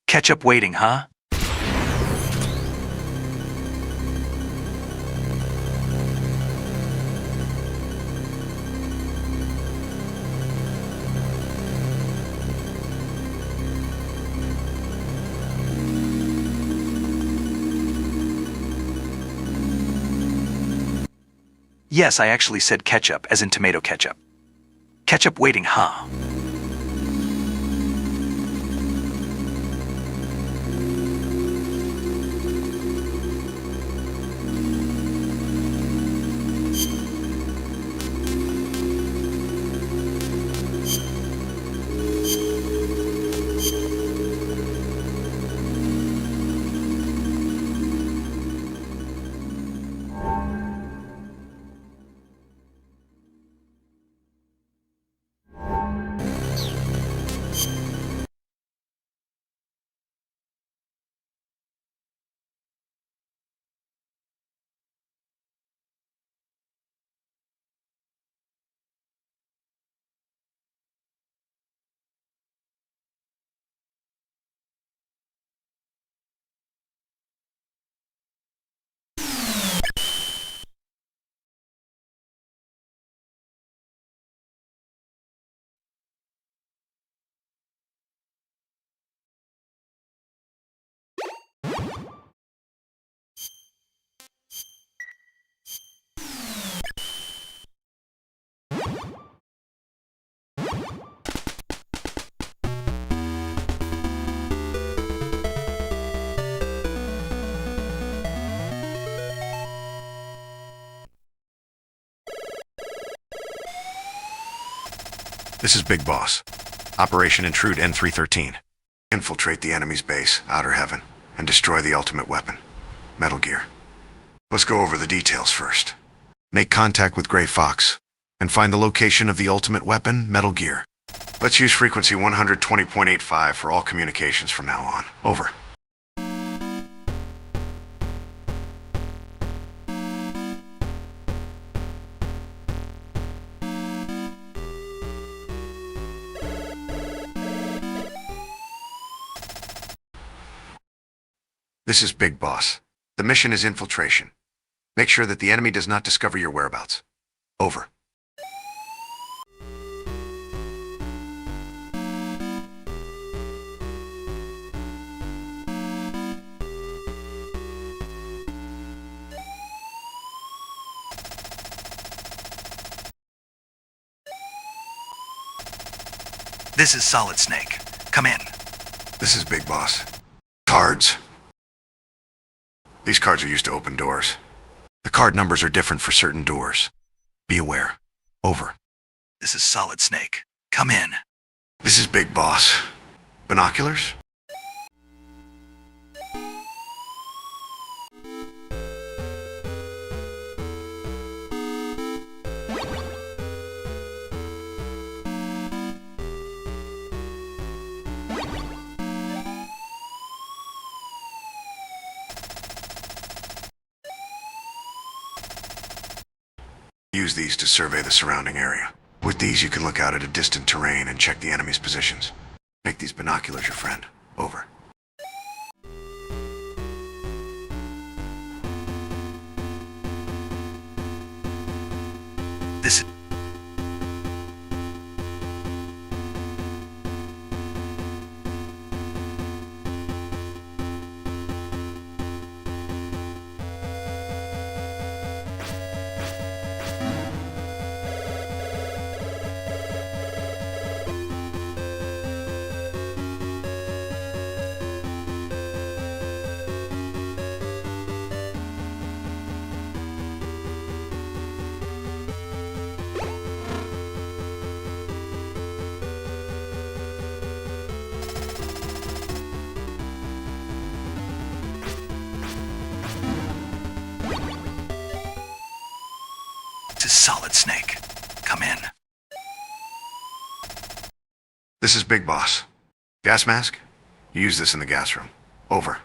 Ketchup waiting, huh? Yes, I actually said ketchup, as in tomato ketchup. Ketchup waiting, huh? This is Big Boss. Operation Intrude N313. Infiltrate the enemy's base, Outer Heaven, and destroy the ultimate weapon, Metal Gear. Let's go over the details first. Make contact with Gray Fox, and find the location of the ultimate weapon, Metal Gear. Let's use frequency 120.85 for all communications from now on. Over. This is Big Boss. The mission is infiltration. Make sure that the enemy does not discover your whereabouts. Over. This is Solid Snake. Come in. This is Big Boss. Cards. These cards are used to open doors. The card numbers are different for certain doors. Be aware. Over. This is Solid Snake. Come in. This is Big Boss. Binoculars? Use these to survey the surrounding area. With these, you can look out at a distant terrain and check the enemy's positions. Make these binoculars your friend. Over. This is... Solid Snake. Come in. This is Big Boss. Gas mask? Use this in the gas room. Over.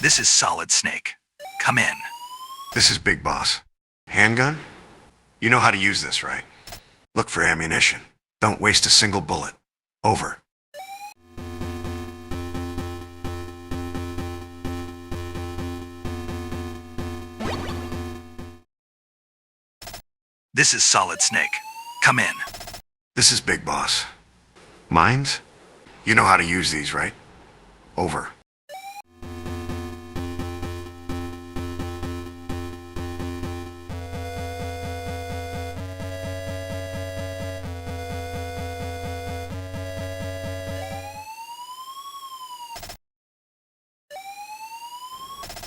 This is Solid Snake. Come in. This is Big Boss. Handgun? You know how to use this, right? Look for ammunition. Don't waste a single bullet. Over. This is Solid Snake. Come in. This is Big Boss. Mines? You know how to use these, right? Over.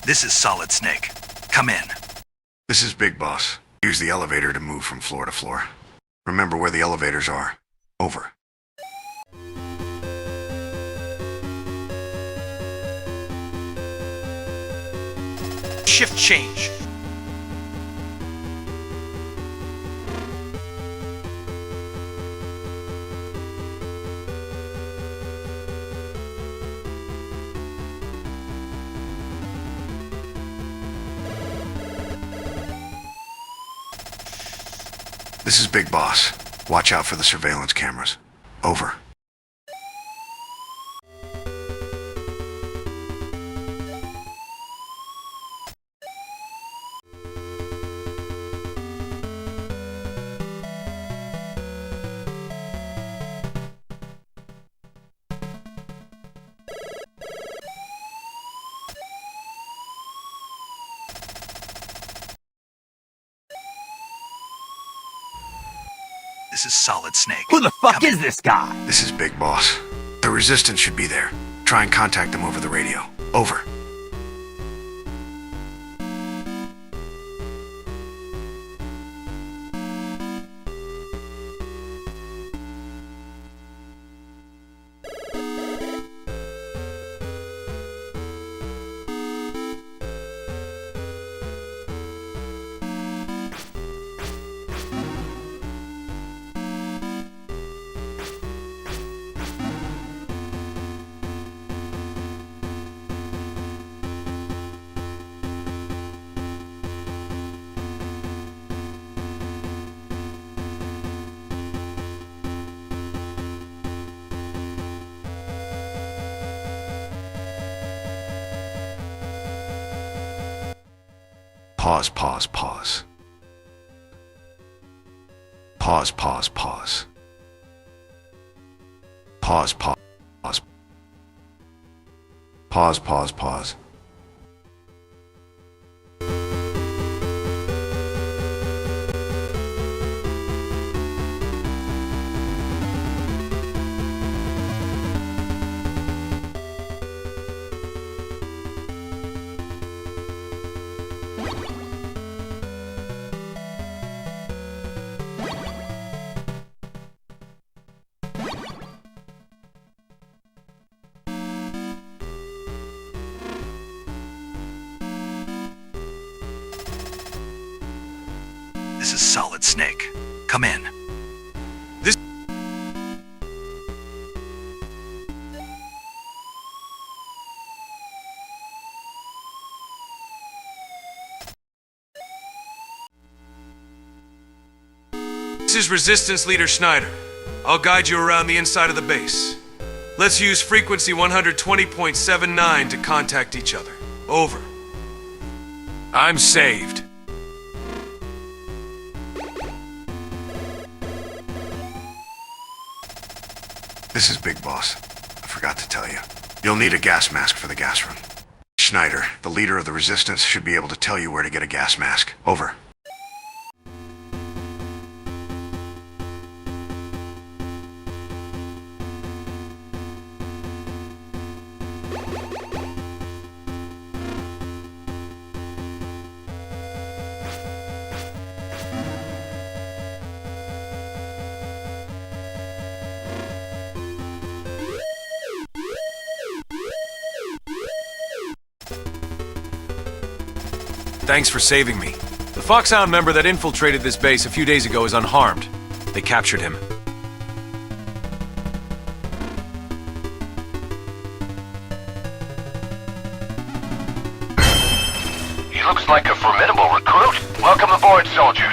This is Solid Snake. Come in. This is Big Boss. Use the elevator to move from floor to floor. Remember where the elevators are. Over. Shift change. This is Big Boss. Watch out for the surveillance cameras. Over. This is Solid Snake. Who the fuck Come is in. this guy? This is Big Boss. The Resistance should be there. Try and contact them over the radio. Over. Pause, pause, pause. Pause, pause, pause. Pause, pause, pause. Pause, pause, pause. This is Solid Snake. Come in. This is Resistance Leader Schneider. I'll guide you around the inside of the base. Let's use frequency 120.79 to contact each other. Over. I'm saved. This is Big Boss. I forgot to tell you. You'll need a gas mask for the gas room. Schneider, the leader of the Resistance, should be able to tell you where to get a gas mask. Over. Thanks for saving me. The Foxhound member that infiltrated this base a few days ago is unharmed. They captured him. looks like a formidable recruit. Welcome aboard, soldier.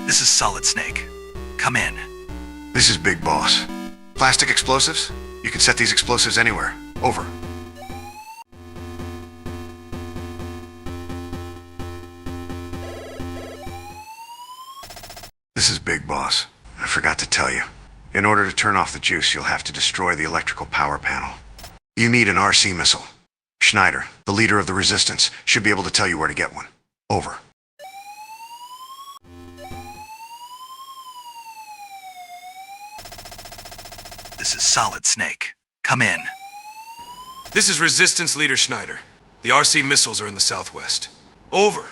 This is Solid Snake. Come in. This is Big Boss. Plastic explosives? You can set these explosives anywhere. Over. This is Big Boss. I forgot to tell you. In order to turn off the juice, you'll have to destroy the electrical power panel. You need an RC missile. Schneider, the leader of the Resistance, should be able to tell you where to get one. Over. This is Solid Snake. Come in. This is Resistance Leader Schneider. The RC missiles are in the southwest. Over.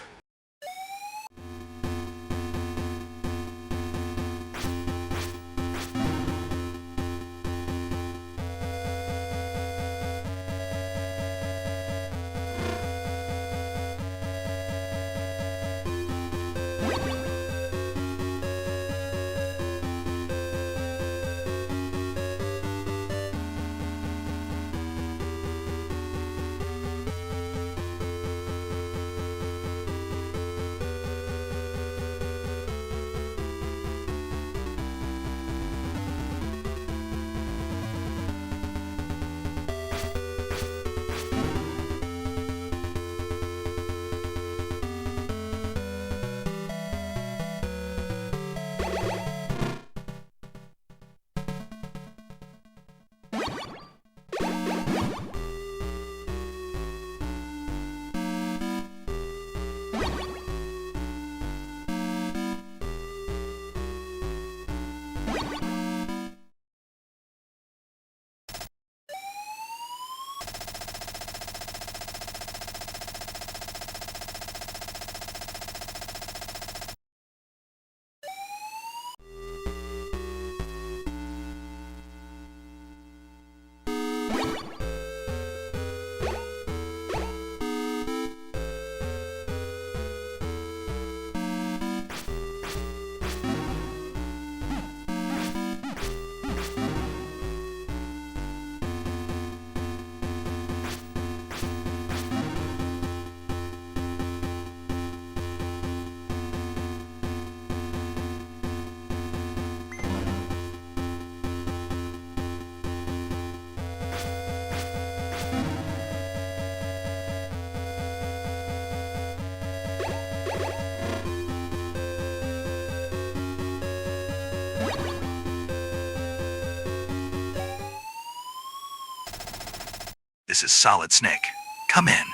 This is Solid Snake. Come in.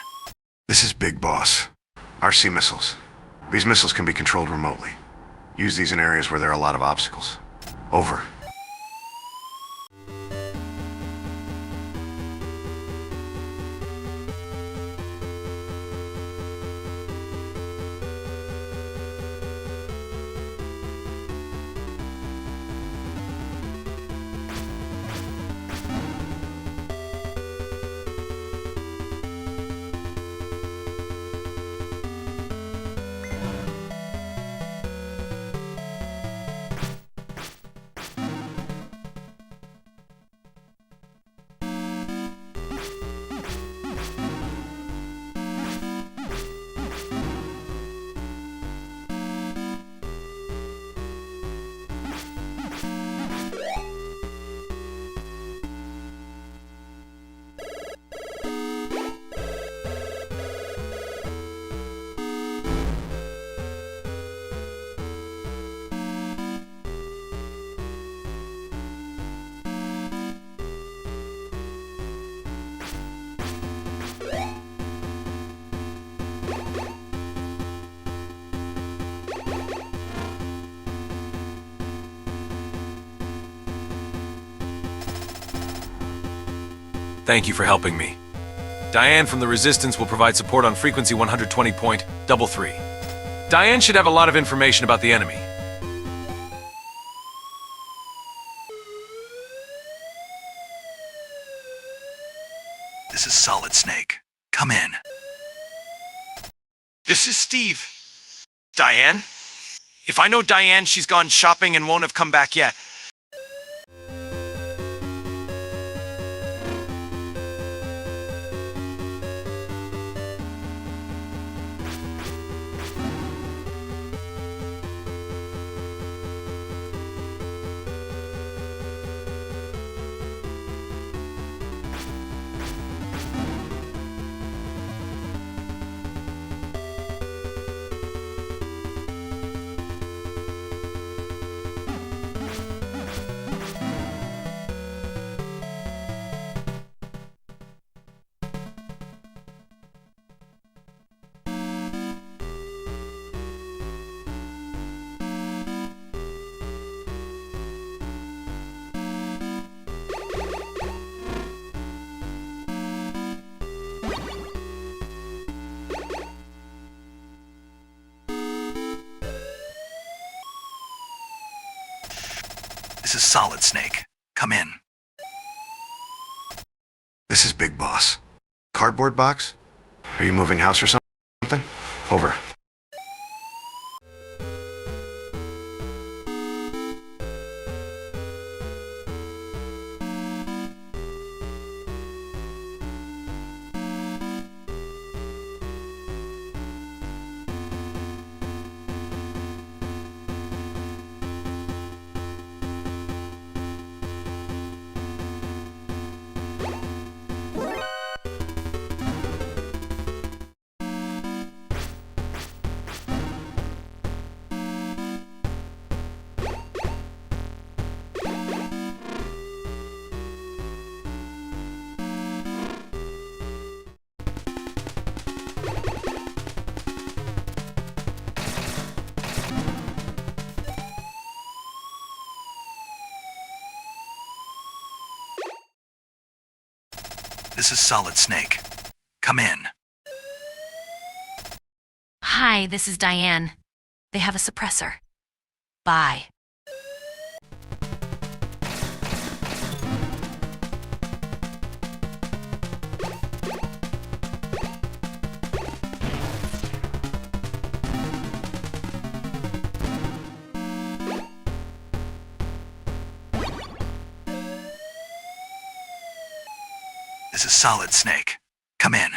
This is Big Boss. RC missiles. These missiles can be controlled remotely. Use these in areas where there are a lot of obstacles. Over. Thank you for helping me. Diane from the Resistance will provide support on frequency 120.33. Diane should have a lot of information about the enemy. This is Solid Snake. Come in. This is Steve. Diane? If I know Diane, she's gone shopping and won't have come back yet. This is Solid Snake. Come in. This is Big Boss. Cardboard box? Are you moving house or something? Over. This is Solid Snake. Come in. Hi, this is Diane. They have a suppressor. Bye. This is Solid Snake. Come in.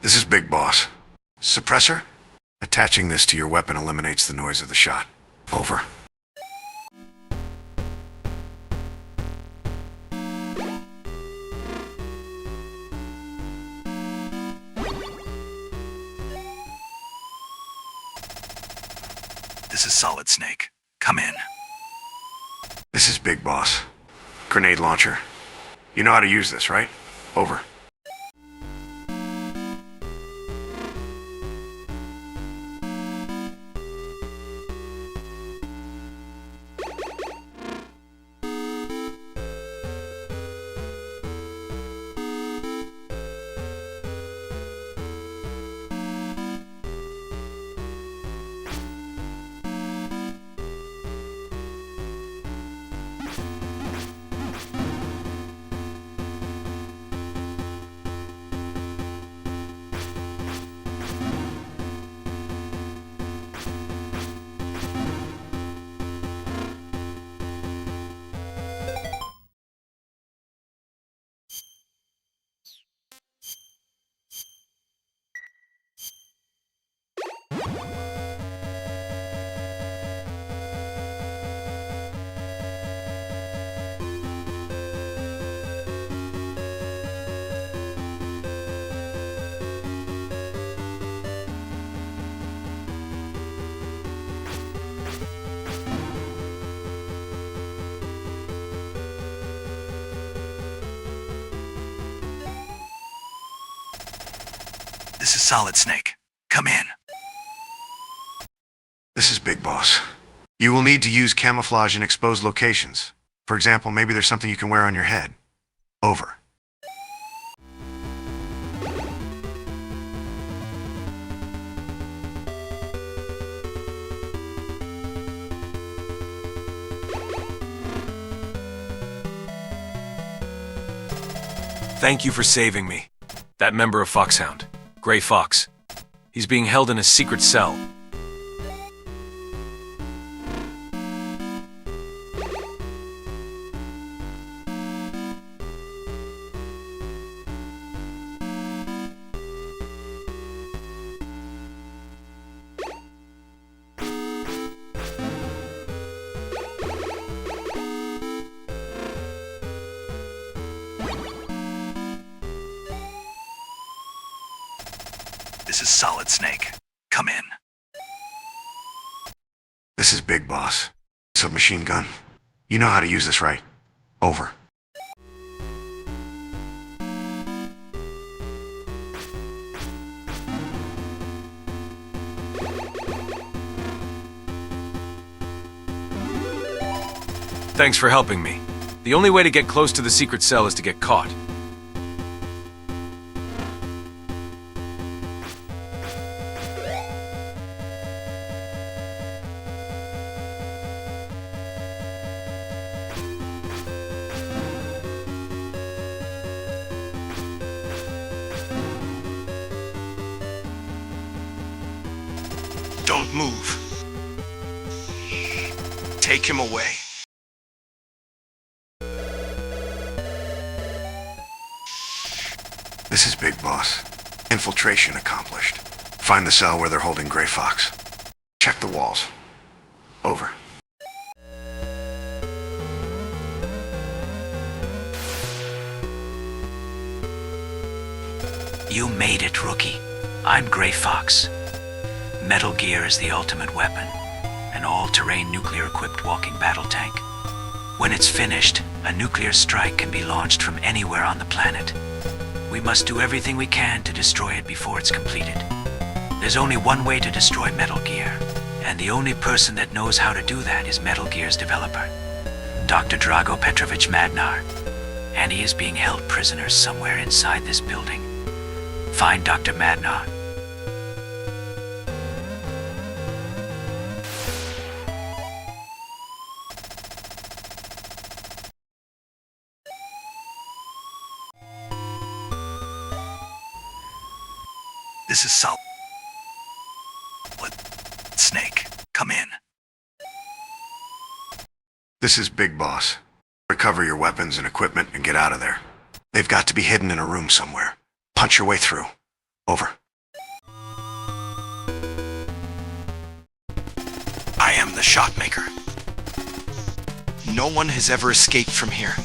This is Big Boss. Suppressor? Attaching this to your weapon eliminates the noise of the shot. Over. This is Solid Snake. Come in. This is Big Boss. Grenade launcher. You know how to use this, right? Over. This is Solid Snake. Come in. This is Big Boss. You will need to use camouflage in exposed locations. For example, maybe there's something you can wear on your head. Over. Thank you for saving me. That member of Foxhound, Gray Fox. He's being held in a secret cell. This is Solid Snake. Come in. This is Big Boss. Submachine gun. You know how to use this, right? Over. Thanks for helping me. The only way to get close to the secret cell is to get caught. Don't move. Take him away. This is Big Boss. Infiltration accomplished. Find the cell where they're holding Gray Fox. Check the walls. Over. You made it, rookie. I'm Gray Fox. Metal Gear is the ultimate weapon, an all-terrain nuclear-equipped walking battle tank. When it's finished, a nuclear strike can be launched from anywhere on the planet. We must do everything we can to destroy it before it's completed. There's only one way to destroy Metal Gear, and the only person that knows how to do that is Metal Gear's developer, Dr. Drago Petrovich Madnar, and he is being held prisoner somewhere inside this building. Find Dr. Madnar. This is Solid Snake. Come in. This is Big Boss. Recover your weapons and equipment and get out of there. They've got to be hidden in a room somewhere. Punch your way through. Over. I am the Shotmaker. No one has ever escaped from here.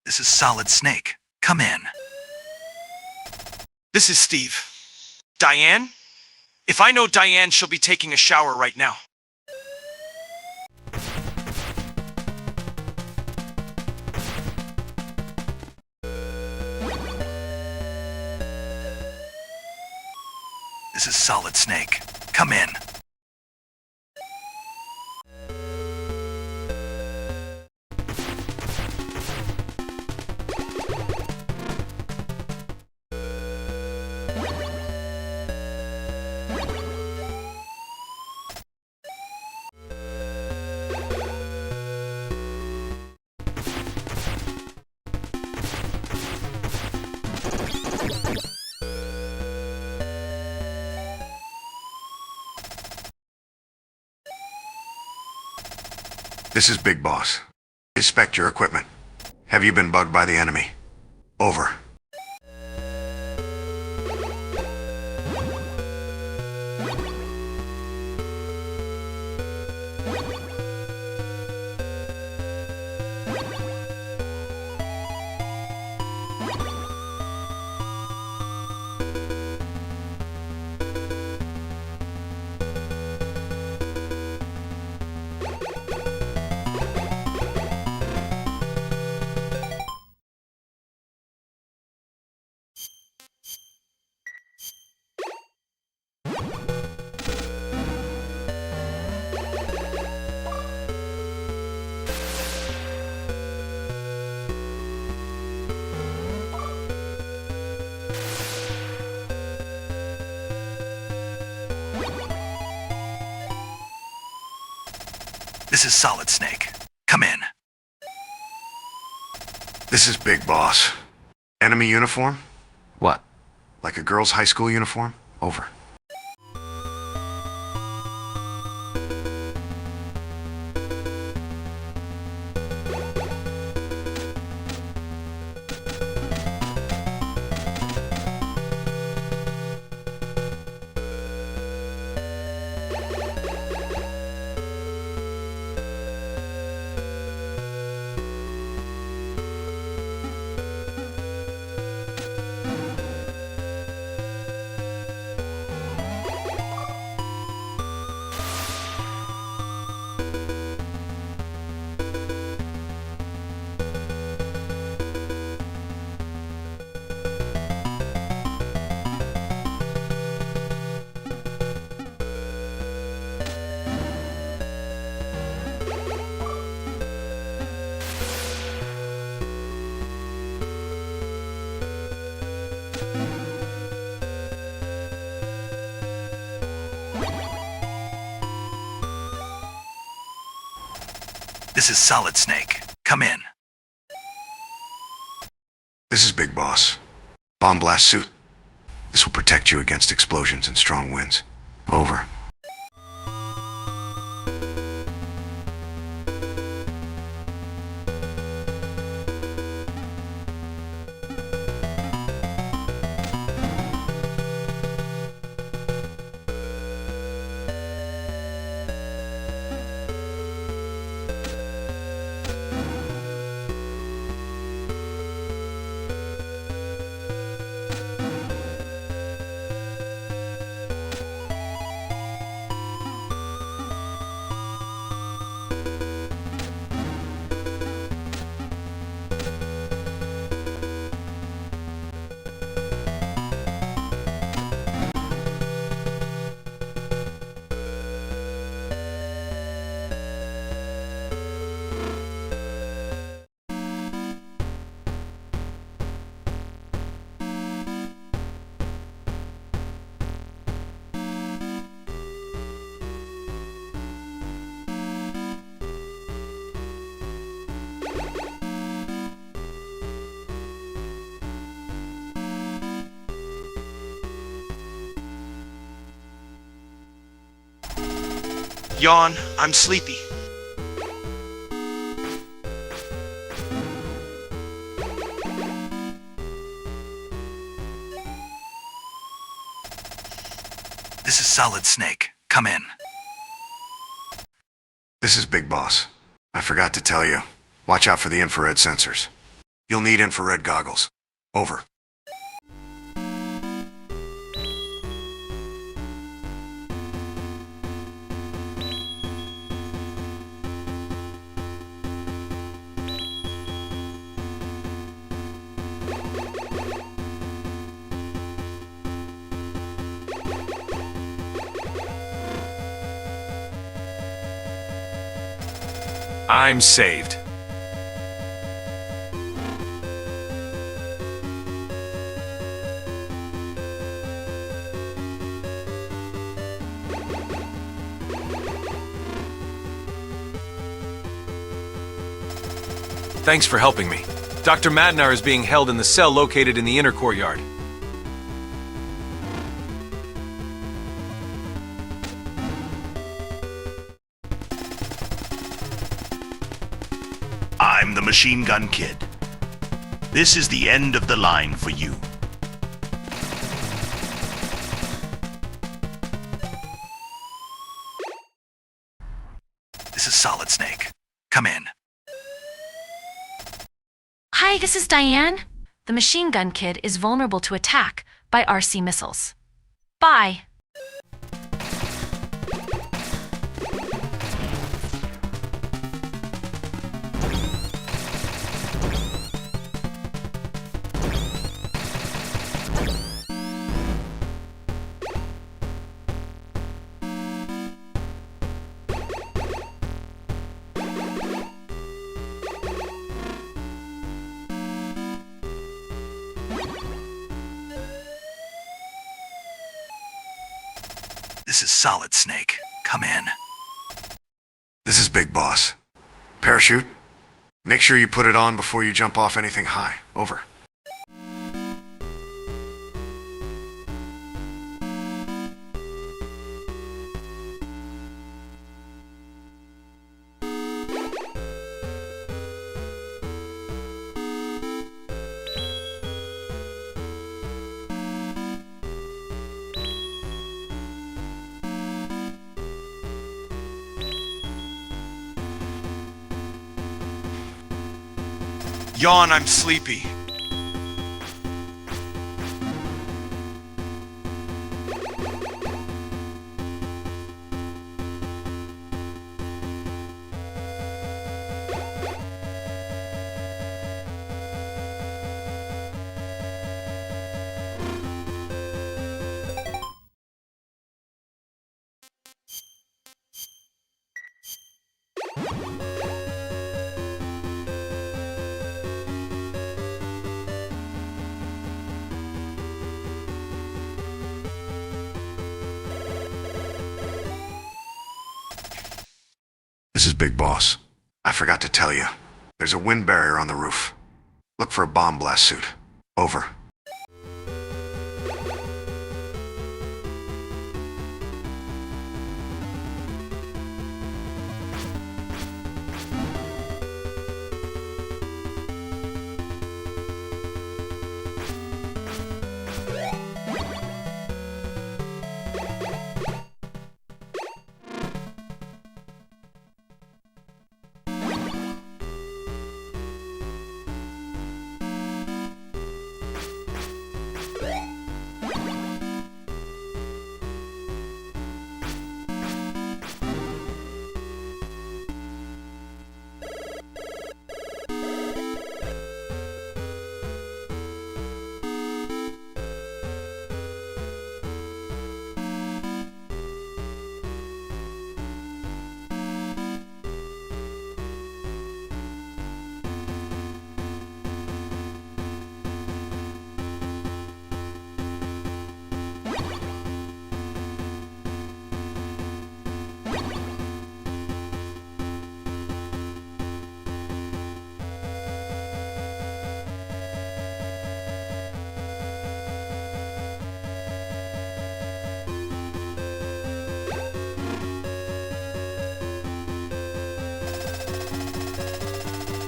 This is Solid Snake. Come in. This is Steve. Diane? If I know Diane, she'll be taking a shower right now. This is Solid Snake. Come in. This is Big Boss. Inspect your equipment. Have you been bugged by the enemy? Over. This is Solid Snake. Come in. This is Big Boss. Enemy uniform? What? Like a girl's high school uniform? Over. This is Solid Snake. Come in. This is Big Boss. Bomb blast suit. This will protect you against explosions and strong winds. Over. Yawn, I'm sleepy. This is Solid Snake. Come in. This is Big Boss. I forgot to tell you. Watch out for the infrared sensors. You'll need infrared goggles. Over. I'm saved. Thanks for helping me. Dr. Madnar is being held in the cell located in the inner courtyard. I'm the Machine Gun Kid. This is the end of the line for you. This is Solid Snake. Come in. Hi, this is Diane. The machine gun kid is vulnerable to attack by RC missiles. Bye. This is Solid Snake. Come in. This is Big Boss. Parachute? Make sure you put it on before you jump off anything high. Over. Yawn, I'm sleepy. This is Big Boss. I forgot to tell you. There's a wind barrier on the roof. Look for a bomb blast suit. Over.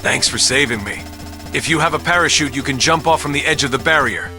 Thanks for saving me. If you have a parachute, you can jump off from the edge of the barrier.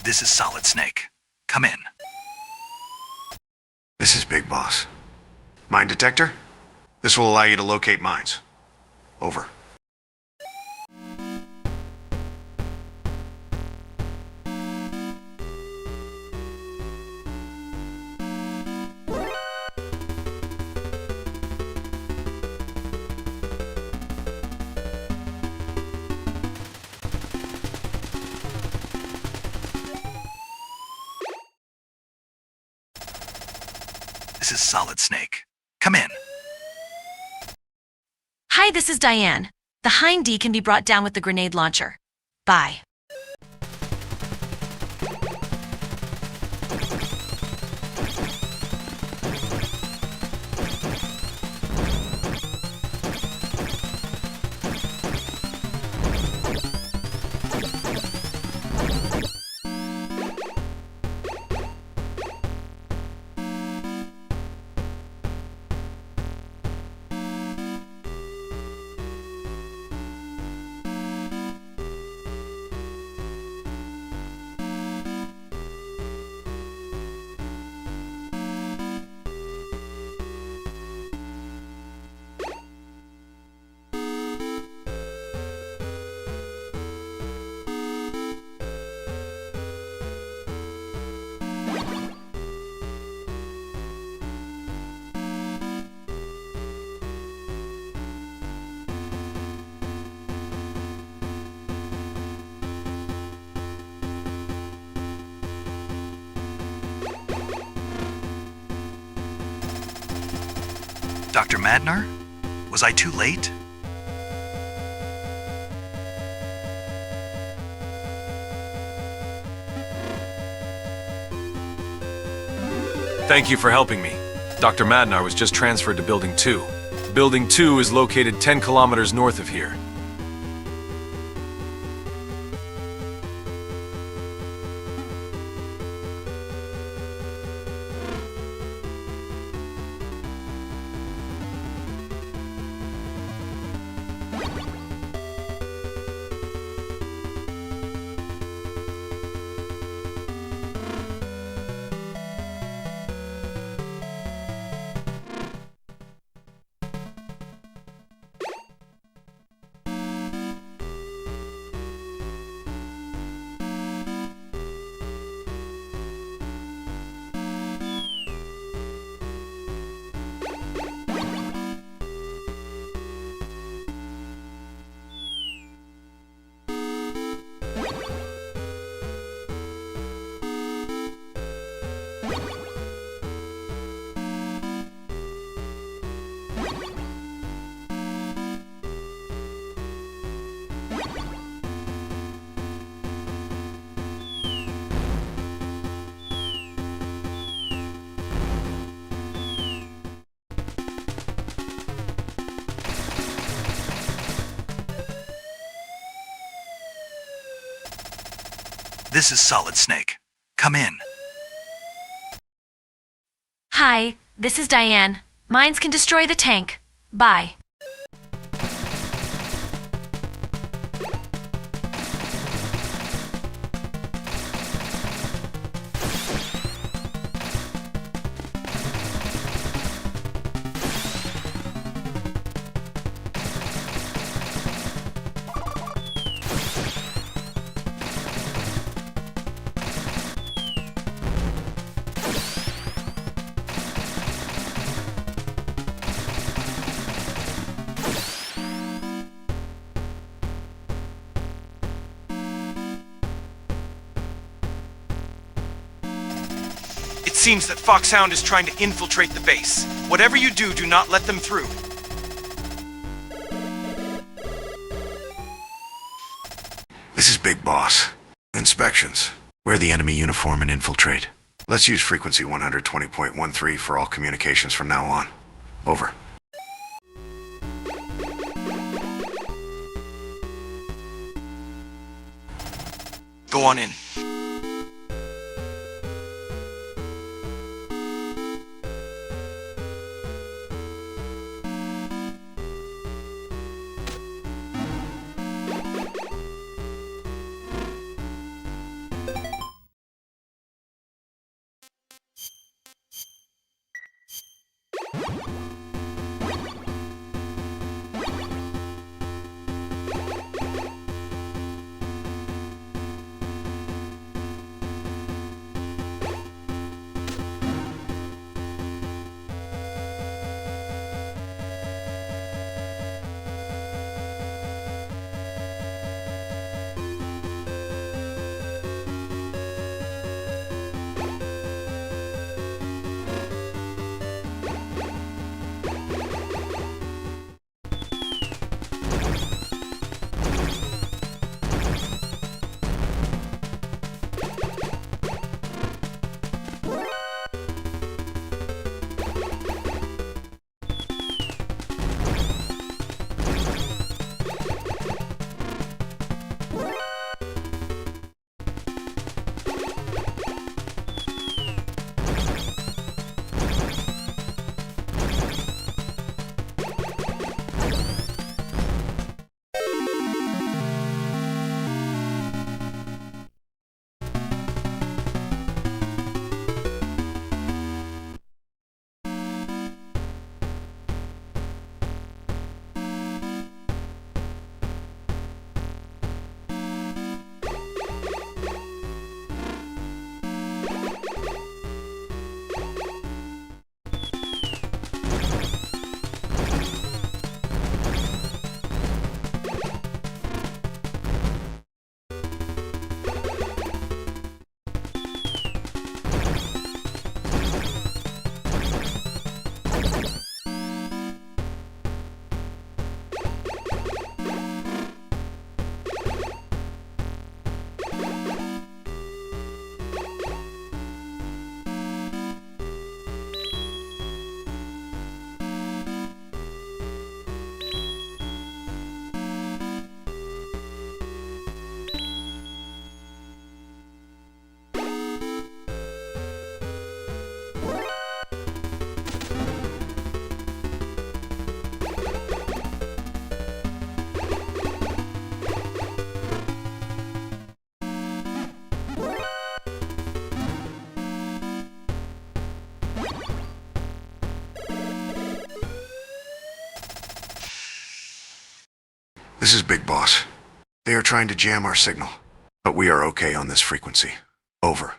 This is Solid Snake. Come in. This is Big Boss. Mine detector? This will allow you to locate mines. Over. This is Solid Snake. Come in. Hi, this is Diane. The Hind D can be brought down with the grenade launcher. Bye. Dr. Madnar? Was I too late? Thank you for helping me. Dr. Madnar was just transferred to Building 2. Building 2 is located 10 kilometers north of here. This is Solid Snake. Come in. Hi, this is Diane. Mines can destroy the tank. Bye. It seems that Foxhound is trying to infiltrate the base. Whatever you do, do not let them through. This is Big Boss. Inspections. Wear the enemy uniform and infiltrate. Let's use frequency 120.13 for all communications from now on. Over. Go on in. This is Big Boss. They are trying to jam our signal, but we are okay on this frequency. Over.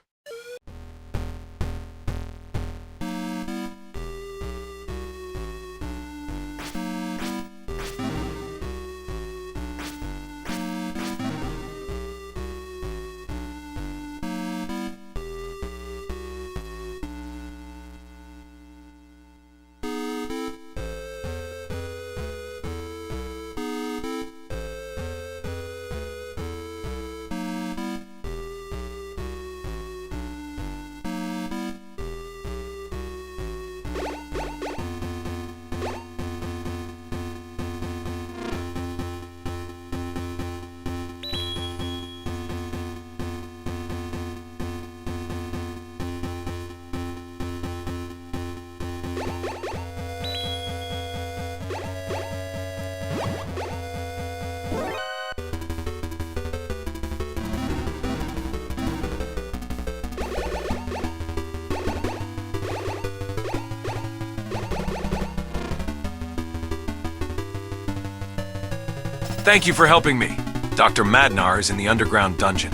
Thank you for helping me. Dr. Madnar is in the underground dungeon.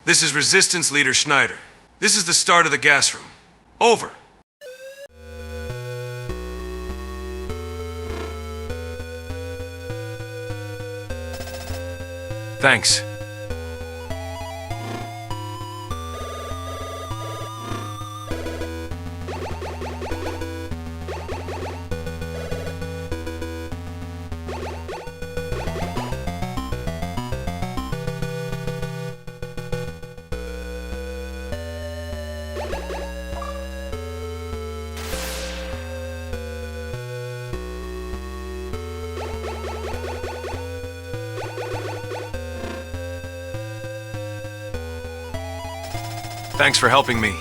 This is Resistance Leader Schneider. This is the start of the gas room. Over. Thanks. Thanks for helping me.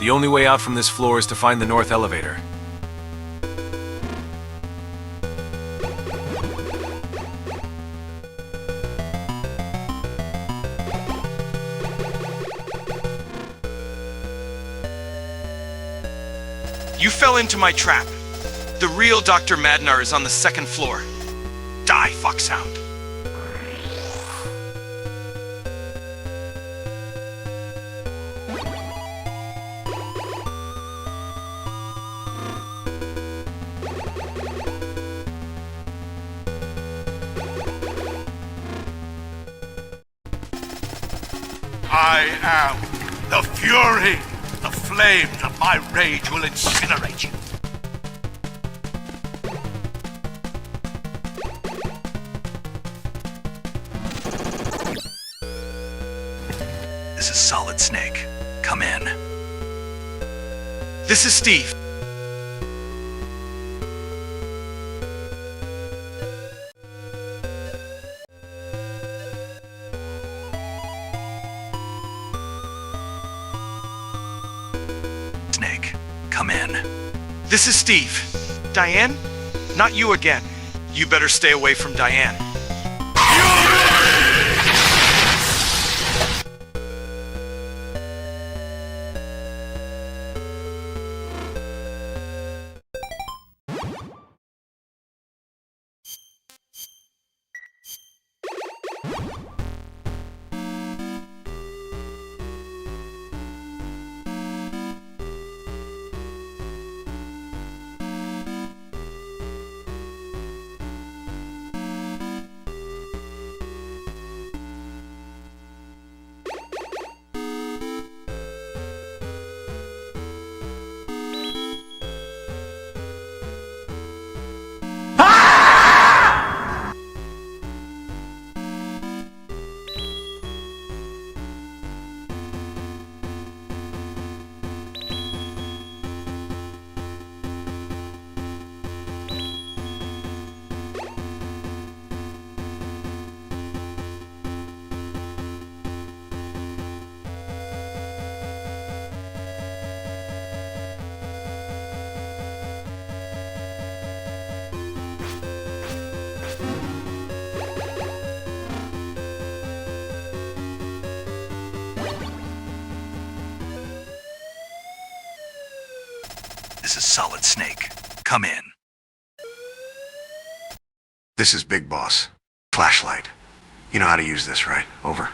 The only way out from this floor is to find the north elevator. You fell into my trap. The real Dr. Madnar is on the second floor. Die, Foxhound. I am the fury. The flames of my rage will incinerate you. This is Solid Snake. Come in. This is Steve. Snake, come in. This is Steve. Diane? Not you again. You better stay away from Diane. This is Solid Snake. Come in. This is Big Boss. Flashlight. You know how to use this, right? Over.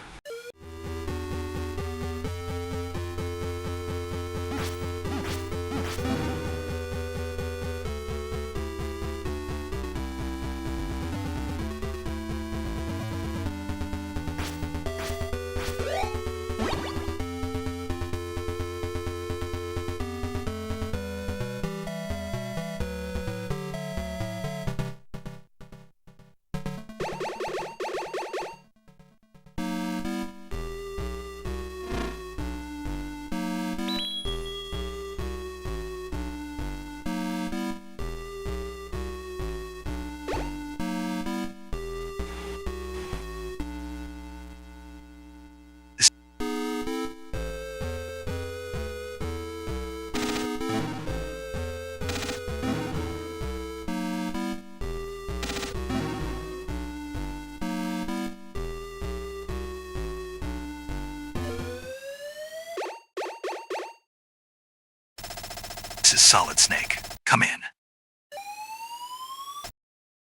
This is Solid Snake. Come in.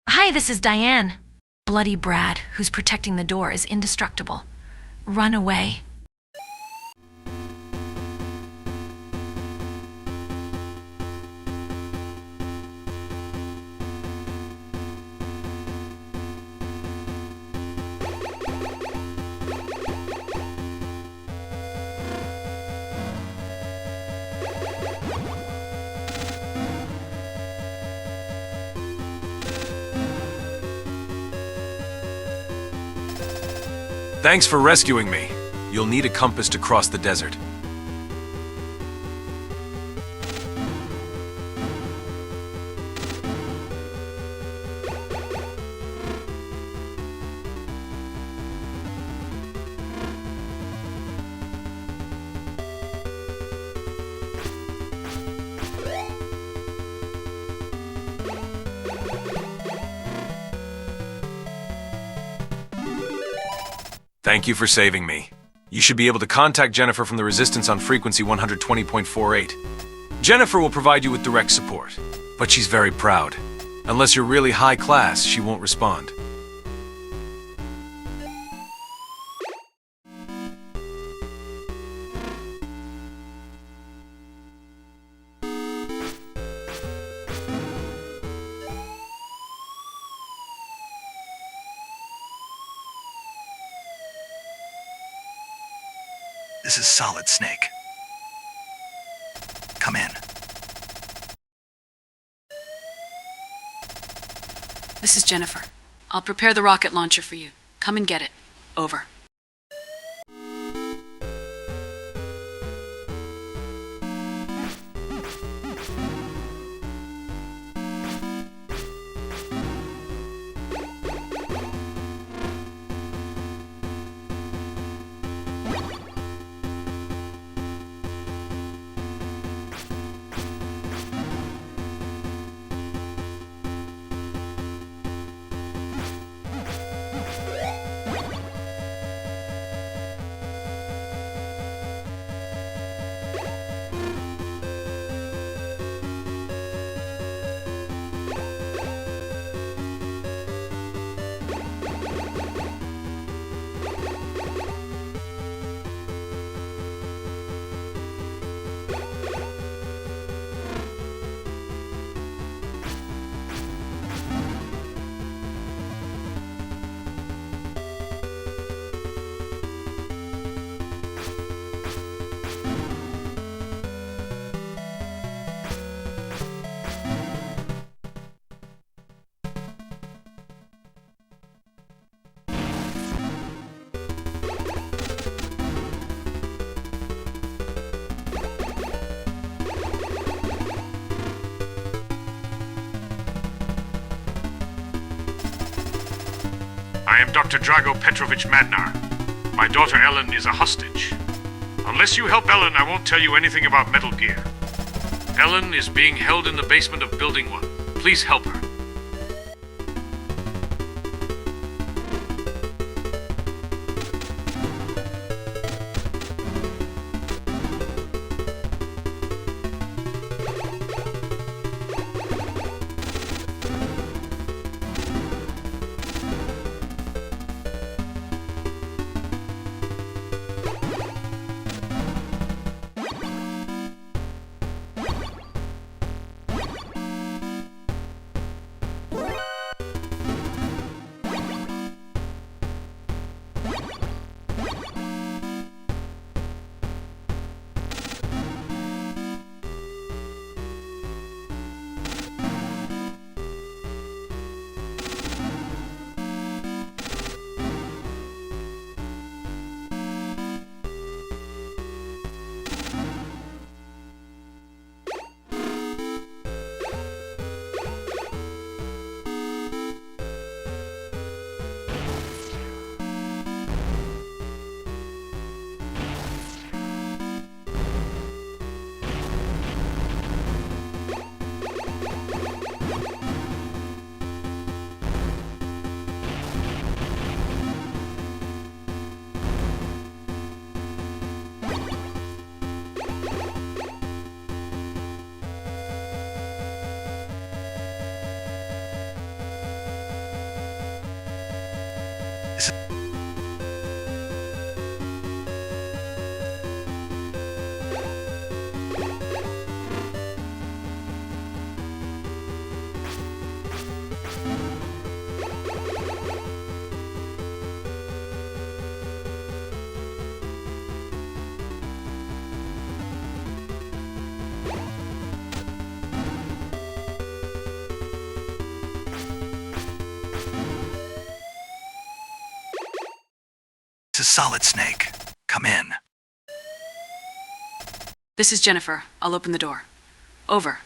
Hi, this is Diane. Bloody Brad, who's protecting the door, is indestructible. Run away. Thanks for rescuing me. You'll need a compass to cross the desert. Thank you for saving me. You should be able to contact Jennifer from the Resistance on frequency 120.48. Jennifer will provide you with direct support, but she's very proud. Unless you're really high class, she won't respond. This is Solid Snake. Come in. This is Jennifer. I'll prepare the rocket launcher for you. Come and get it. Over. I am Dr. Drago Petrovich Madnar. My daughter Ellen is a hostage. Unless you help Ellen, I won't tell you anything about Metal Gear. Ellen is being held in the basement of Building 1. Please help her. This is Solid Snake. Come in. This is Jennifer. I'll open the door. Over.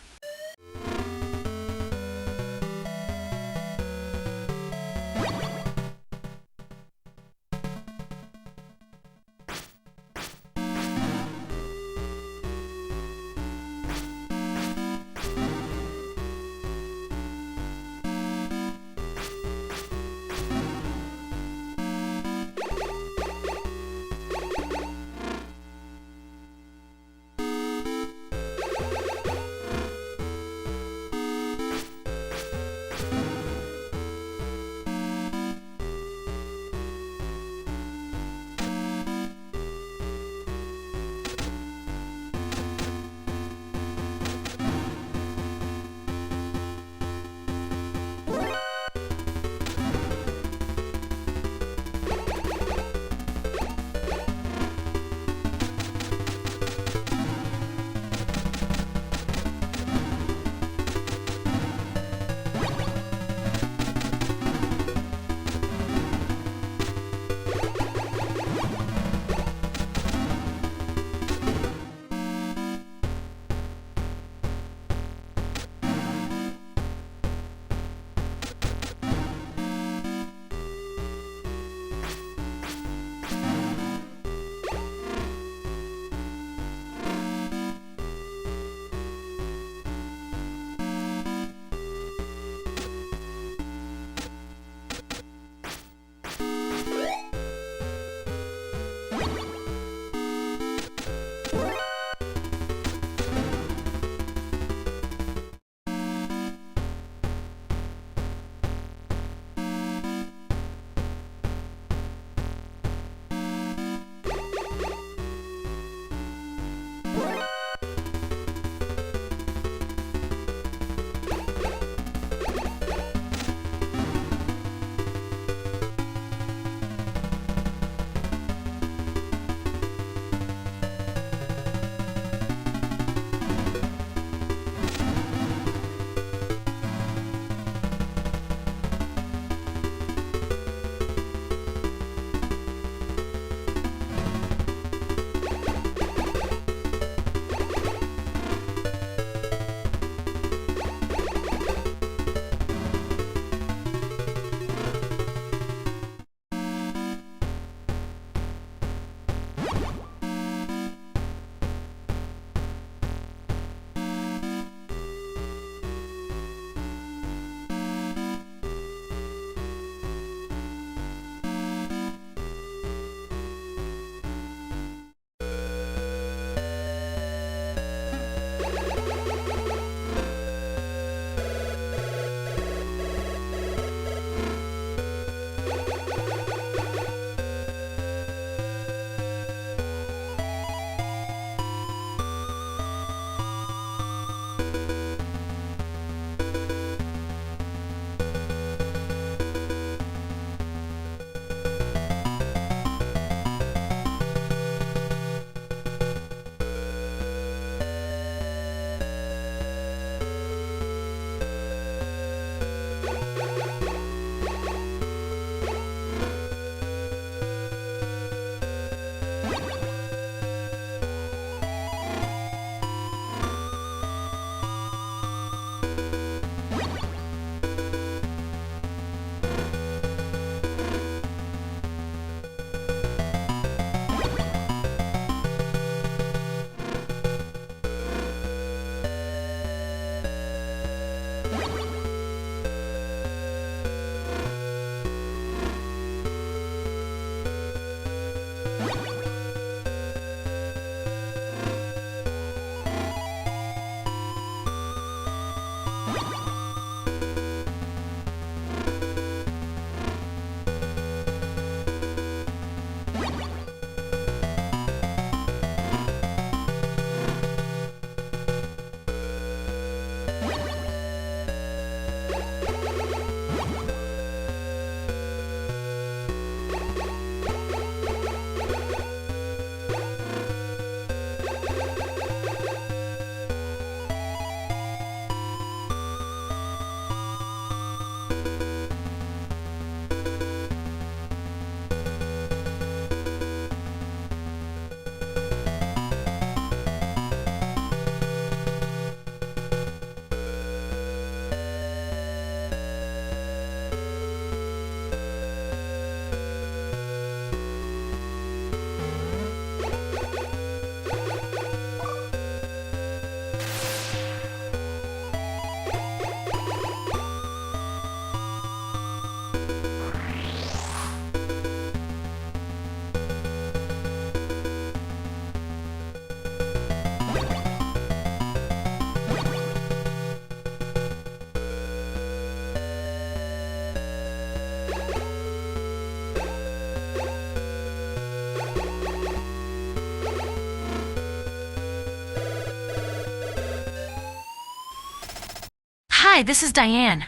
Hi, this is Diane.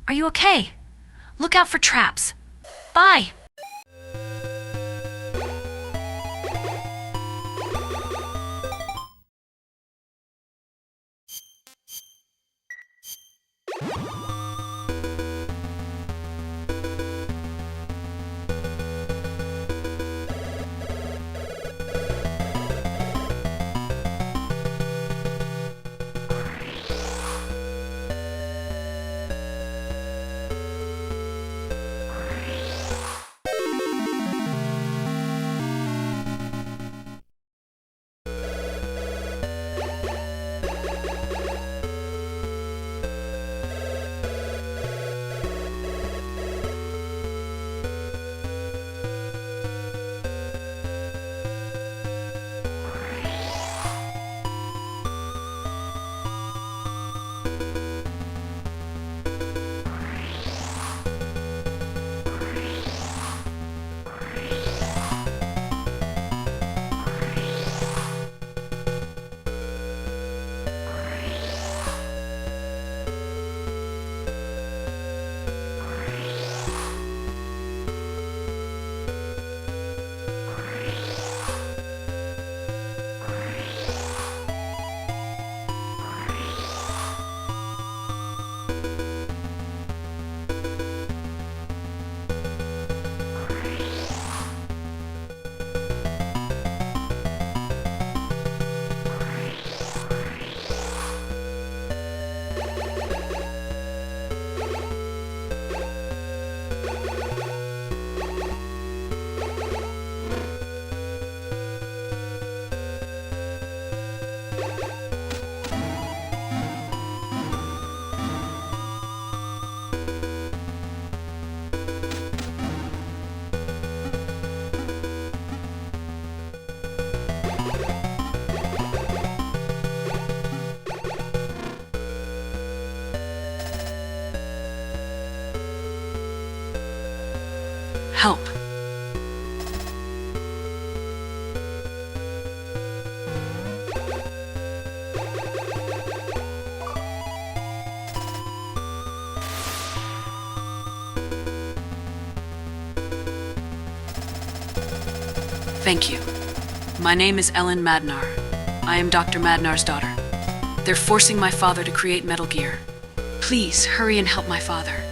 Are you okay? Look out for traps. Bye. Help. Thank you. My name is Ellen Madnar. I am Dr. Madnar's daughter. They're forcing my father to create Metal Gear. Please, hurry and help my father.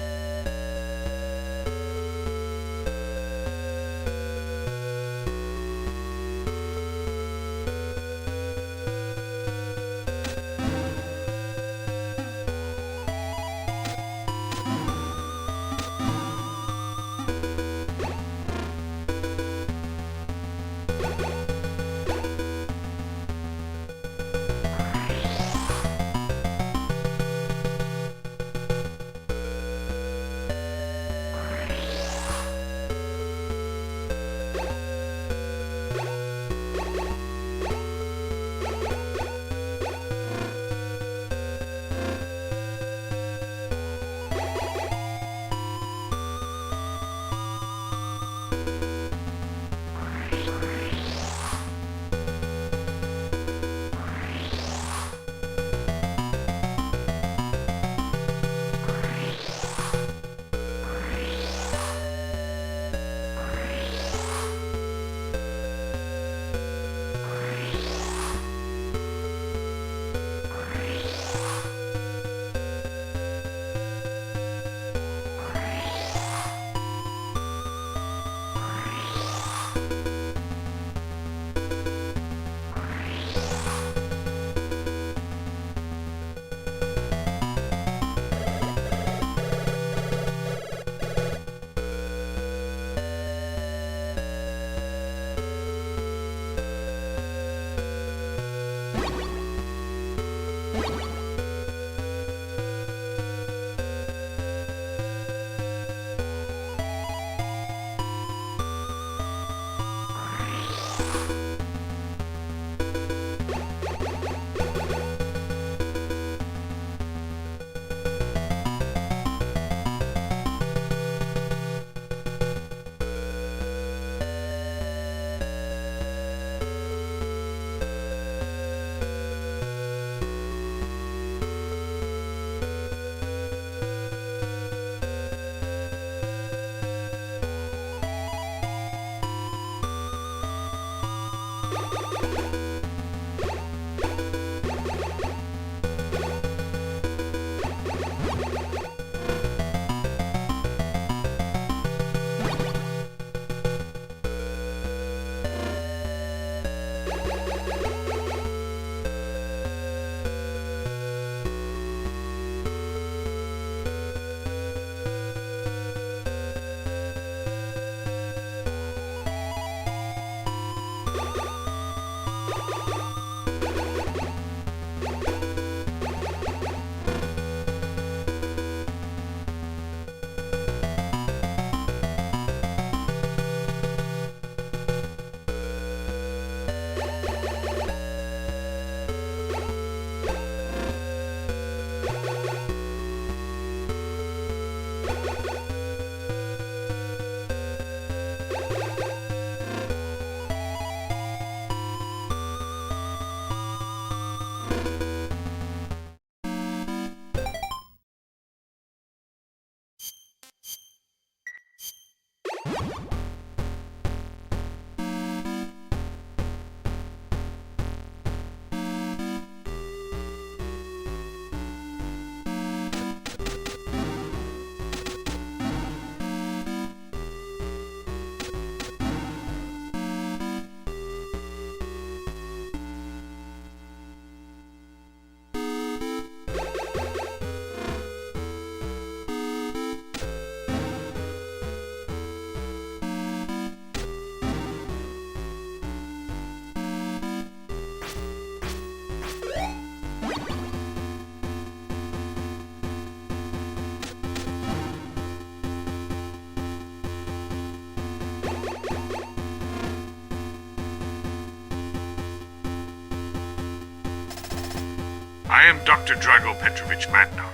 I am Dr. Drago Petrovich Madnar.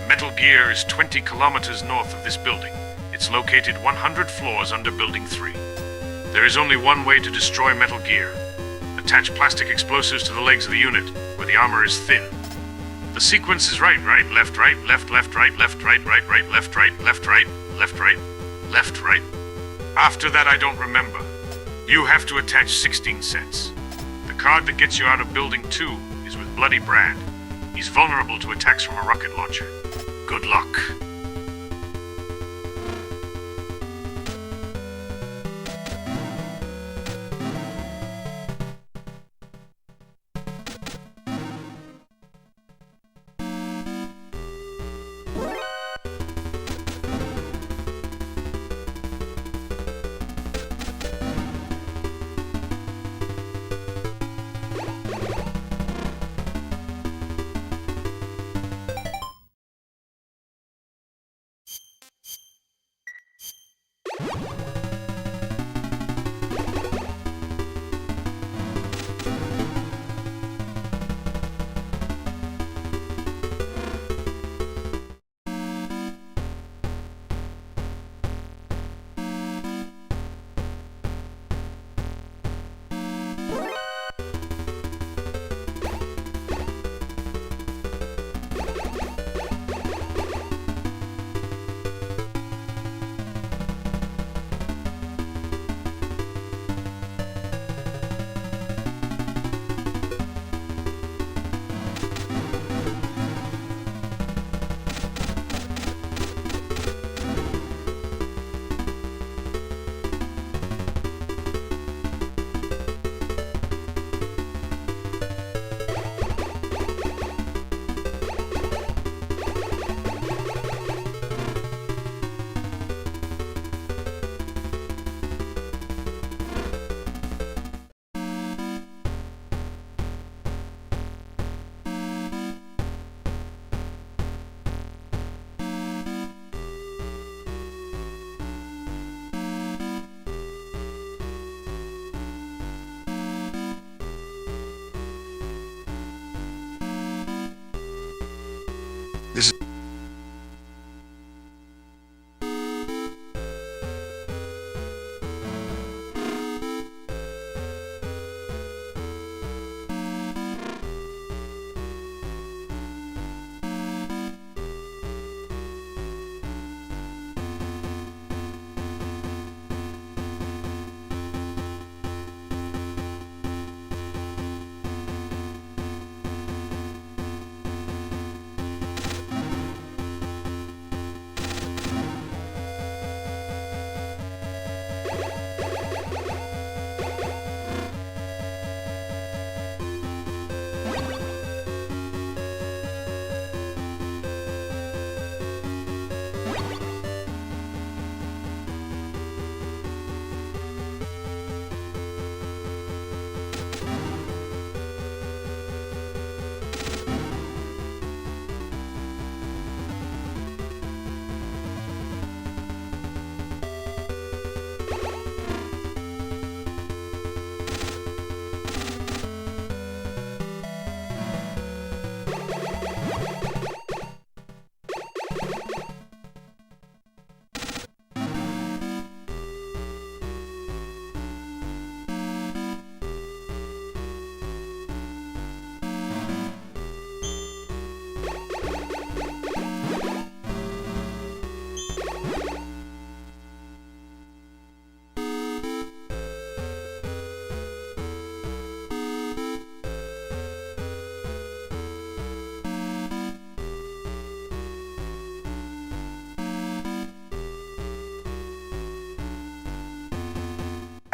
Metal Gear is 20 kilometers north of this building. It's located 100 floors under Building 3. There is only one way to destroy Metal Gear. Attach plastic explosives to the legs of the unit, where the armor is thin. The sequence is right, left, right, left, right, left, right, left, right, left, right, left, right, left, right. After that, I don't remember. You have to attach 16 cents. The card that gets you out of Building 2 is with Bloody Brad. He's vulnerable to attacks from a rocket launcher. Good luck.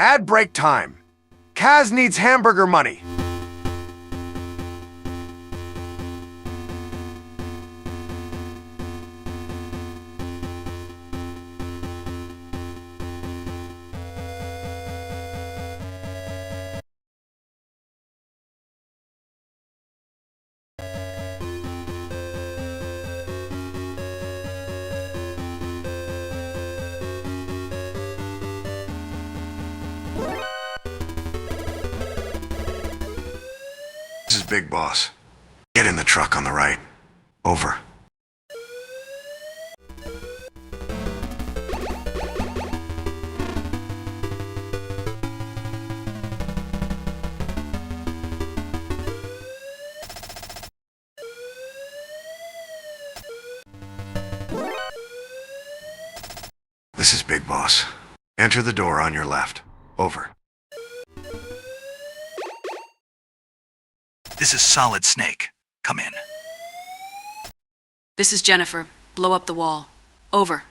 Ad break time. Kaz needs hamburger money. This is Big Boss. Get in the truck on the right. Over. This is Big Boss. Enter the door on your left. Over. This is Solid Snake. Come in. This is Jennifer. Blow up the wall. Over.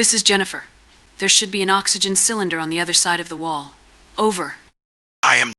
This is Jennifer. There should be an oxygen cylinder on the other side of the wall. Over. I am...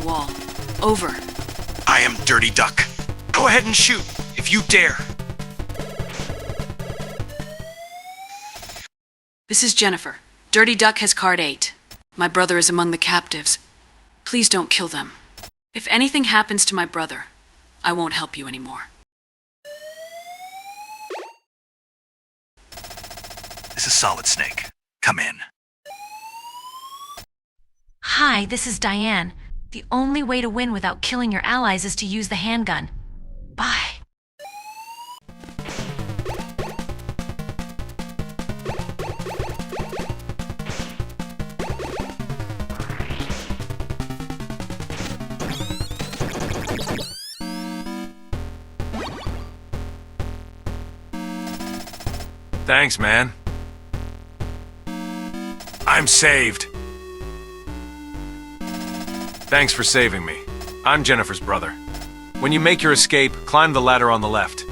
the wall. Over. I am Dirty Duck. Go ahead and shoot, if you dare. This is Jennifer. Dirty Duck has card 8. My brother is among the captives. Please don't kill them. If anything happens to my brother, I won't help you anymore. This is Solid Snake. Come in. Hi, this is Diane. The only way to win without killing your allies is to use the handgun. Bye. Thanks, man. I'm saved. Thanks for saving me. I'm Jennifer's brother. When you make your escape, climb the ladder on the left.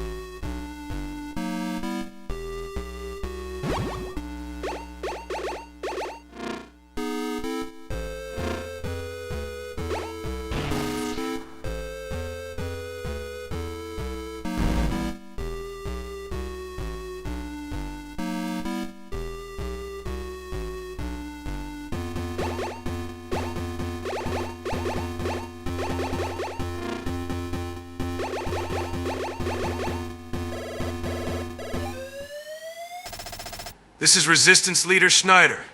This is Resistance Leader Schneider.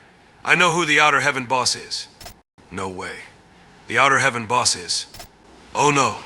I know who the Outer Heaven boss is. No way. The Outer Heaven boss is... Oh no.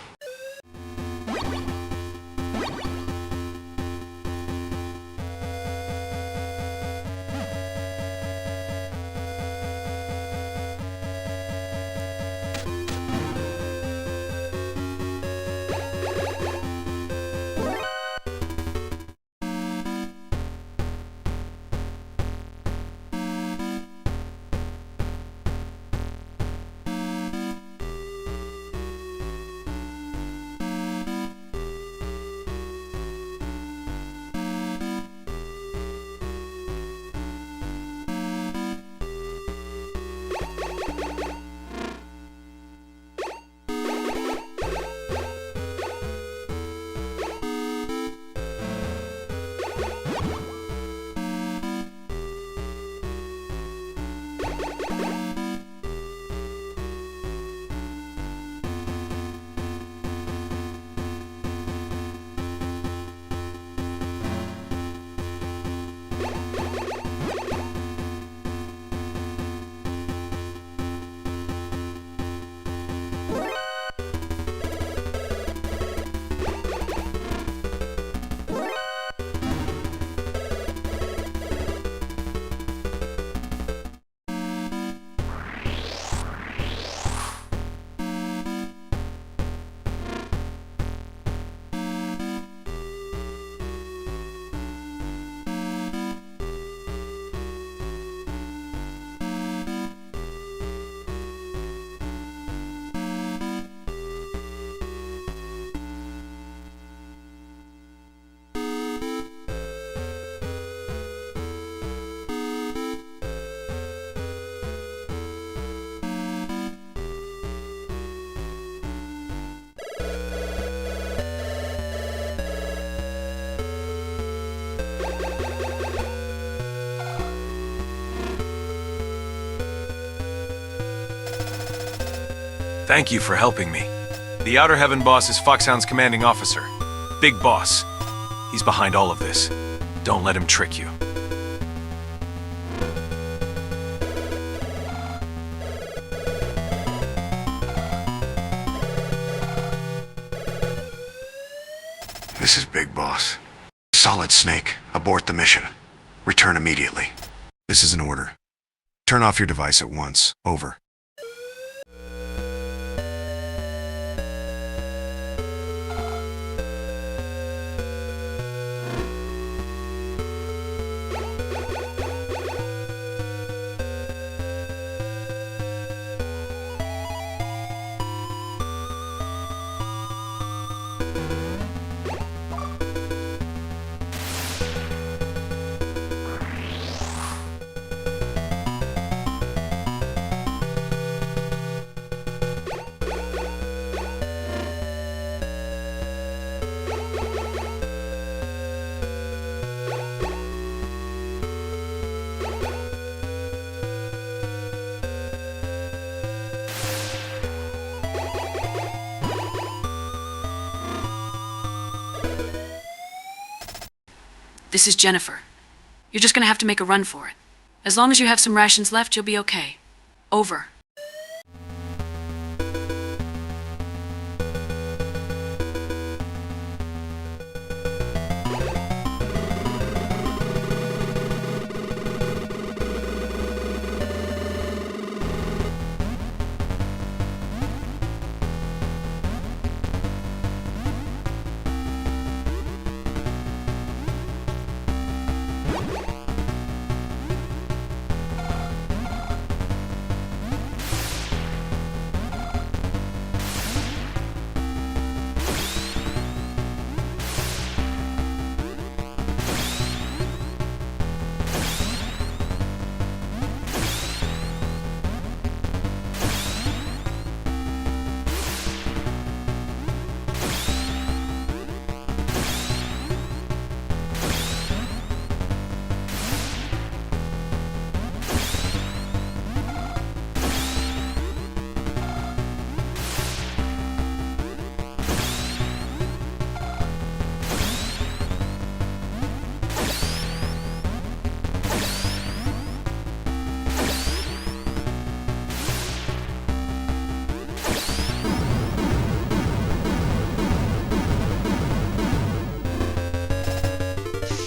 Thank you for helping me. The Outer Heaven boss is Foxhound's commanding officer. Big boss. He's behind all of this. Don't let him trick you. This is Big Boss. Solid Snake, abort the mission. Return immediately. This is an order. Turn off your device at once. Over. This is Jennifer. You're just gonna have to make a run for it. As long as you have some rations left, you'll be okay. Over.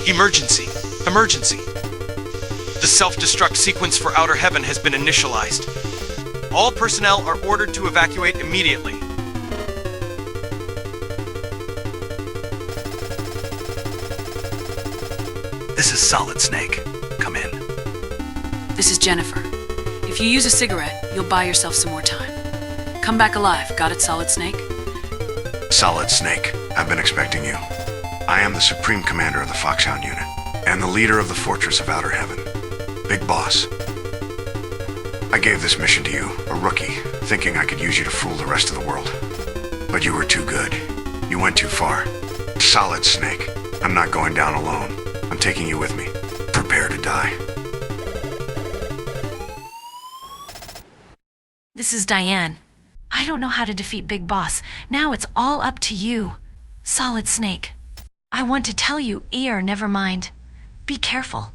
Emergency! Emergency! The self-destruct sequence for Outer Heaven has been initialized. All personnel are ordered to evacuate immediately. This is Solid Snake. Come in. This is Jennifer. If you use a cigarette, you'll buy yourself some more time. Come back alive. Got it, Solid Snake? Solid Snake, I've been expecting you. I am the Supreme Commander of the Foxhound Unit, and the leader of the Fortress of Outer Heaven. Big Boss. I gave this mission to you, a rookie, thinking I could use you to fool the rest of the world. But you were too good. You went too far. Solid Snake, I'm not going down alone. I'm taking you with me. Prepare to die. This is Diane. I don't know how to defeat Big Boss. Now it's all up to you. Solid Snake. I want to tell you, never mind. Be careful.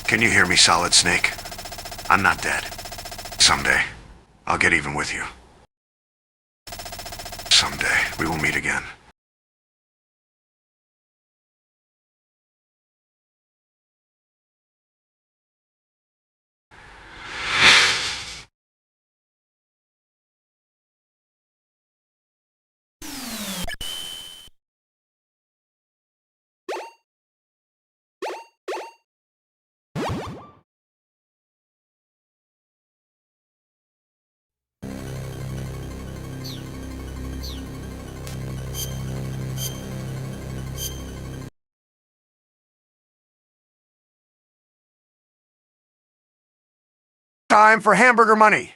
Can you hear me, Solid Snake? I'm not dead. Someday, I'll get even with you. Someday, we will meet again. Time for hamburger money!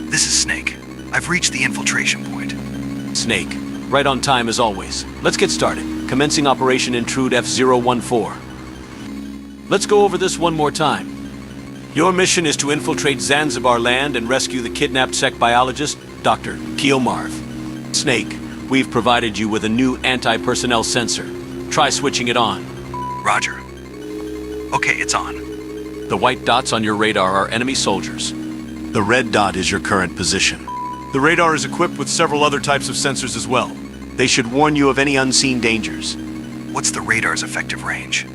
This is Snake. I've reached the infiltration point. Snake, right on time as always. Let's get started. Commencing Operation Intrude F-014. Let's go over this one more time. Your mission is to infiltrate Zanzibar Land and rescue the kidnapped sec biologist, Dr. Marv. Snake, we've provided you with a new anti-personnel sensor. Try switching it on. Roger. Okay, it's on. The white dots on your radar are enemy soldiers. The red dot is your current position. The radar is equipped with several other types of sensors as well. They should warn you of any unseen dangers. What's the radar's effective range?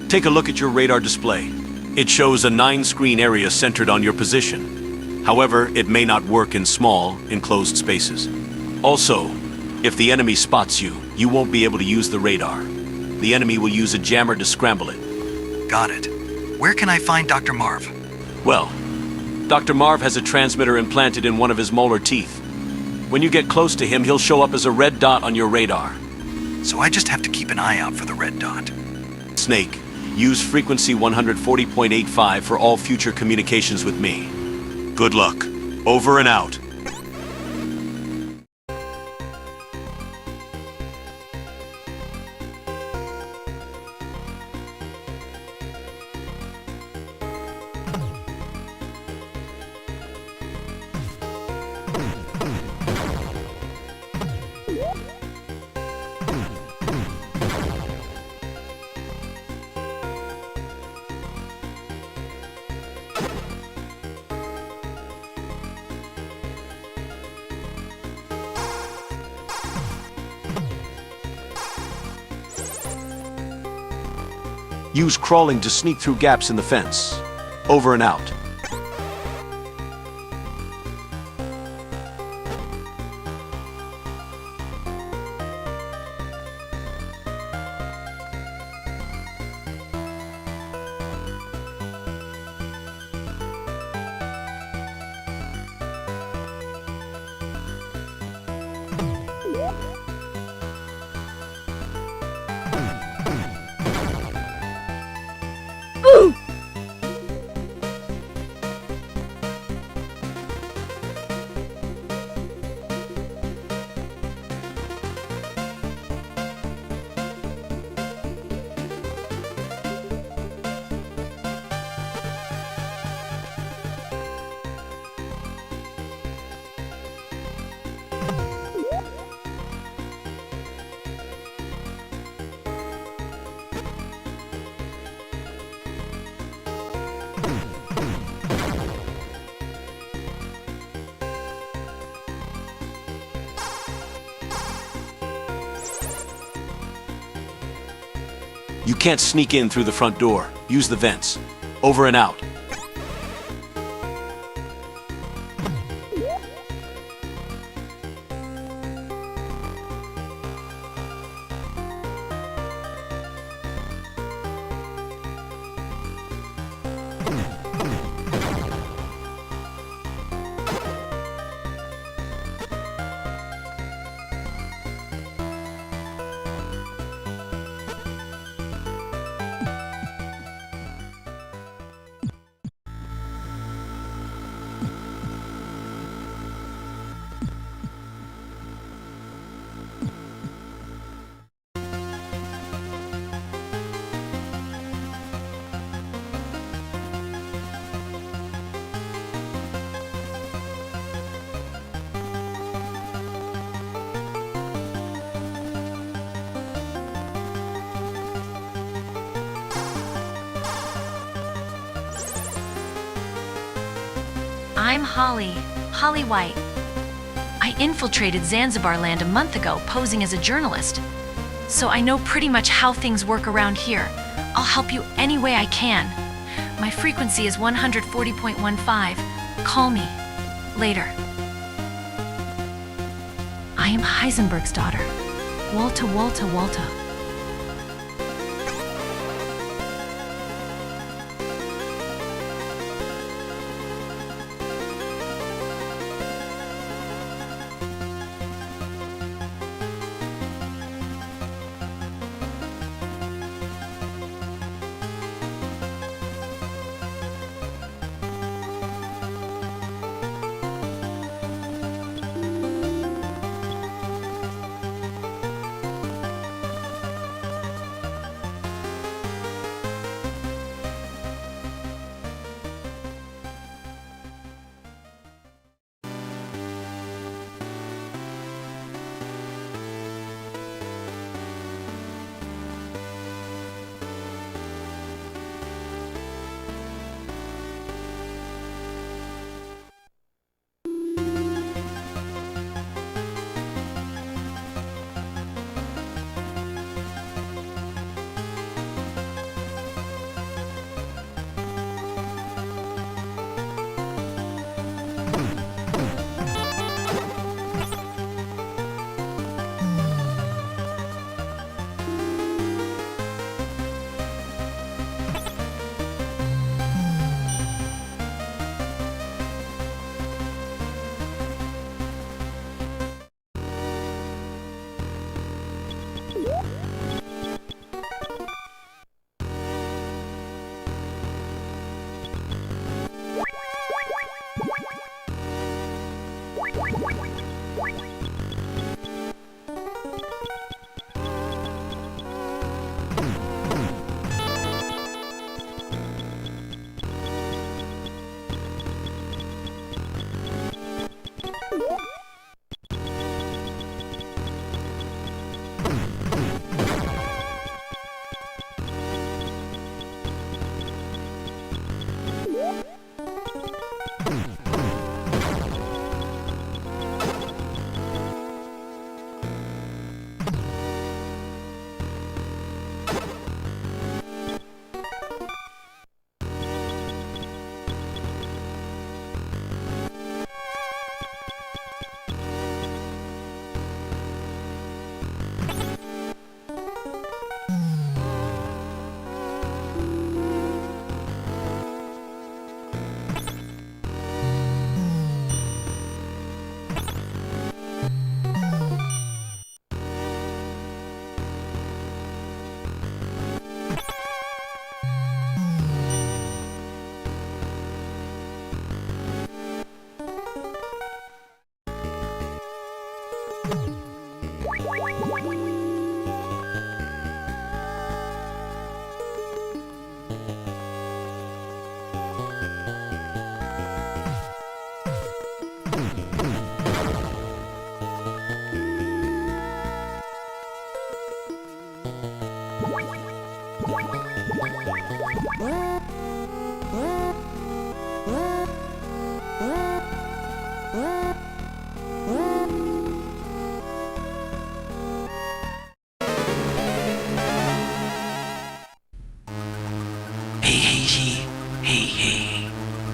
Take a look at your radar display. It shows a 9-screen area centered on your position. However, it may not work in small, enclosed spaces. Also, if the enemy spots you, you won't be able to use the radar. The enemy will use a jammer to scramble it. Got it. Where can I find Dr. Marv? Well, Dr. Marv has a transmitter implanted in one of his molar teeth. When you get close to him, he'll show up as a red dot on your radar. So I just have to keep an eye out for the red dot. Snake, use frequency 140.85 for all future communications with me. Good luck. Over and out. Use crawling to sneak through gaps in the fence. Over and out. You can't sneak in through the front door. Use the vents. Over and out. I'm Holly White. I infiltrated Zanzibar Land a month ago posing as a journalist. So I know pretty much how things work around here. I'll help you any way I can. My frequency is 140.15. Call me. Later. I am Heisenberg's daughter. Walta.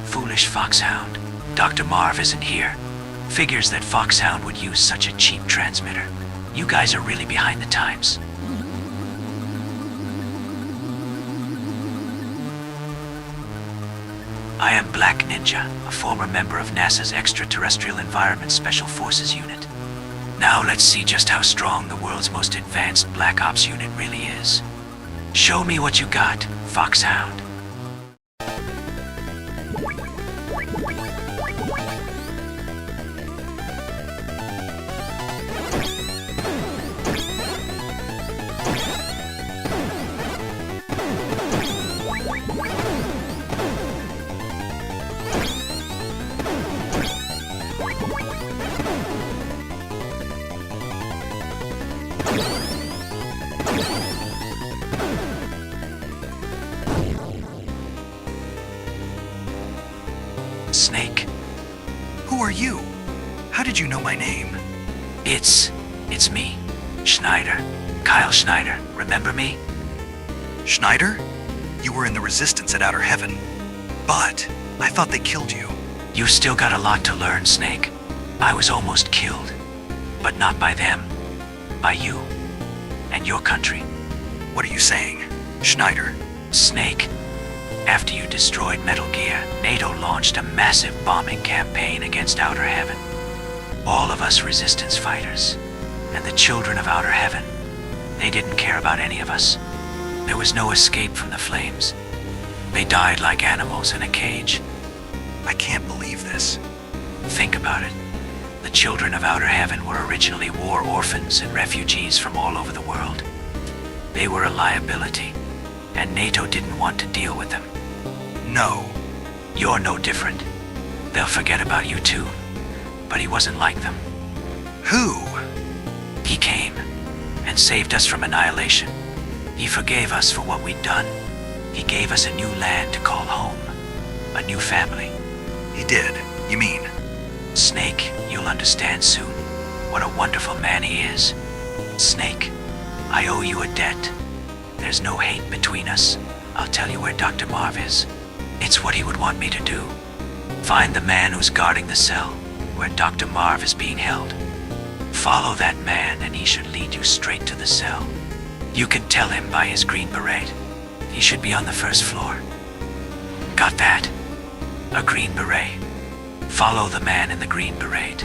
Foolish Foxhound. Dr. Marv isn't here. Figures that Foxhound would use such a cheap transmitter. You guys are really behind the times. I am Black Ninja, a former member of NASA's Extraterrestrial Environment Special Forces unit. Now let's see just how strong the world's most advanced Black Ops unit really is. Show me what you got, Foxhound. Snake. Who are you? How did you know my name? It's me, Schneider. Kyle Schneider. Remember me? Schneider? You were in the Resistance at Outer Heaven. But I thought they killed you. You still got a lot to learn, Snake. I was almost killed. But not by them. By you. And your country. What are you saying? Schneider? Snake. After you destroyed Metal Gear, NATO launched a massive bombing campaign against Outer Heaven. All of us Resistance fighters, and the children of Outer Heaven, they didn't care about any of us. There was no escape from the flames. They died like animals in a cage. I can't believe this. Think about it. The children of Outer Heaven were originally war orphans and refugees from all over the world. They were a liability, and NATO didn't want to deal with them. No. You're no different. They'll forget about you too. But he wasn't like them. Who? He came and saved us from annihilation. He forgave us for what we'd done. He gave us a new land to call home. A new family. He did. You mean? Snake, you'll understand soon. What a wonderful man he is. Snake, I owe you a debt. There's no hate between us. I'll tell you where Dr. Marv is. It's what he would want me to do. Find the man who's guarding the cell, where Dr. Marv is being held. Follow that man and he should lead you straight to the cell. You can tell him by his green beret. He should be on the first floor. Got that? A green beret. Follow the man in the green beret.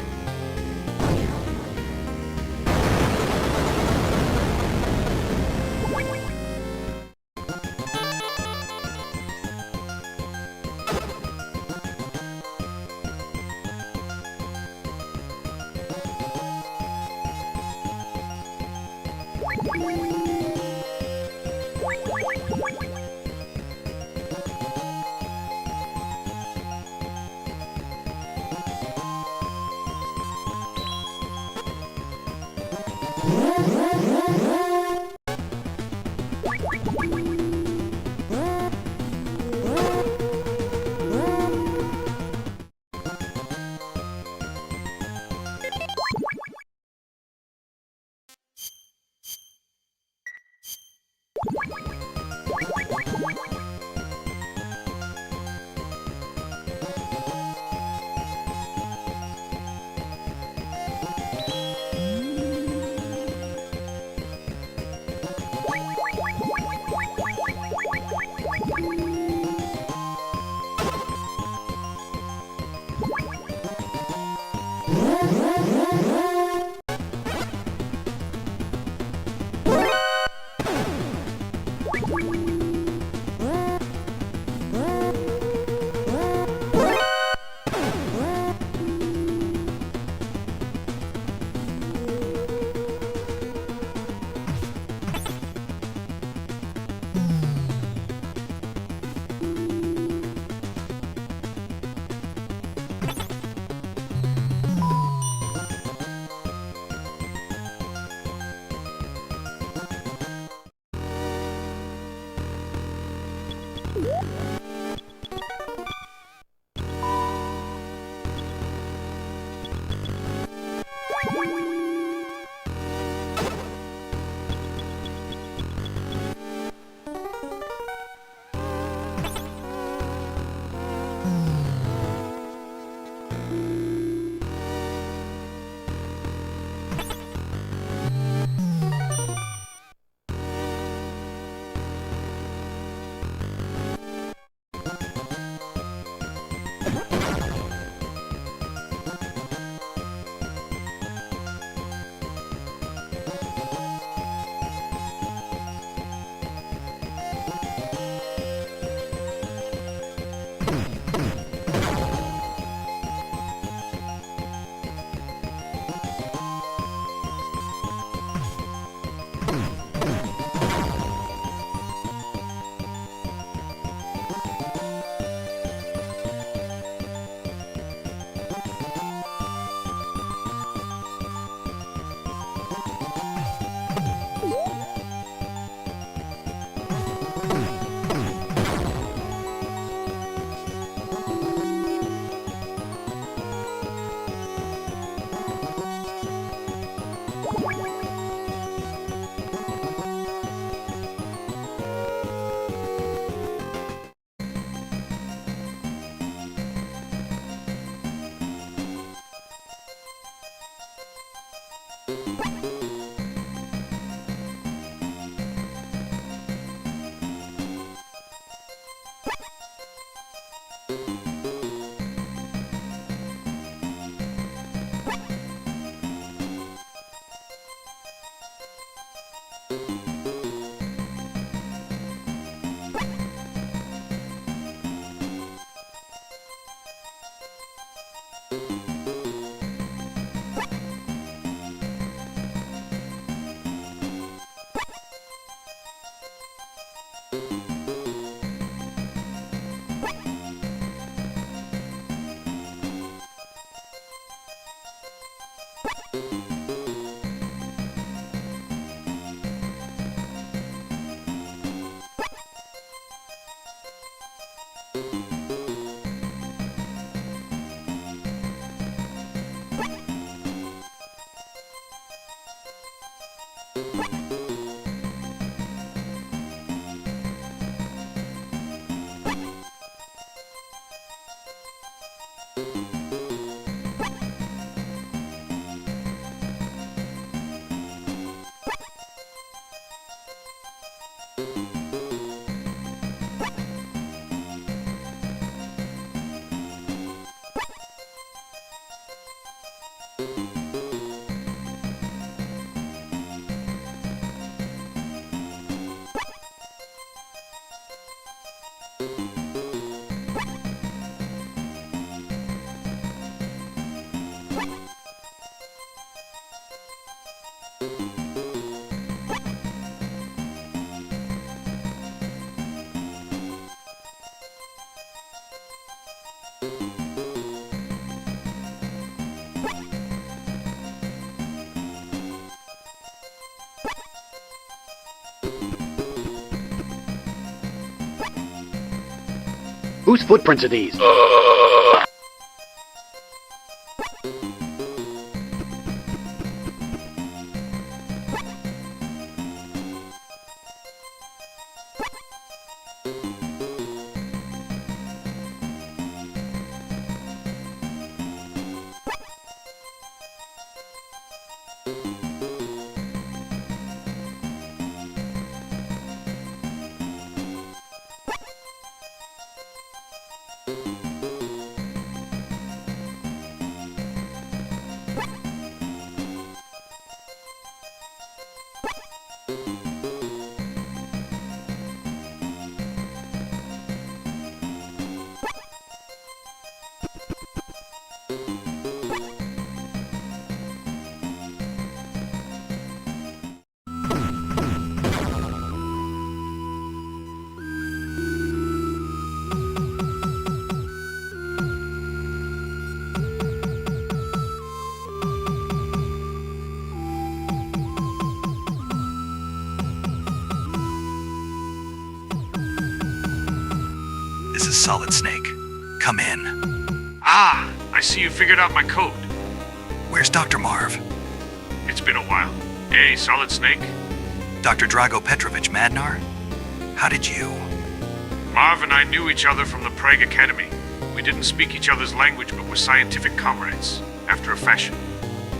Whose footprints are these? This is Solid Snake. Come in. Ah, I see you figured out my code. Where's Dr. Marv? It's been a while. Hey, Solid Snake. Dr. Drago Petrovich Madnar? How did you? Marv and I knew each other from the Prague Academy. We didn't speak each other's language, but were scientific comrades, after a fashion.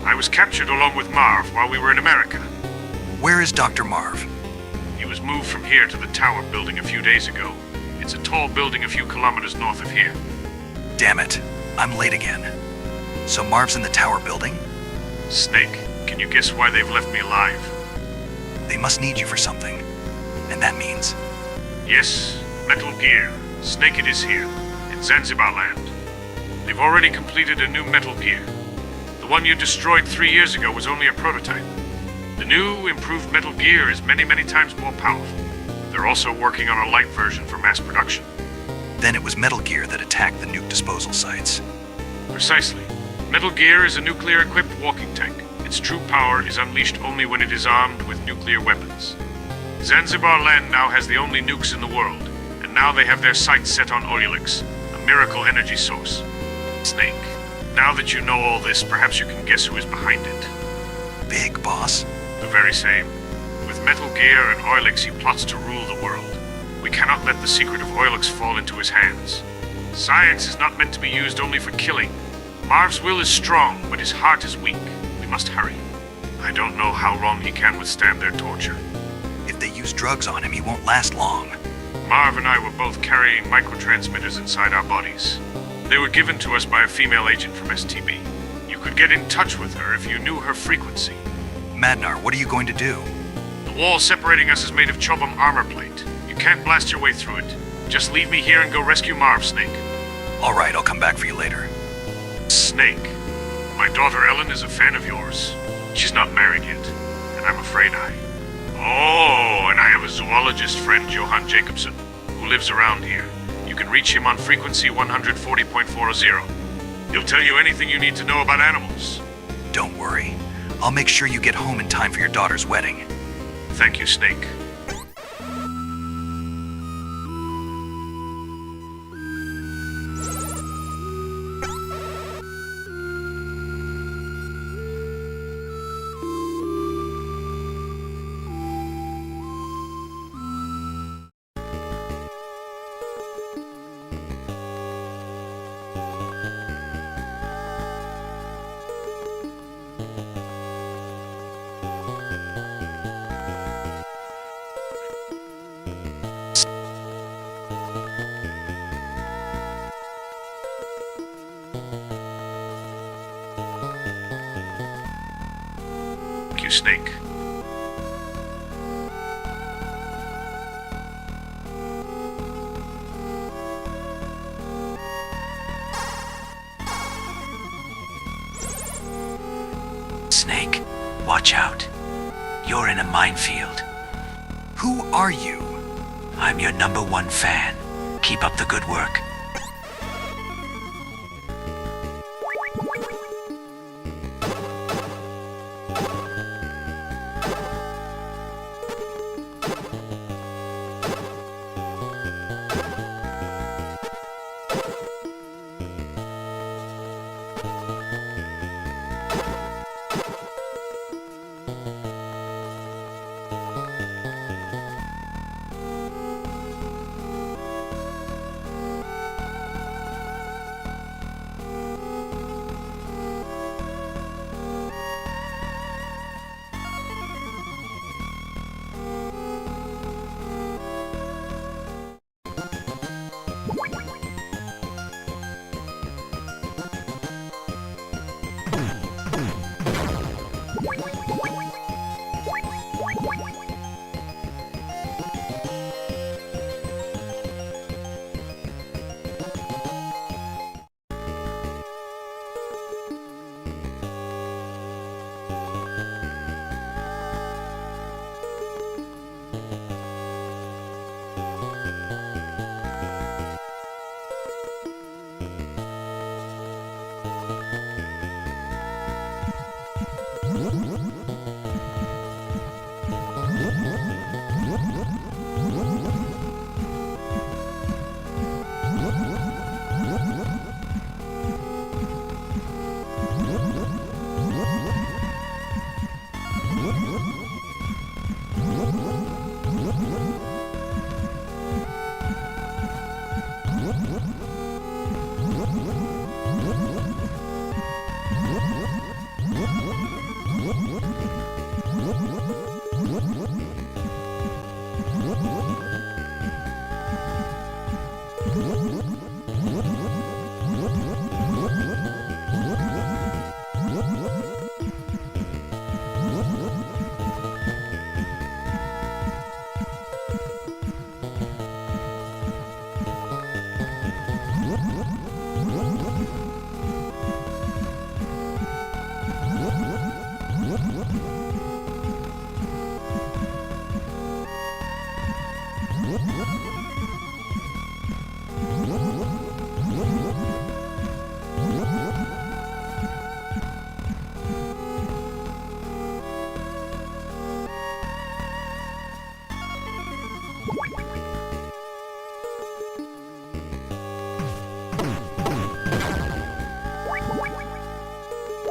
I was captured along with Marv while we were in America. Where is Dr. Marv? He was moved from here to the tower building a few days ago. It's a tall building a few kilometers north of here. Damn it, I'm late again. So Marv's in the tower building? Snake, can you guess why they've left me alive? They must need you for something. And that means? Yes, Metal Gear. Snake it is here, in Zanzibar Land. They've already completed a new Metal Gear. The one you destroyed 3 years ago was only a prototype. The new, improved Metal Gear is many, many times more powerful. They're also working on a light version for mass production. Then it was Metal Gear that attacked the nuke disposal sites. Precisely. Metal Gear is a nuclear-equipped walking tank. Its true power is unleashed only when it is armed with nuclear weapons. Zanzibar Land now has the only nukes in the world, and now they have their sights set on Olulix, a miracle energy source. Snake, now that you know all this, perhaps you can guess who is behind it. Big Boss? The very same. With Metal Gear and Olulix, he plots to rule the world. We cannot let the secret of Olulix fall into his hands. Science is not meant to be used only for killing. Marv's will is strong, but his heart is weak. We must hurry. I don't know how long he can withstand their torture. If they use drugs on him, he won't last long. Marv and I were both carrying microtransmitters inside our bodies. They were given to us by a female agent from STB. You could get in touch with her if you knew her frequency. Madnar, what are you going to do? The wall separating us is made of Chobham armor plate. You can't blast your way through it. Just leave me here and go rescue Marv, Snake. All right, I'll come back for you later. Snake, my daughter Ellen is a fan of yours. She's not married yet, and I'm afraid Oh, and I have a zoologist friend, Johann Jacobson, who lives around here. You can reach him on frequency 140.40. He'll tell you anything you need to know about animals. Don't worry. I'll make sure you get home in time for your daughter's wedding. Thank you, Snake. Snake. Snake, watch out. You're in a minefield. Who are you? I'm your #1 fan. Keep up the good work.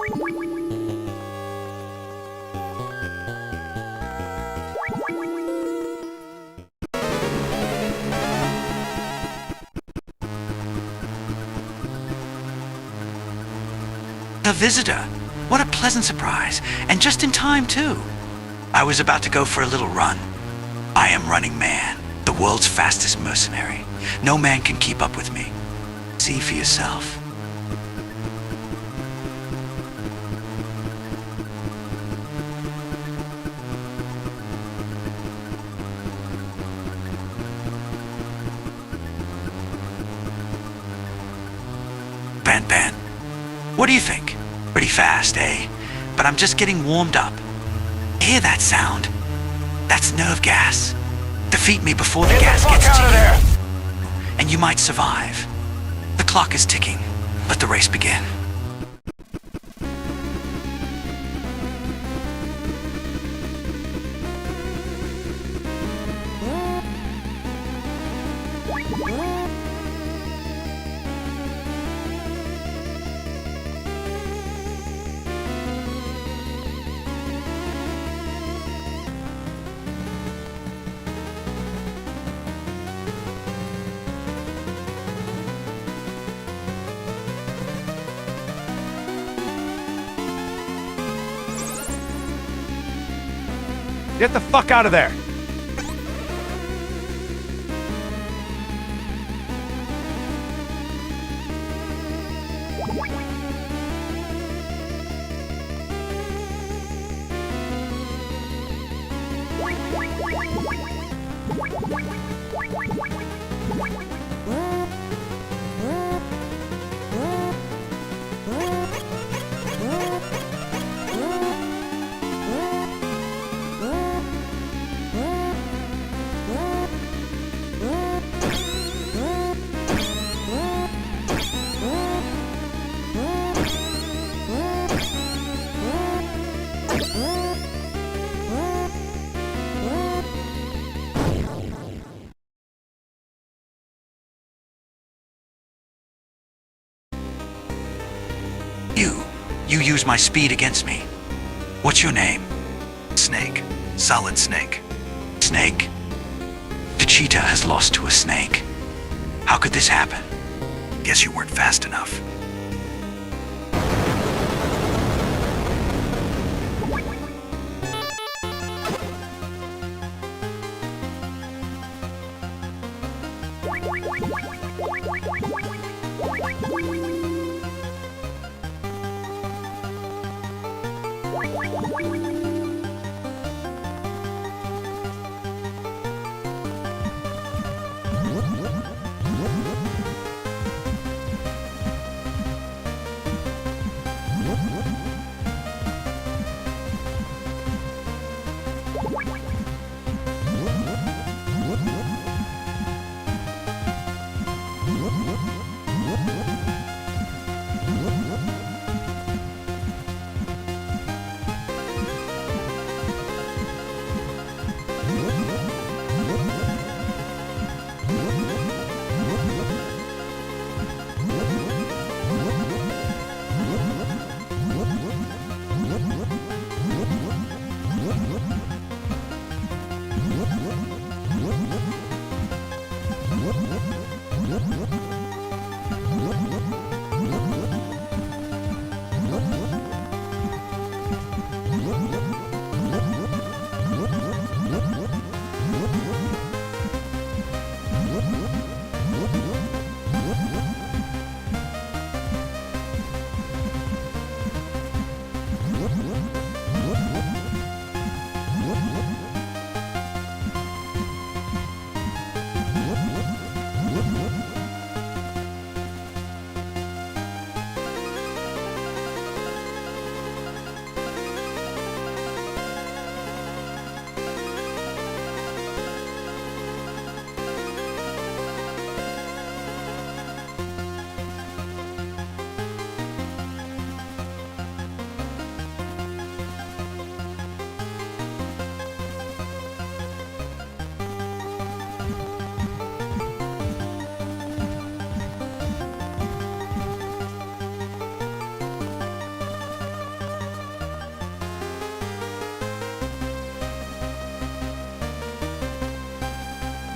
A visitor. What a pleasant surprise. And just in time, too. I was about to go for a little run. I am Running Man, the world's fastest mercenary. No man can keep up with me. See for yourself. Ben. What do you think? Pretty fast, eh? But I'm just getting warmed up. Hear that sound? That's nerve gas. Defeat me before the gas gets to you, and you might survive. The clock is ticking. Let the race begin. Get the fuck out of there! You use my speed against me. What's your name? Snake. Solid Snake. Snake? The cheetah has lost to a snake. How could this happen? Guess you weren't fast enough.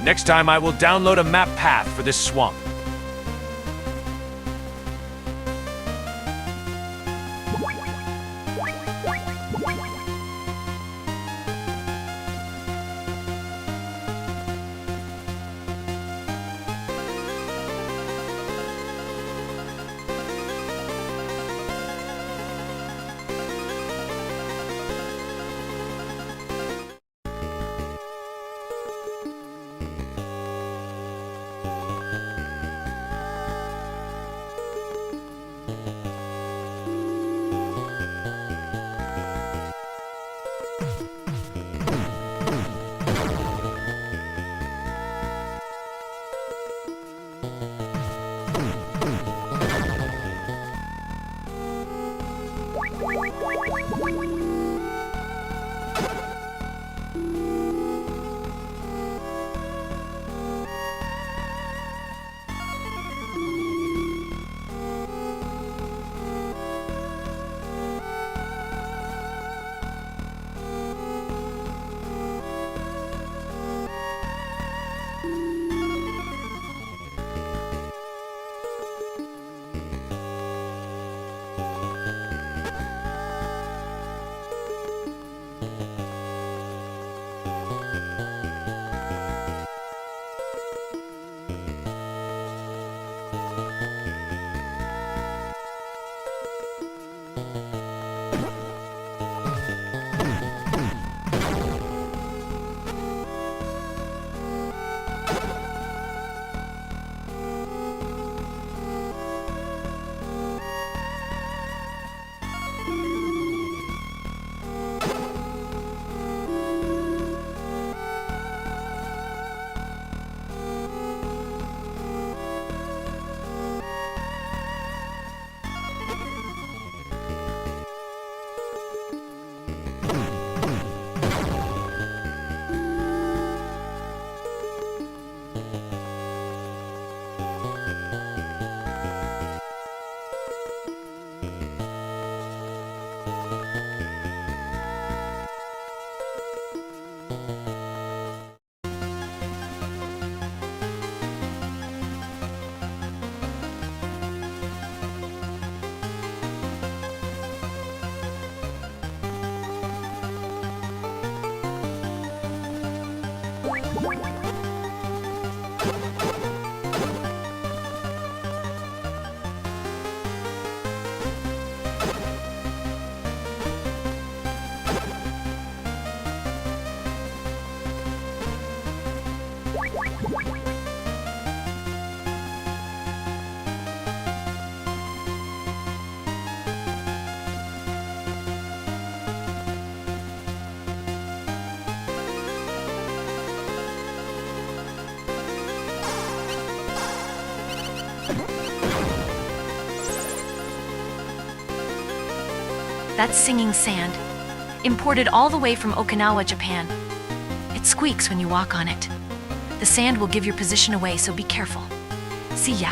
Next time I will download a map path for this swamp. That's singing sand, imported all the way from Okinawa, Japan. It squeaks when you walk on it. The sand will give your position away, so be careful. See ya.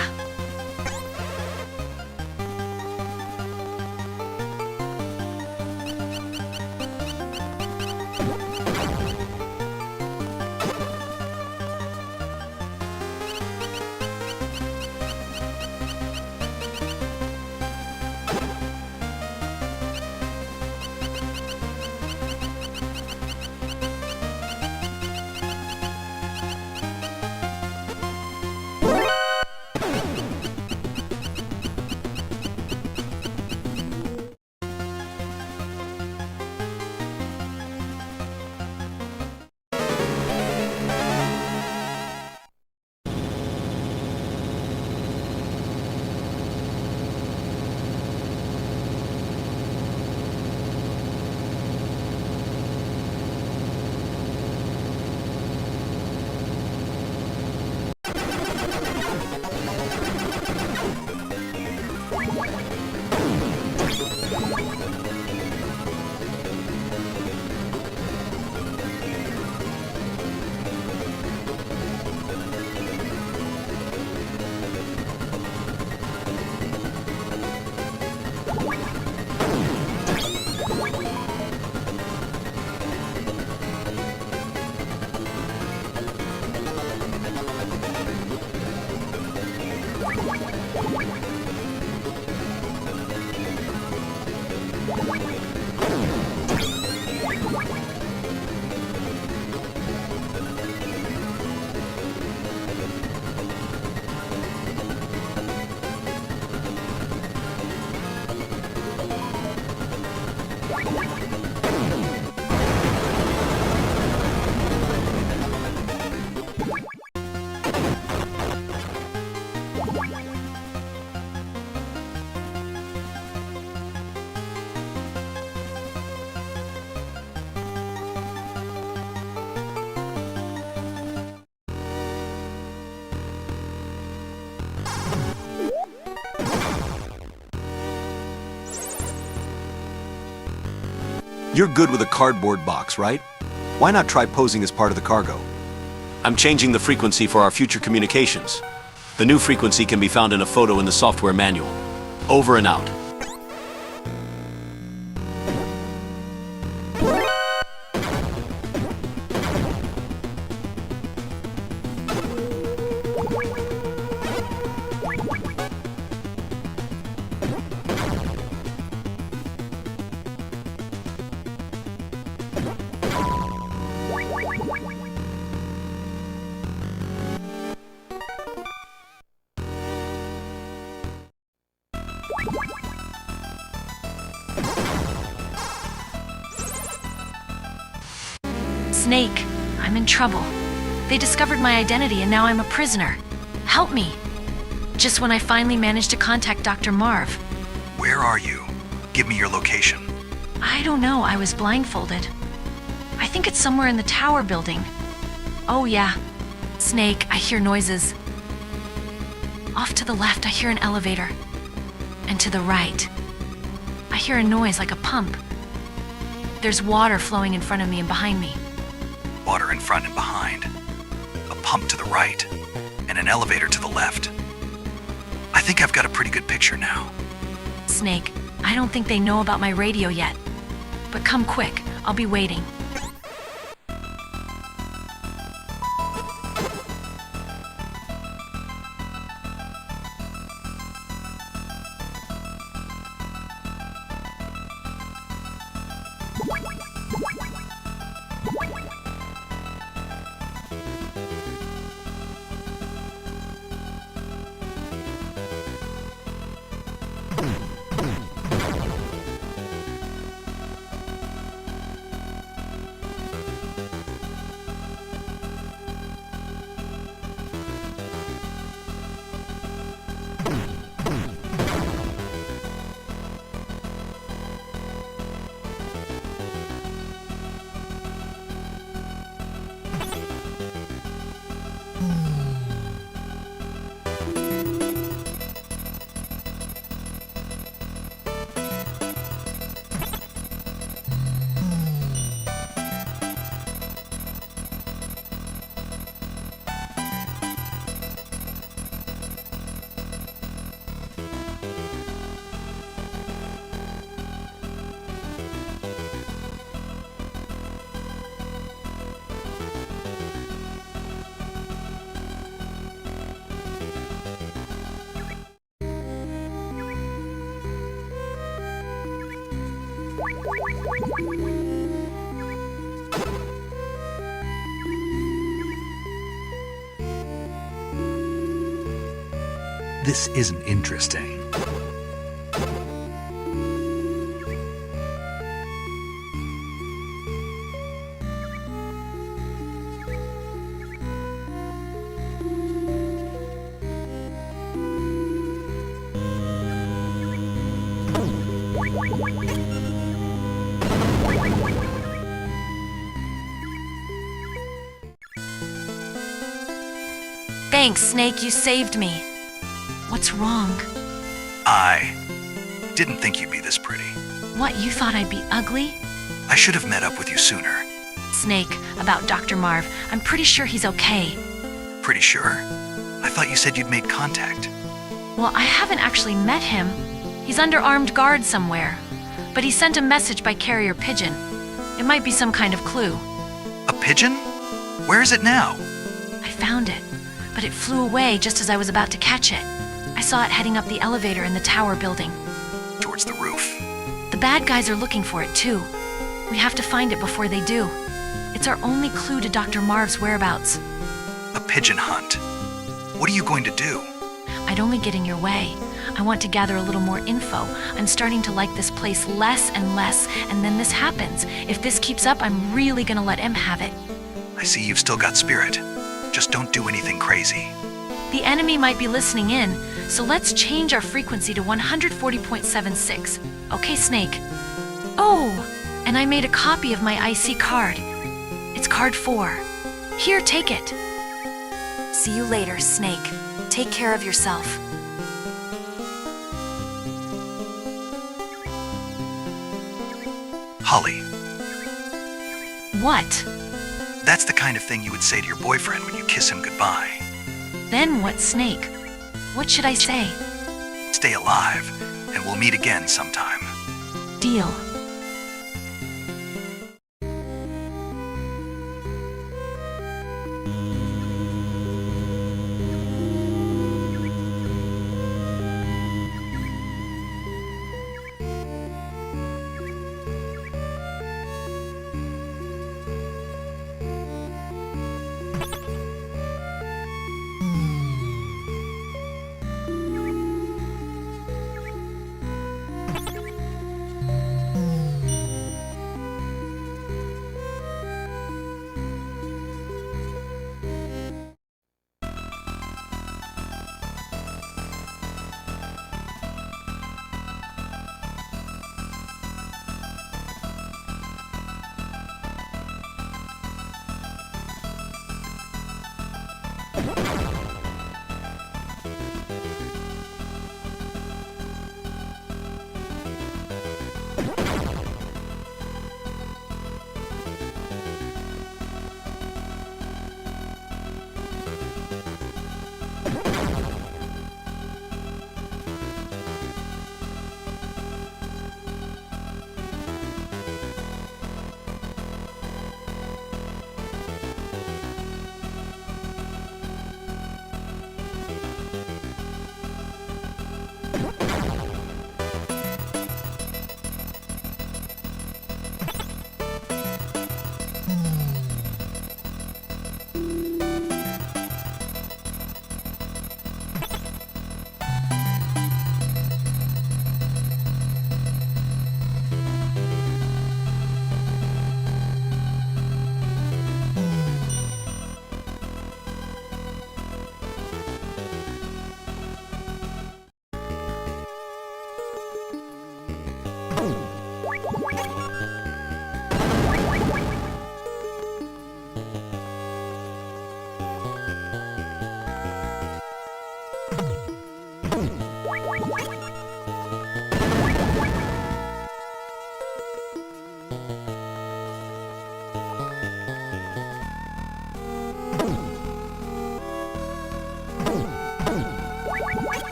You're good with a cardboard box, right? Why not try posing as part of the cargo? I'm changing the frequency for our future communications. The new frequency can be found in a photo in the software manual. Over and out. Snake, I'm in trouble. They discovered my identity and now I'm a prisoner. Help me. Just when I finally managed to contact Dr. Marv. Where are you? Give me your location. I don't know, I was blindfolded. I think it's somewhere in the tower building. Oh yeah. Snake, I hear noises. Off to the left, I hear an elevator. And to the right, I hear a noise like a pump. There's water flowing in front of me and behind me. Water in front and behind. A pump to the right. And an elevator to the left. I think I've got a pretty good picture now. Snake, I don't think they know about my radio yet. But come quick, I'll be waiting. This isn't interesting. Thanks, Snake, you saved me. What's wrong? I didn't think you'd be this pretty. What, you thought I'd be ugly? I should have met up with you sooner. Snake, about Dr. Marv, I'm pretty sure he's okay. Pretty sure? I thought you said you'd made contact. Well, I haven't actually met him. He's under armed guard somewhere. But he sent a message by carrier pigeon. It might be some kind of clue. A pigeon? Where is it now? I found it, but it flew away just as I was about to catch it. I saw it heading up the elevator in the tower building. Towards the roof. The bad guys are looking for it too. We have to find it before they do. It's our only clue to Dr. Marv's whereabouts. A pigeon hunt. What are you going to do? I'd only get in your way. I want to gather a little more info. I'm starting to like this place less and less, and then this happens. If this keeps up, I'm really gonna let M have it. I see you've still got spirit. Just don't do anything crazy. The enemy might be listening in, so let's change our frequency to 140.76. Okay, Snake? Oh, and I made a copy of my IC card. It's card 4. Here, take it. See you later, Snake. Take care of yourself. Holly, What? that's the kind of thing you would say to your boyfriend when you kiss him goodbye. Then what, Snake? What should I say? Stay alive, and we'll meet again sometime. Deal.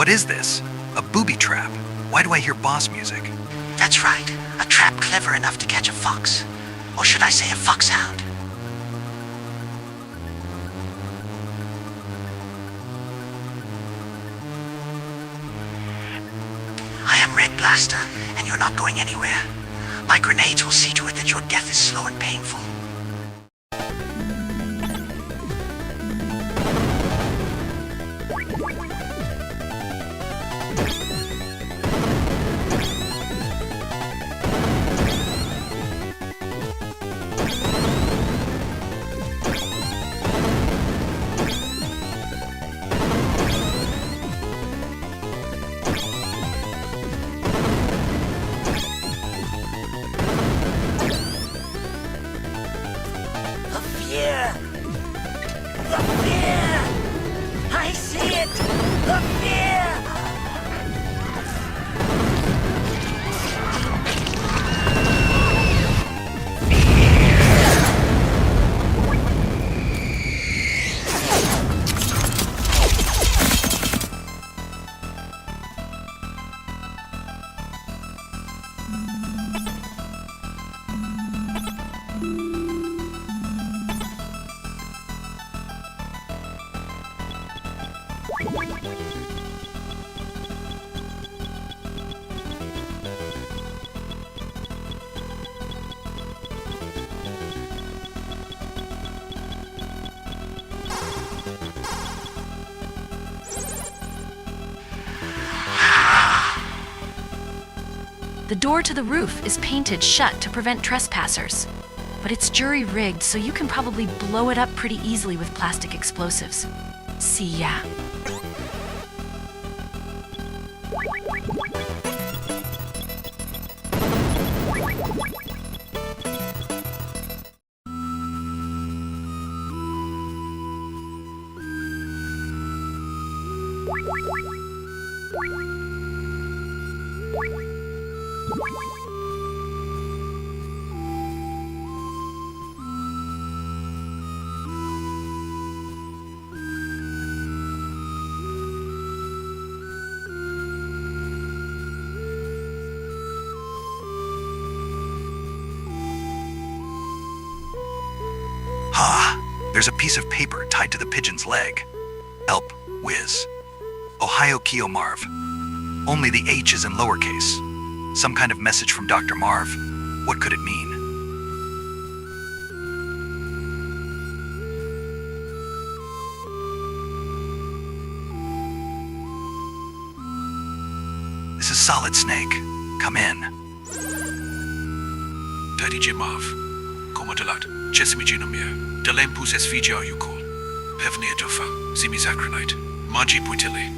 What is this? A booby trap? Why do I hear boss music? That's right. A trap clever enough to catch a fox. Or should I say a foxhound? I am Red Blaster, and you're not going anywhere. My grenades will see to it that your death is slow and painful. The door to the roof is painted shut to prevent trespassers. But it's jury-rigged, so you can probably blow it up pretty easily with plastic explosives. See ya. There's a piece of paper tied to the pigeon's leg. Help, Wiz. Ohio Kyo Marv. Only the H is in lowercase. Some kind of message from Dr. Marv. What could it mean? This is Solid Snake. Come in. Daddy J. Marv. Como de lat. Chesimi Ginomir. Dalempus es Fija Yukol. Pevne Dofa. Simi Zacronite. Maji Puitili.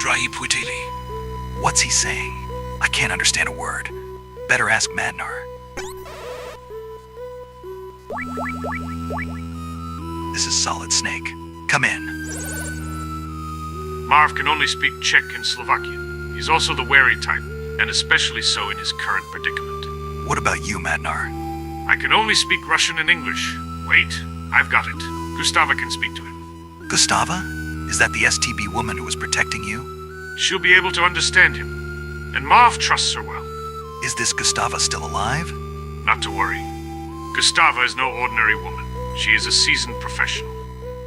Drahi Puitili. What's he saying? I can't understand a word. Better ask Madnar. This is Solid Snake. Come in. Marv can only speak Czech and Slovakian. He's also the wary type, and especially so in his current predicament. What about you, Madnar? I can only speak Russian and English. Wait, I've got it. Gustava can speak to him. Gustava? Is that the STB woman who was protecting you? She'll be able to understand him. And Marv trusts her well. Is this Gustava still alive? Not to worry. Gustava is no ordinary woman. She is a seasoned professional.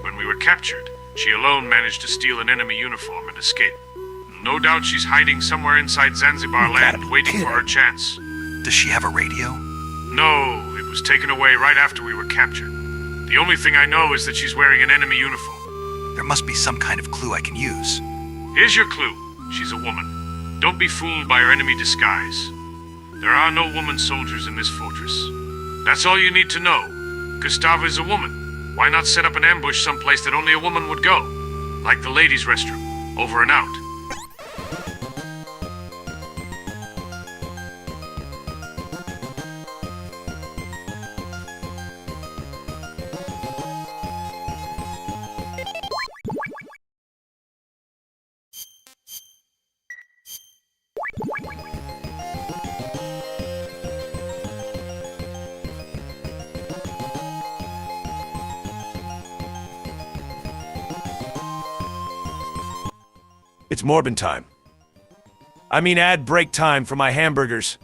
When we were captured, she alone managed to steal an enemy uniform and escape. No doubt she's hiding somewhere inside Zanzibar Land, waiting for her chance. Does she have a radio? No, it was taken away right after we were captured. The only thing I know is that she's wearing an enemy uniform. There must be some kind of clue I can use. Here's your clue. She's a woman. Don't be fooled by her enemy disguise. There are no woman soldiers in this fortress. That's all you need to know. Gustava is a woman. Why not set up an ambush someplace that only a woman would go? Like the ladies' restroom. Over and out. It's Morbin time. I mean ad break time for my hamburgers.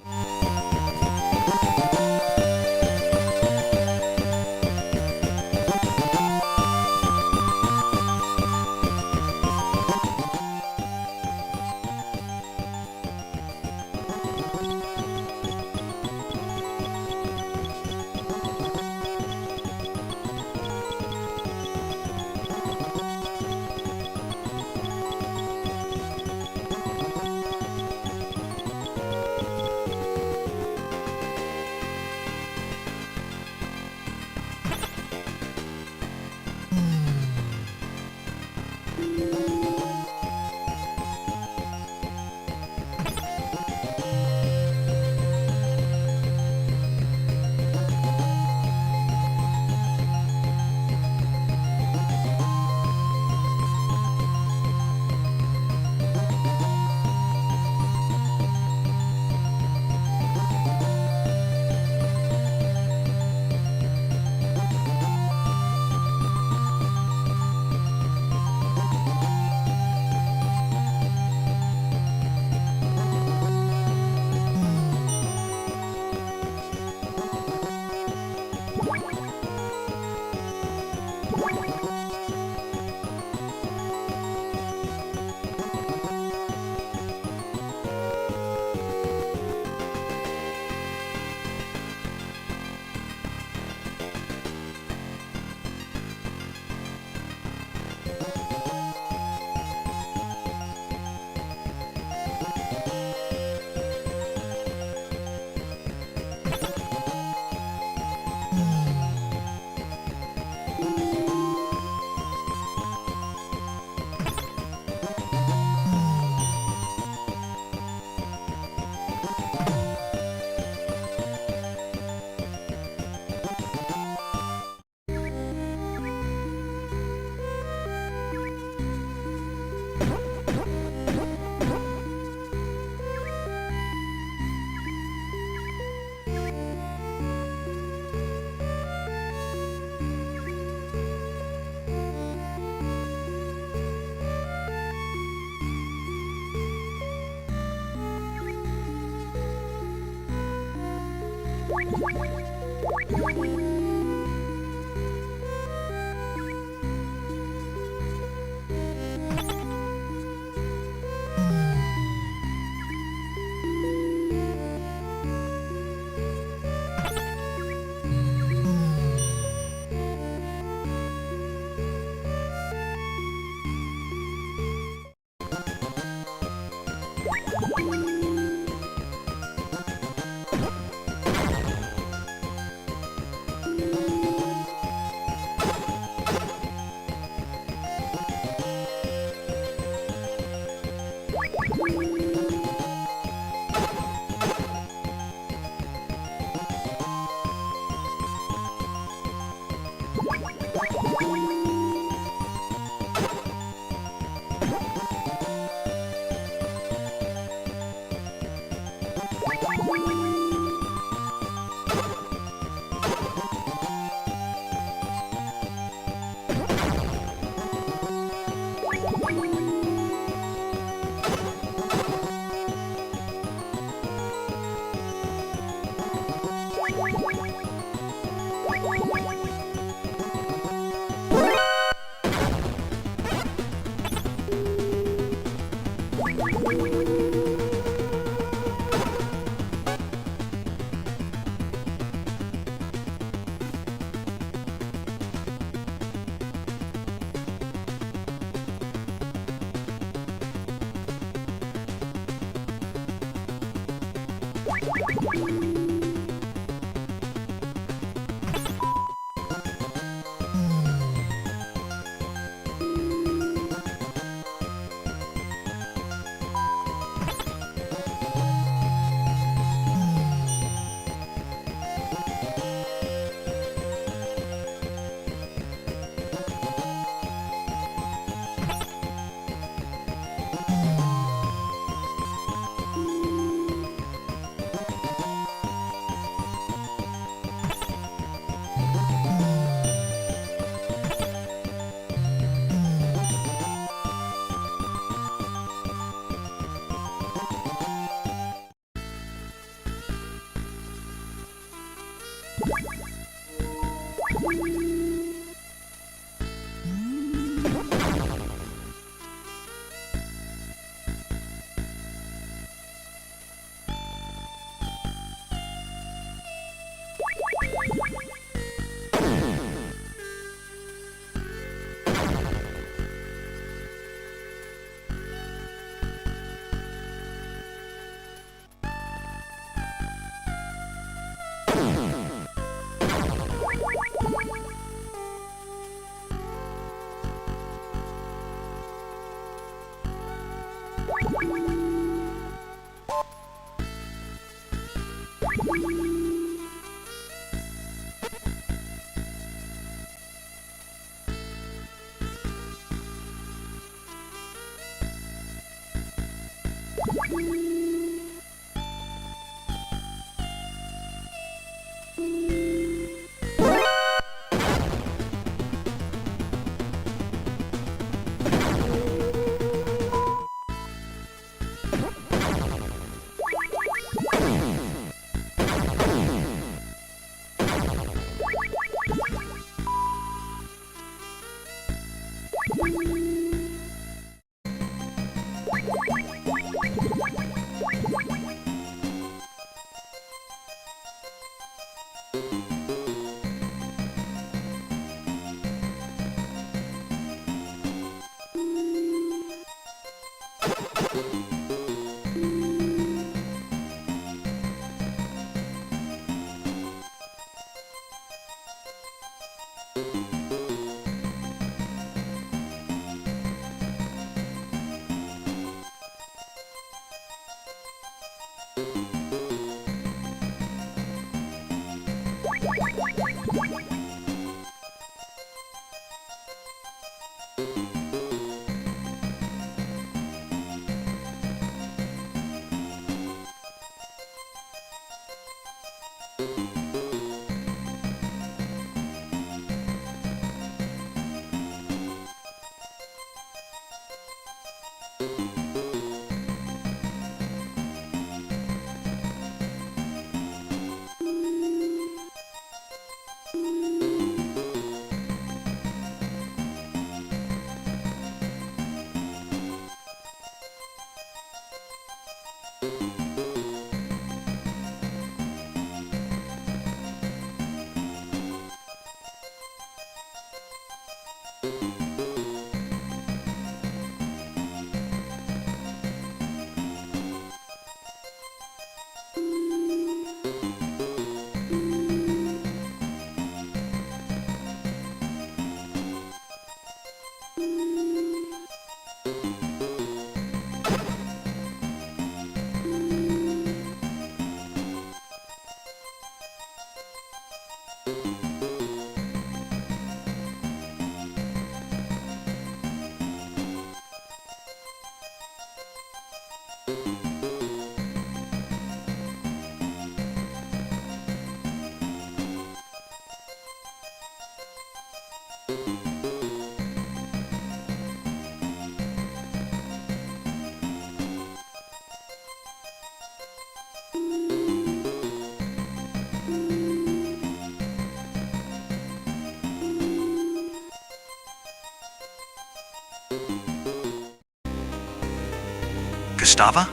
Gustava?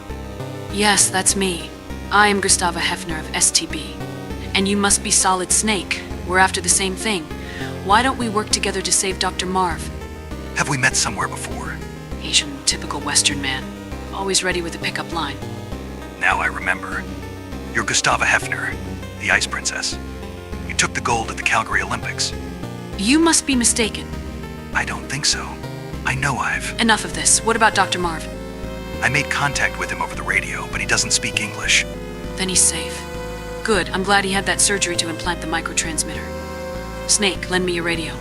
Yes, that's me. I am Gustava Hefner of STB. And you must be Solid Snake. We're after the same thing. Why don't we work together to save Dr. Marv? Have we met somewhere before? Asian, typical Western man. Always ready with a pickup line. Now I remember. You're Gustava Hefner, the Ice Princess. You took the gold at the Calgary Olympics. You must be mistaken. I don't think so. I know I've... Enough of this. What about Dr. Marv? I made contact with him over the radio, but he doesn't speak English. Then he's safe. Good. I'm glad he had that surgery to implant the microtransmitter. Snake, lend me your radio.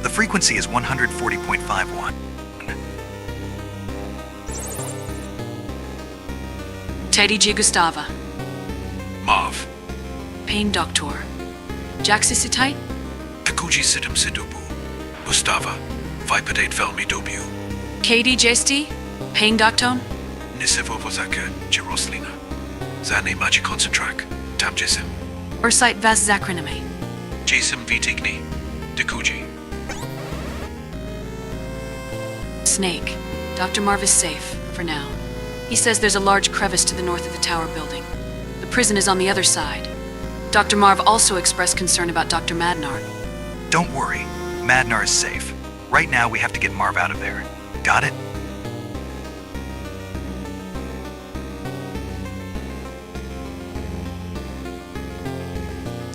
The frequency is 140.51. Teddy G. Gustava. Marv. Pain Doctor. Jaxicitite? Takuji situm sidubu. Gustava. Vipadate velmi dobu. KD Jesti? Pain Doctone? Nisevovozaka Jeroslina. Zane Maji Concentrak. Tam Jisim. Ursite Vas Zacriname. Jisim Vitigni. Takuji. Snake. Dr. Marv is safe, for now. He says there's a large crevice to the north of the tower building. The prison is on the other side. Dr. Marv also expressed concern about Dr. Madnar. Don't worry. Madnar is safe. Right now, we have to get Marv out of there. Got it?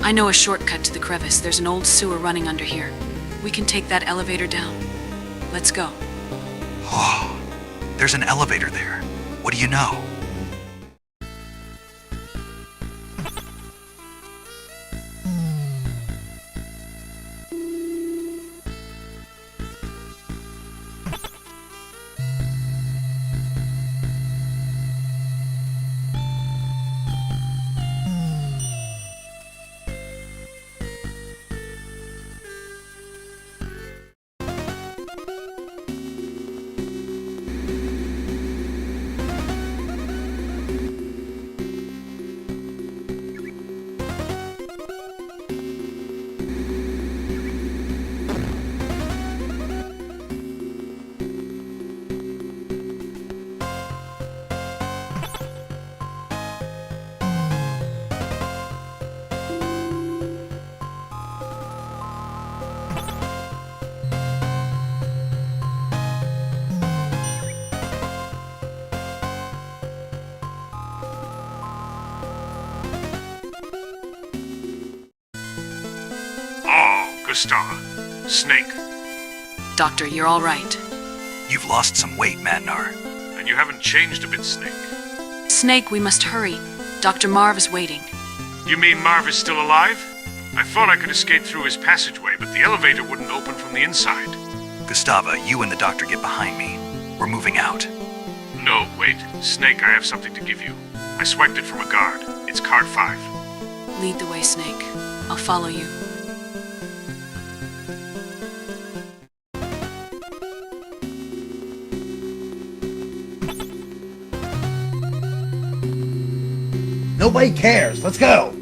I know a shortcut to the crevice. There's an old sewer running under here. We can take that elevator down. Let's go. Oh, there's an elevator there. What do you know? Gustava. Snake. Doctor, you're all right. You've lost some weight, Madnar. And you haven't changed a bit, Snake. Snake, we must hurry. Dr. Marv is waiting. You mean Marv is still alive? I thought I could escape through his passageway, but the elevator wouldn't open from the inside. Gustava, you and the doctor get behind me. We're moving out. No, wait. Snake, I have something to give you. I swiped it from a guard. It's card 5. Lead the way, Snake. I'll follow you. Nobody cares. Let's go.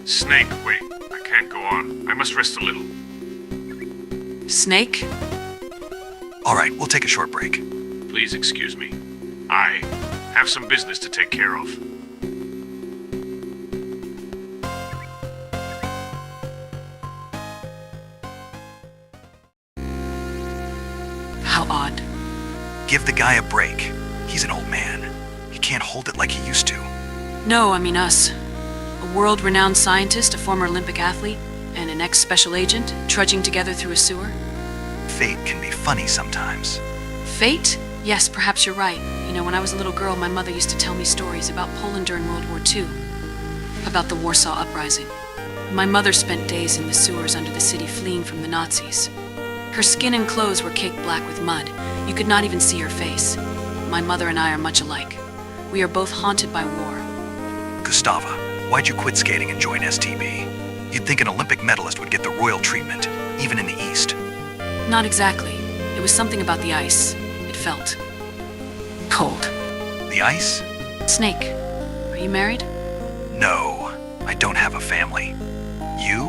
Snake, wait. I can't go on. I must rest a little. Snake? All right, we'll take a short break. Please excuse me. I have some business to take care of. How odd. Give the guy a break. He's an old man. He can't hold it like he used to. No, I mean us. A world-renowned scientist, a former Olympic athlete, and an ex-special agent trudging together through a sewer. Fate can be funny sometimes. Fate? Yes, perhaps you're right. You know, when I was a little girl, my mother used to tell me stories about Poland during World War II. About the Warsaw Uprising. My mother spent days in the sewers under the city fleeing from the Nazis. Her skin and clothes were caked black with mud. You could not even see her face. My mother and I are much alike. We are both haunted by war. Gustava, why'd you quit skating and join STB? You'd think an Olympic medalist would get the royal treatment, even in the East. Not exactly. It was something about the ice. It felt cold. The ice? Snake, are you married? No, I don't have a family. You?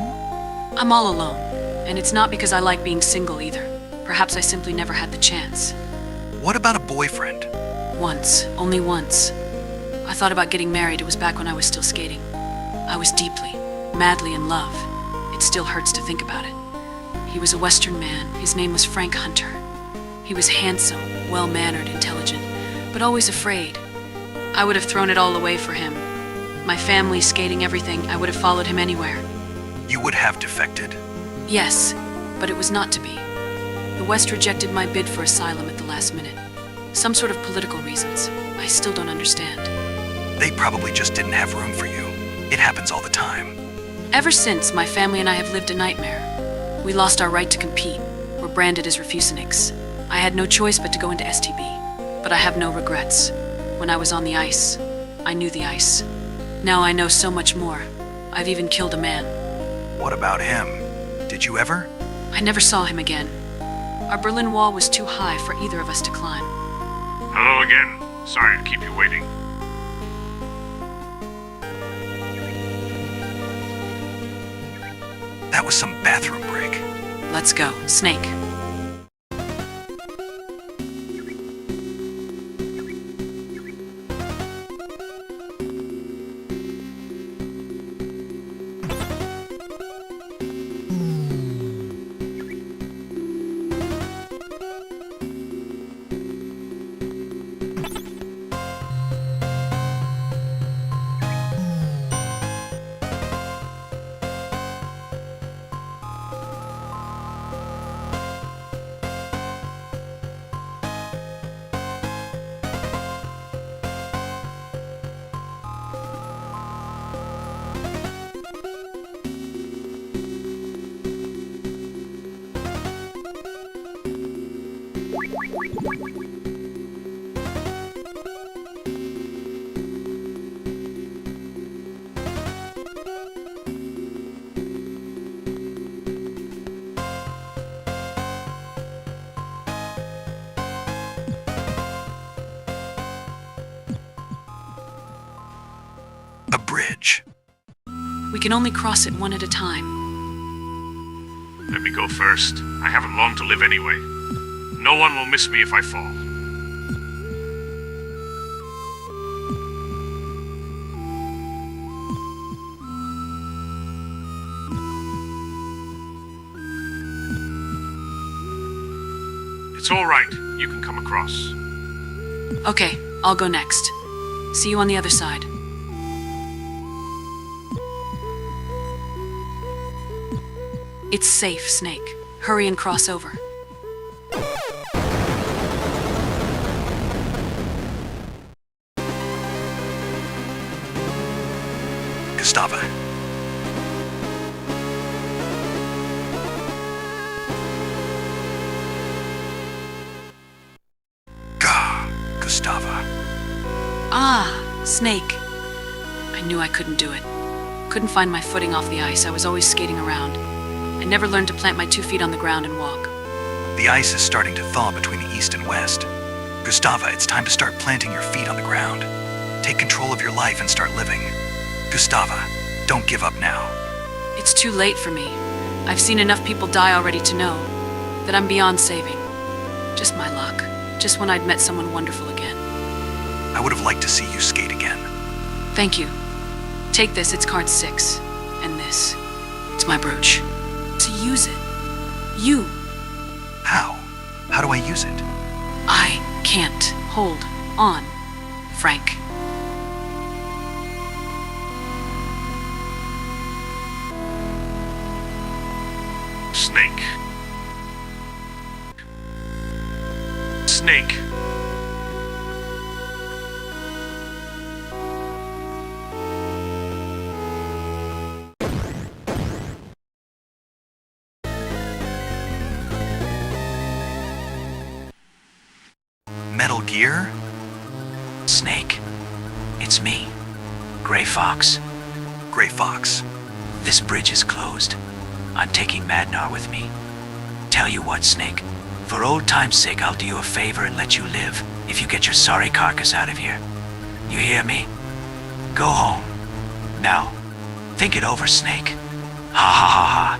I'm all alone, and it's not because I like being single either. Perhaps I simply never had the chance. What about a boyfriend? Once, only once. I thought about getting married. It was back when I was still skating. I was deeply, madly in love. It still hurts to think about it. He was a Western man. His name was Frank Hunter. He was handsome, well-mannered, intelligent, but always afraid. I would have thrown it all away for him. My family, skating, everything. I would have followed him anywhere. You would have defected? Yes, but it was not to be. The West rejected my bid for asylum at the last minute. Some sort of political reasons. I still don't understand. They probably just didn't have room for you. It happens all the time. Ever since, my family and I have lived a nightmare. We lost our right to compete. We're branded as refuseniks. I had no choice but to go into STB. But I have no regrets. When I was on the ice, I knew the ice. Now I know so much more. I've even killed a man. What about him? Did you ever? I never saw him again. Our Berlin Wall was too high for either of us to climb. Hello again. Sorry to keep you waiting. That was some bathroom break. Let's go, Snake. A bridge. We can only cross it one at a time. Let me go first. I haven't long to live anyway. No one will miss me if I fall. It's all right. You can come across. Okay, I'll go next. See you on the other side. It's safe, Snake. Hurry and cross over. Gustava. Gustava. Ah, Snake. I knew I couldn't do it. Couldn't find my footing off the ice. I was always skating around. I never learned to plant my 2 feet on the ground and walk. The ice is starting to thaw between the east and west. Gustava, it's time to start planting your feet on the ground. Take control of your life and start living. Gustava, don't give up now. It's too late for me. I've seen enough people die already to know that I'm beyond saving. Just my luck. Just when I'd met someone wonderful again. I would have liked to see you skate again. Thank you. Take this, it's card 6. And this. It's my brooch. To use it. You. How? How do I use it? I can't hold on, Frank. Snake. Snake. Metal Gear? Snake. It's me. Gray Fox. Gray Fox. This bridge is closed. I'm taking Madnar with me. Tell you what, Snake. For old time's sake, I'll do you a favor and let you live if you get your sorry carcass out of here. You hear me? Go home. Now, think it over, Snake. Ha ha ha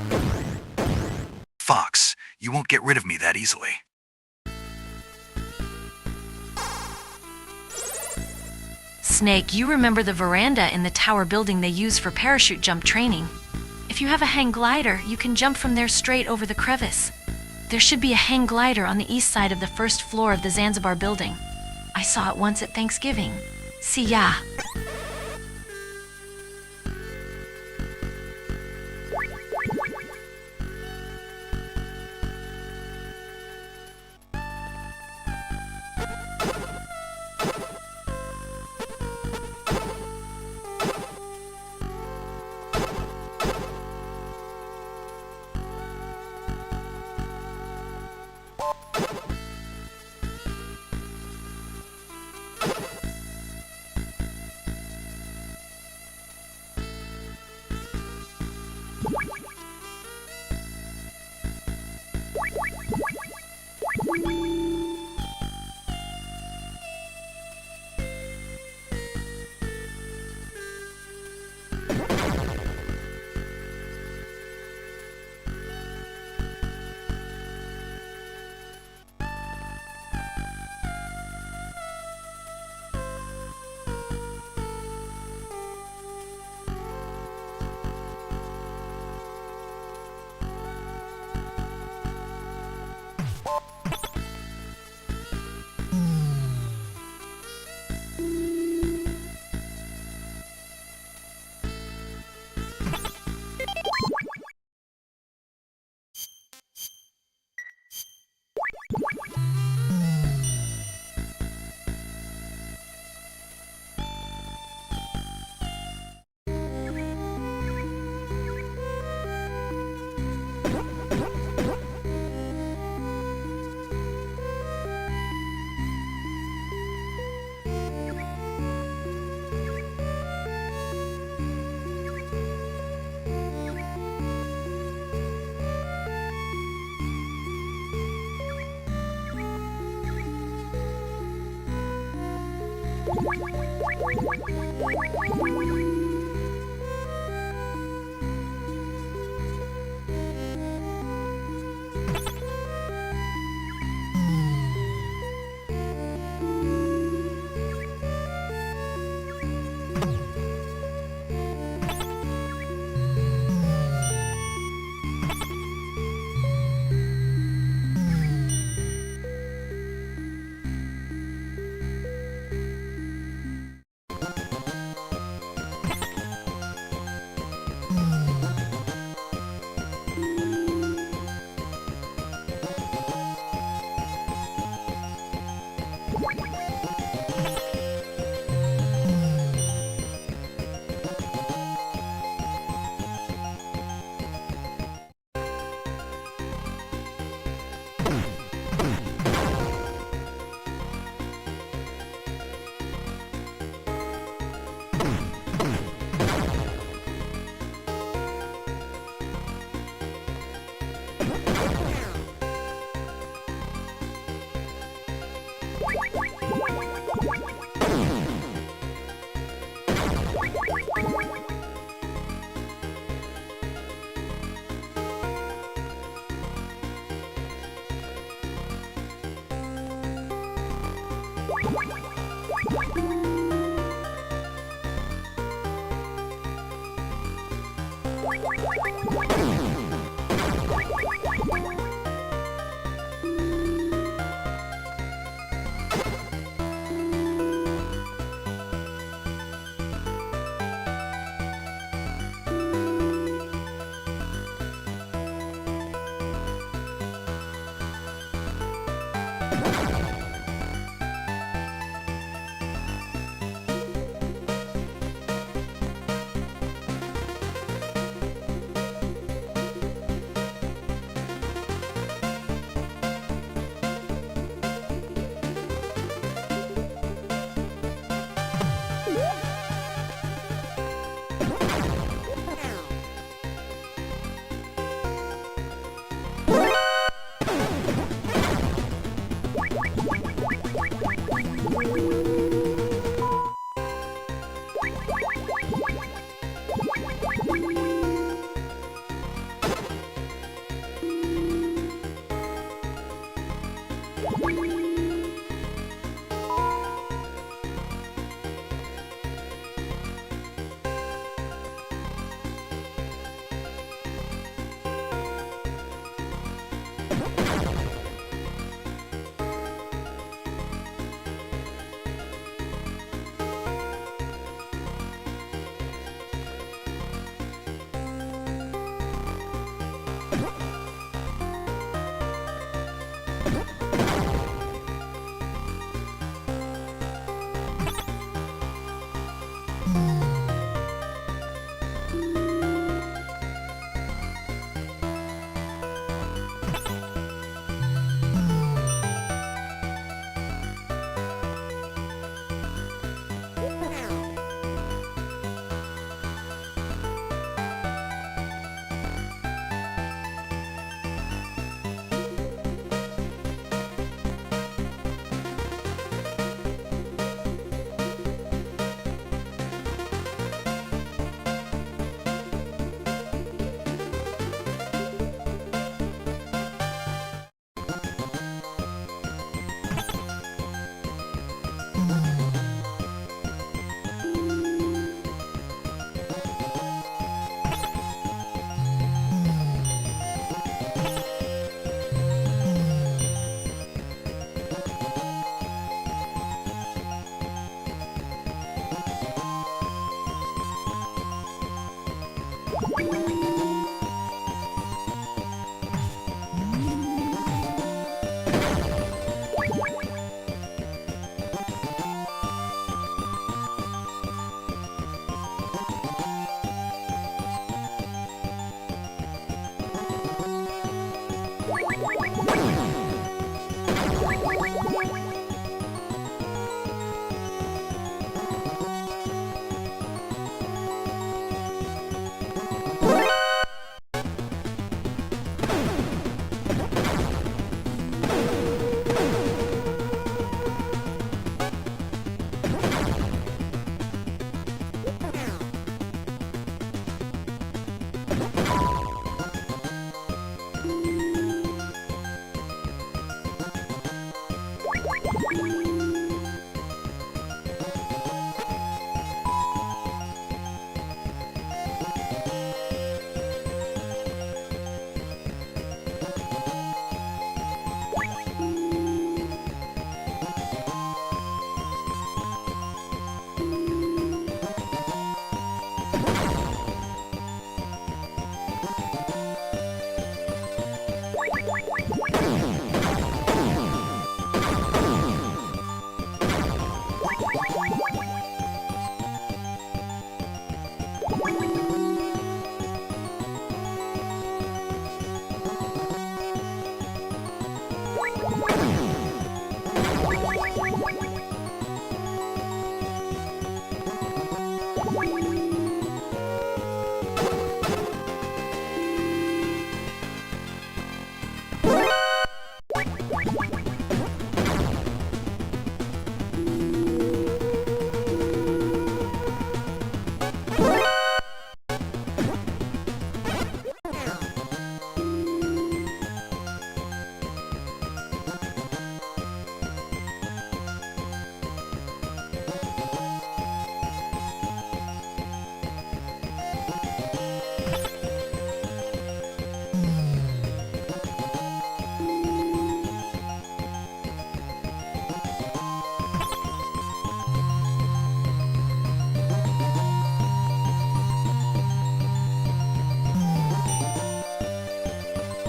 ha. Fox, you won't get rid of me that easily. Snake, you remember the veranda in the tower building they use for parachute jump training. If you have a hang glider, you can jump from there straight over the crevice. There should be a hang glider on the east side of the first floor of the Zanzibar building. I saw it once at Thanksgiving. See ya.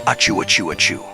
Achoo, achoo, achoo.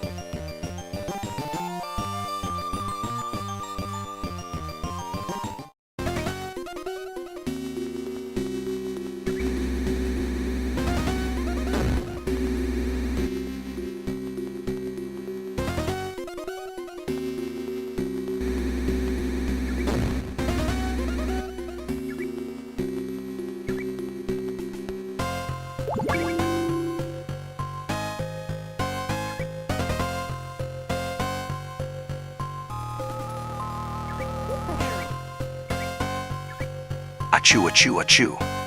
Achoo, achoo, achoo.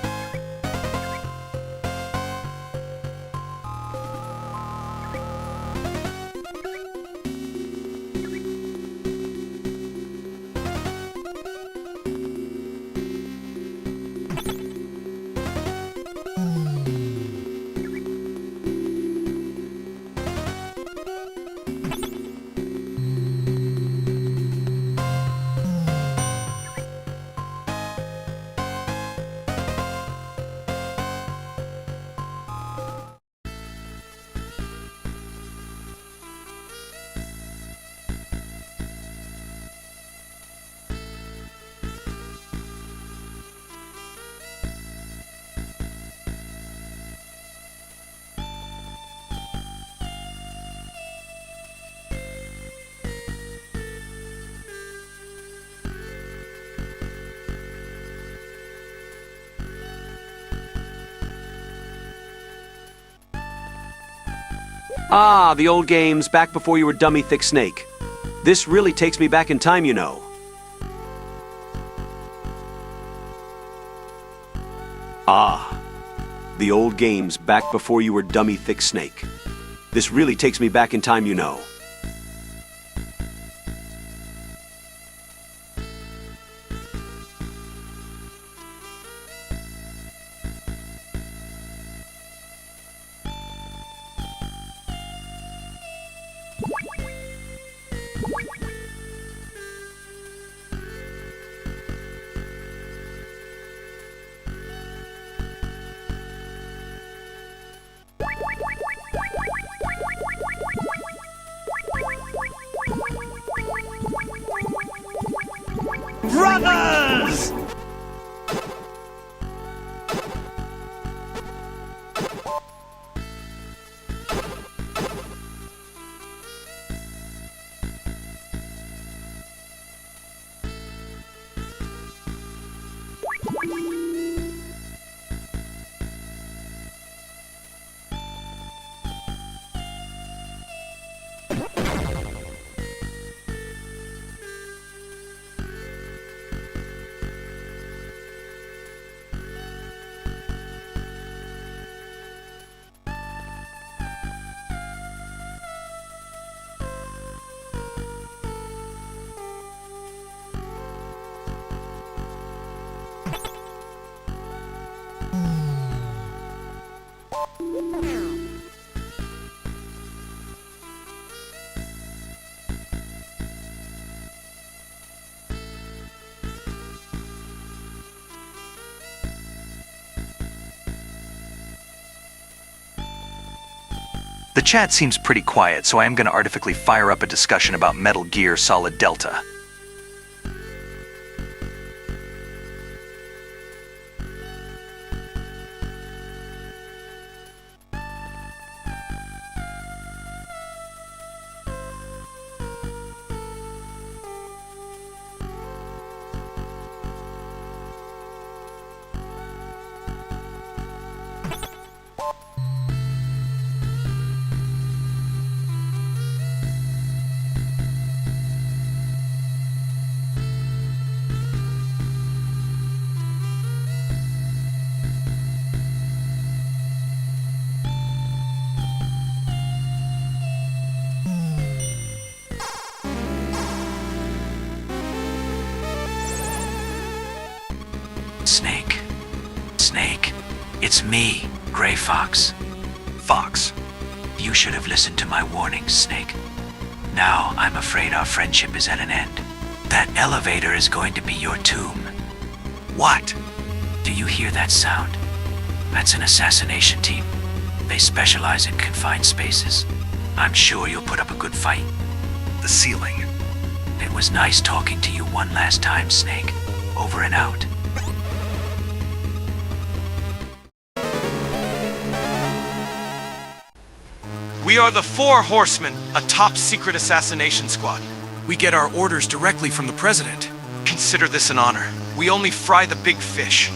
Ah, the old games back before you were dummy thick snake. This really takes me back in time, you know. Ah, the old games back before you were dummy thick snake. This really takes me back in time, you know. Brothers! The chat seems pretty quiet, so I am going to artificially fire up a discussion about Metal Gear Solid Delta. Snake, it's me, Gray Fox. Fox. You should have listened to my warnings, Snake. Now I'm afraid our friendship is at an end. That elevator is going to be your tomb. What? Do you hear that sound? That's an assassination team. They specialize in confined spaces. I'm sure you'll put up a good fight. The ceiling. It was nice talking to you one last time, Snake. Over and out. We are the Four Horsemen, a top-secret assassination squad. We get our orders directly from the president. Consider this an honor. We only fry the big fish.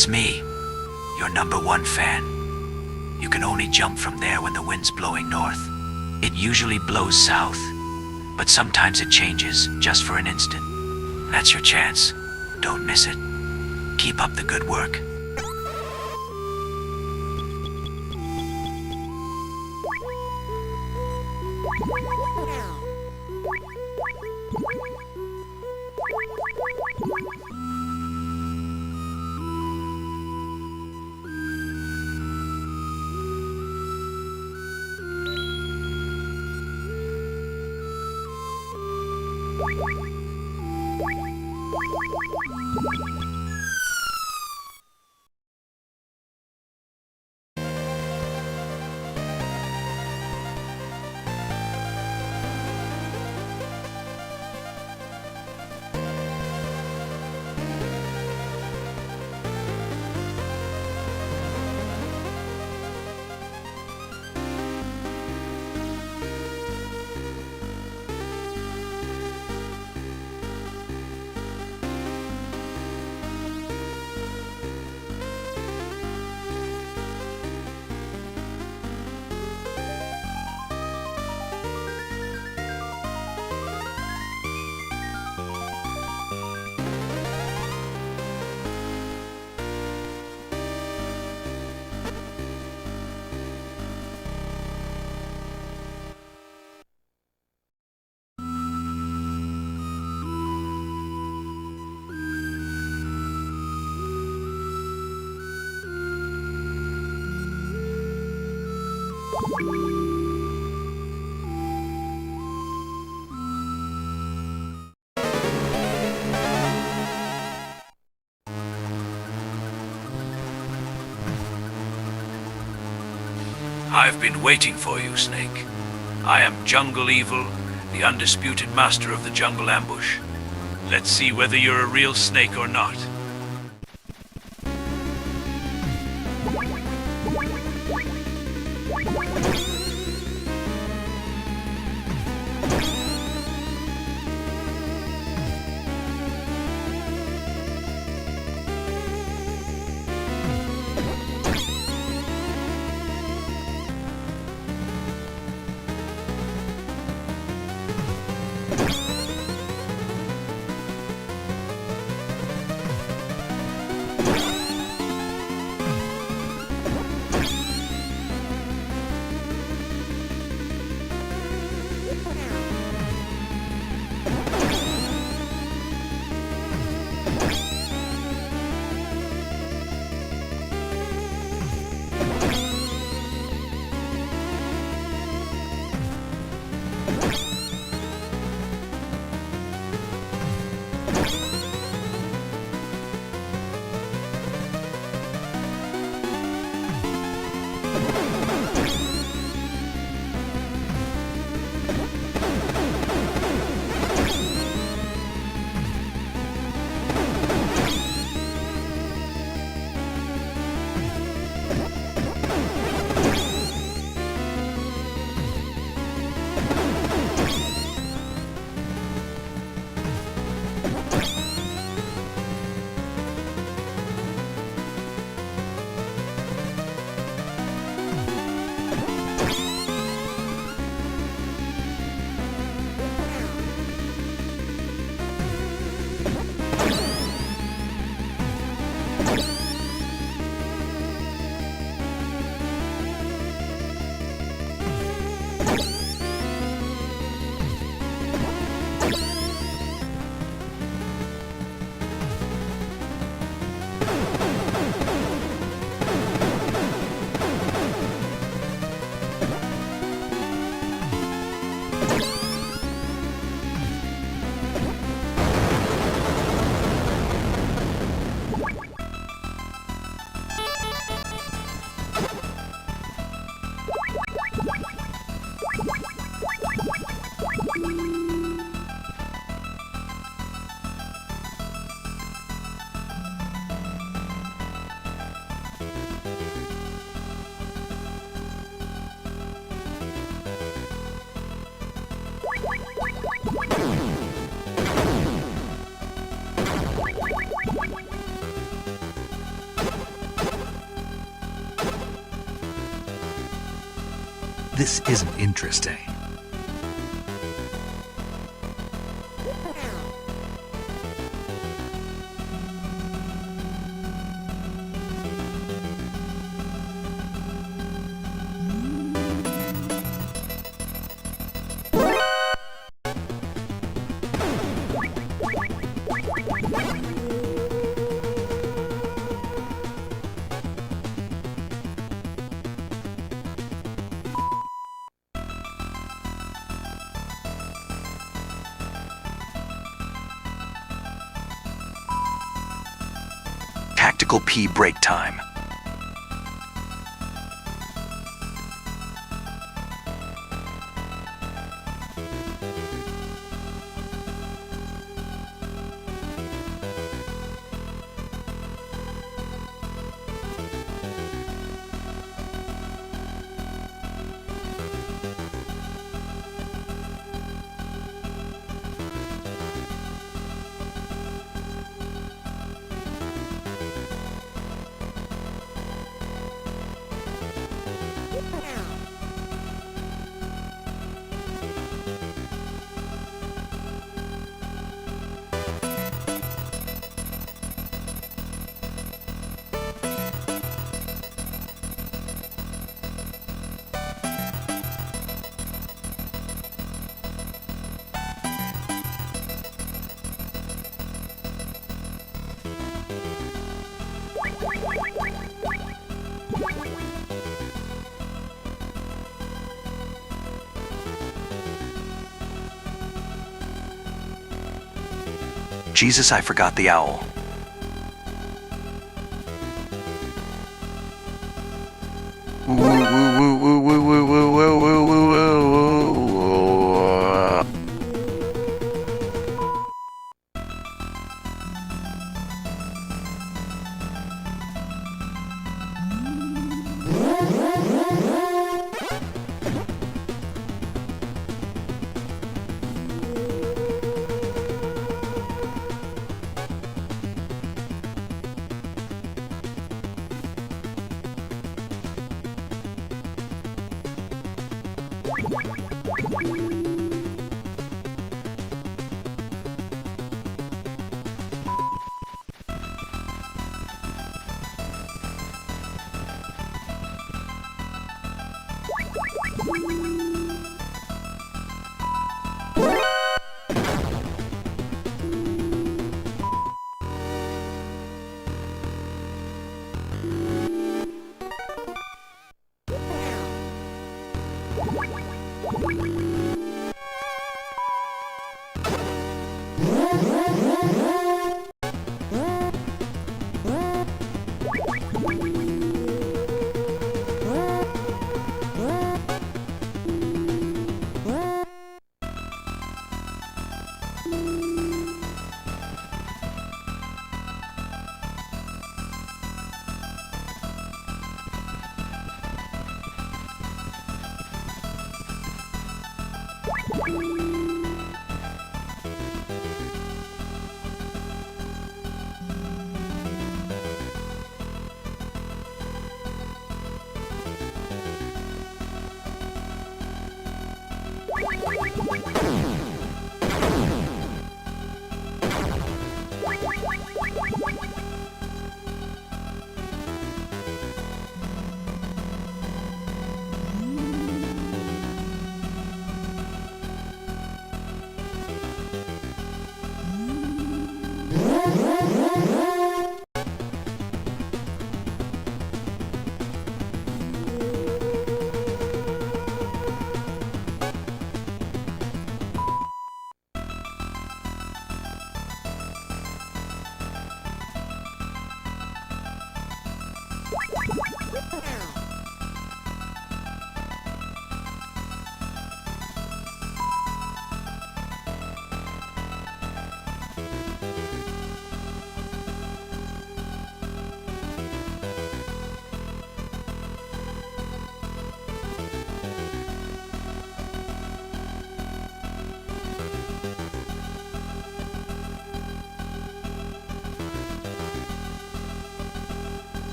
It's me, your #1 fan. You can only jump from there when the wind's blowing north. It usually blows south, but sometimes it changes just for an instant. That's your chance. Don't miss it. Keep up the good work. I've been waiting for you, Snake. I am Jungle Evil, the undisputed master of the jungle ambush. Let's see whether you're a real snake or not. This isn't interesting. Tactical P break time. Jesus, I forgot the owl.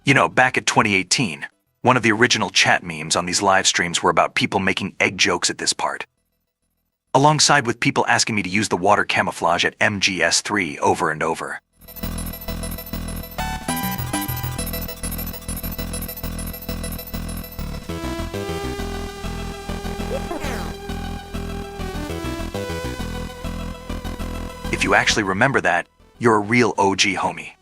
You know, back at 2018, one of the original chat memes on these live streams were about people making egg jokes at this part. Alongside with people asking me to use the water camouflage at MGS 3 over and over. If you actually remember that, you're a real OG homie.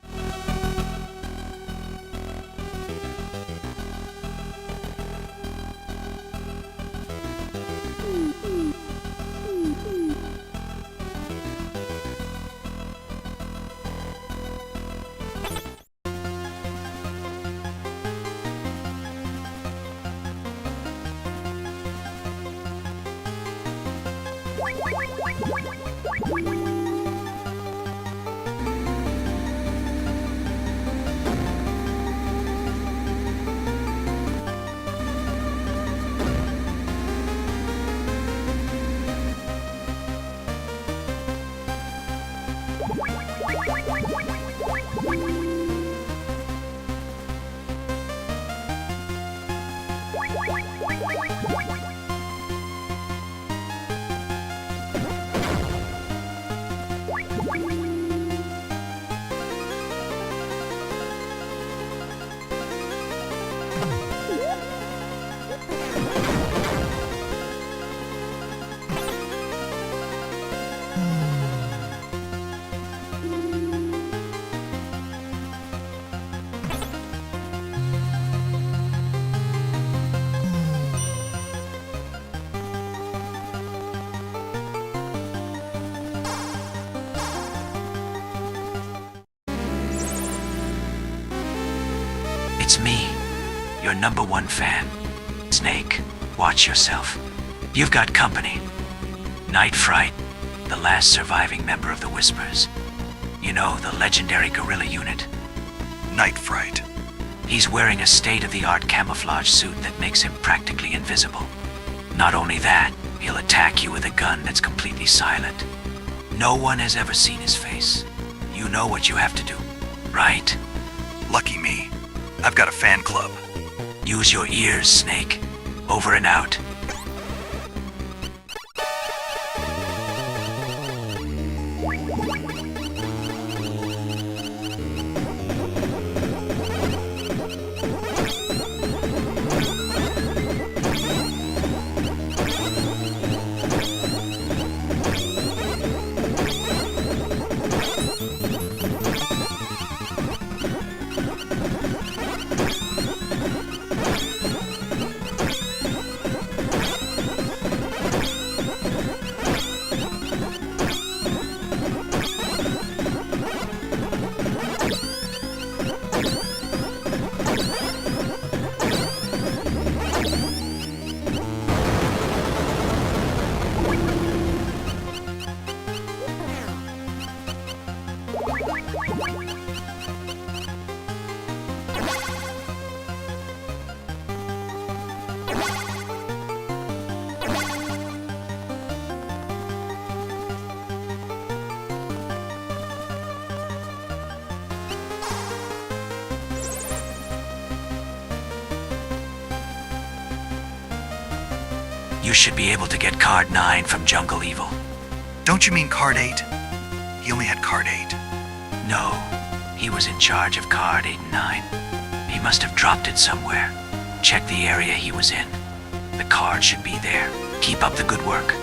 It's me, your #1 fan. Snake, watch yourself. You've got company. Night Fright, the last surviving member of the Whispers. You know, the legendary guerrilla unit. Night Fright. He's wearing a state-of-the-art camouflage suit that makes him practically invisible. Not only that, he'll attack you with a gun that's completely silent. No one has ever seen his face. You know what you have to do, right? Lucky me. I've got a fan club. Use your ears, Snake. Over and out. You should be able to get card 9 from Jungle Evil. Don't you mean card 8? He only had card 8. No, he was in charge of card 8 and 9. He must have dropped it somewhere. Check the area he was in. The card should be there. Keep up the good work.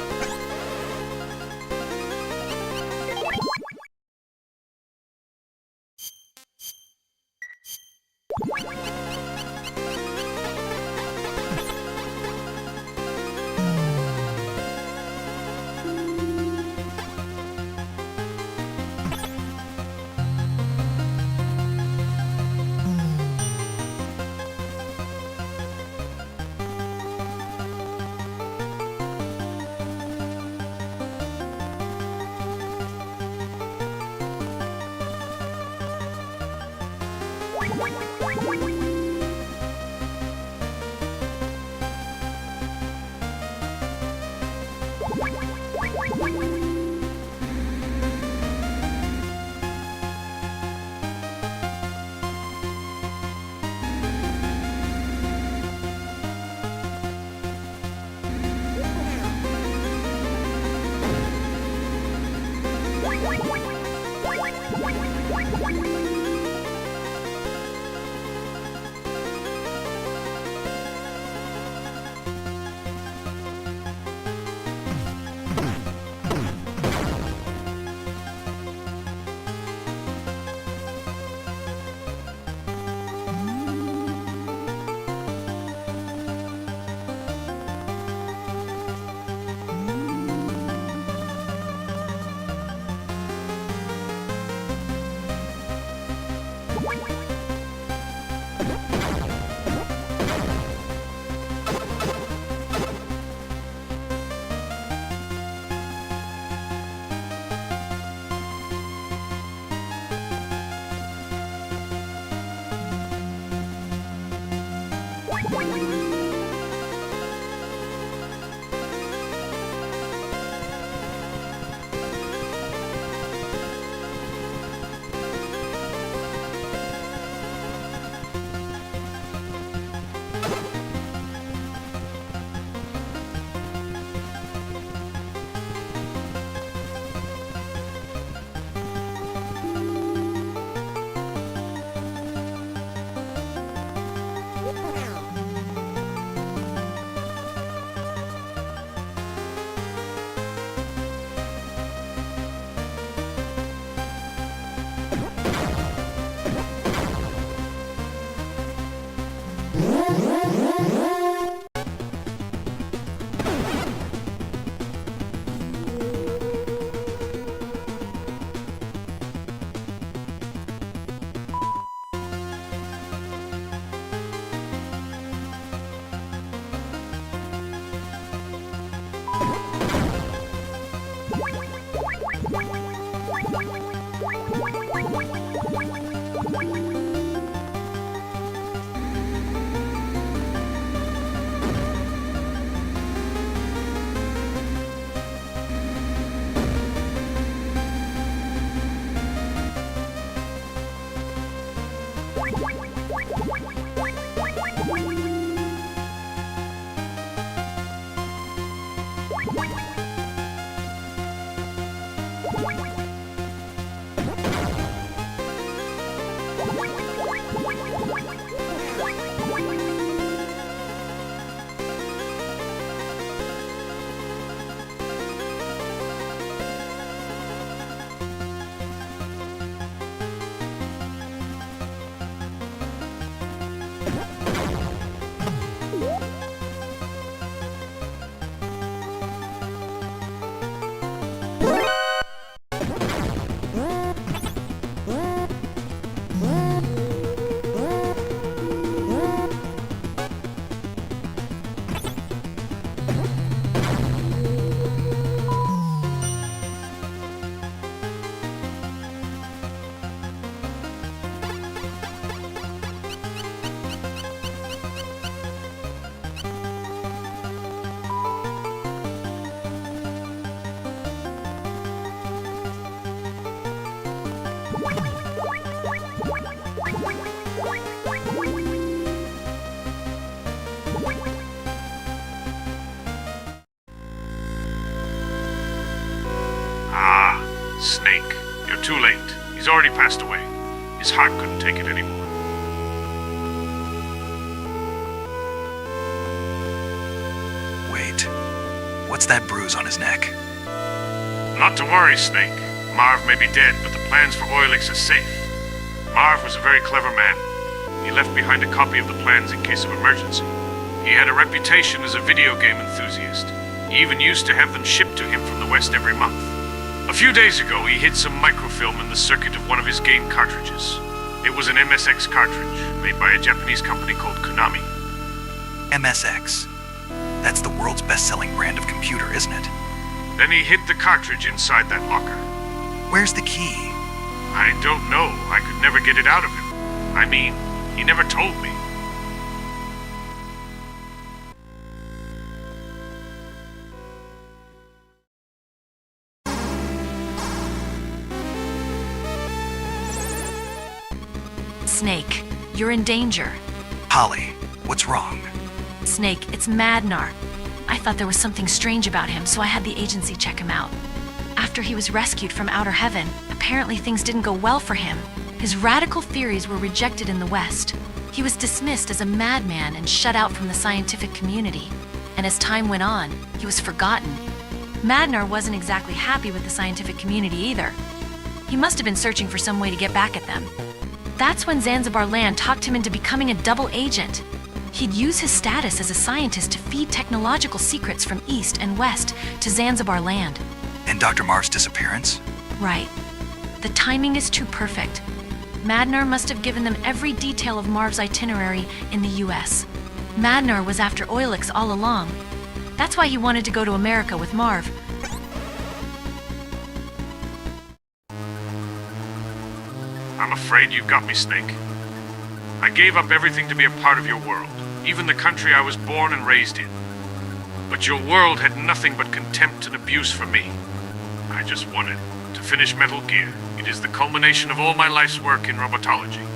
Snake, you're too late. He's already passed away. His heart couldn't take it anymore. Wait, what's that bruise on his neck? Not to worry, Snake. Marv may be dead, but the plans for Oilix are safe. Marv was a very clever man. He left behind a copy of the plans in case of emergency. He had a reputation as a video game enthusiast. He even used to have them shipped to him from the West every month. A few days ago, he hid some microfilm in the circuit of one of his game cartridges. It was an MSX cartridge, made by a Japanese company called Konami. MSX. That's the world's best-selling brand of computer, isn't it? Then he hid the cartridge inside that locker. Where's the key? I don't know. I could never get it out of him. I mean, he never told me. Snake, you're in danger. Holly, what's wrong? Snake, it's Madnar. I thought there was something strange about him, so I had the agency check him out. After he was rescued from outer heaven, apparently things didn't go well for him. His radical theories were rejected in the West. He was dismissed as a madman and shut out from the scientific community. And as time went on, he was forgotten. Madnar wasn't exactly happy with the scientific community either. He must have been searching for some way to get back at them. That's when Zanzibar Land talked him into becoming a double agent. He'd use his status as a scientist to feed technological secrets from East and West to Zanzibar Land. And Dr. Marv's disappearance? Right. The timing is too perfect. Madnar must have given them every detail of Marv's itinerary in the US. Madnar was after Oilix all along. That's why he wanted to go to America with Marv. I'm afraid you got me, Snake. I gave up everything to be a part of your world, even the country I was born and raised in. But your world had nothing but contempt and abuse for me. I just wanted to finish Metal Gear. It is the culmination of all my life's work in robotology.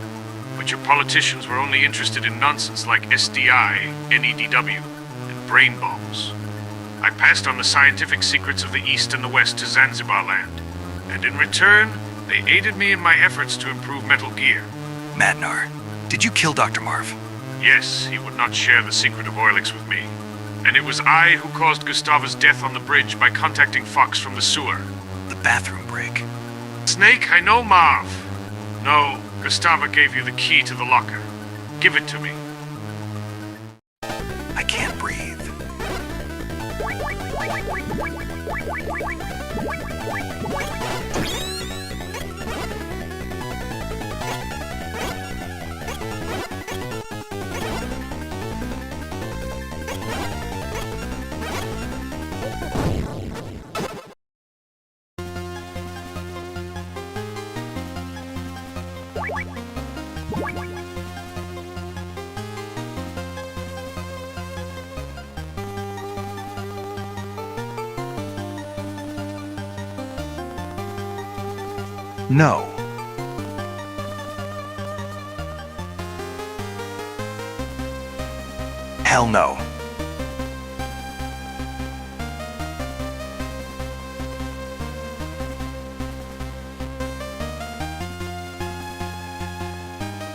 But your politicians were only interested in nonsense like SDI, NEDW, and brain bombs. I passed on the scientific secrets of the East and the West to Zanzibar Land, and in return, they aided me in my efforts to improve Metal Gear. Madnar, did you kill Dr. Marv? Yes, he would not share the secret of Oilix with me. And it was I who caused Gustava's death on the bridge by contacting Fox from the sewer. The bathroom break. Snake, I know Marv. No, Gustava gave you the key to the locker. Give it to me. I can't breathe. No. Hell no.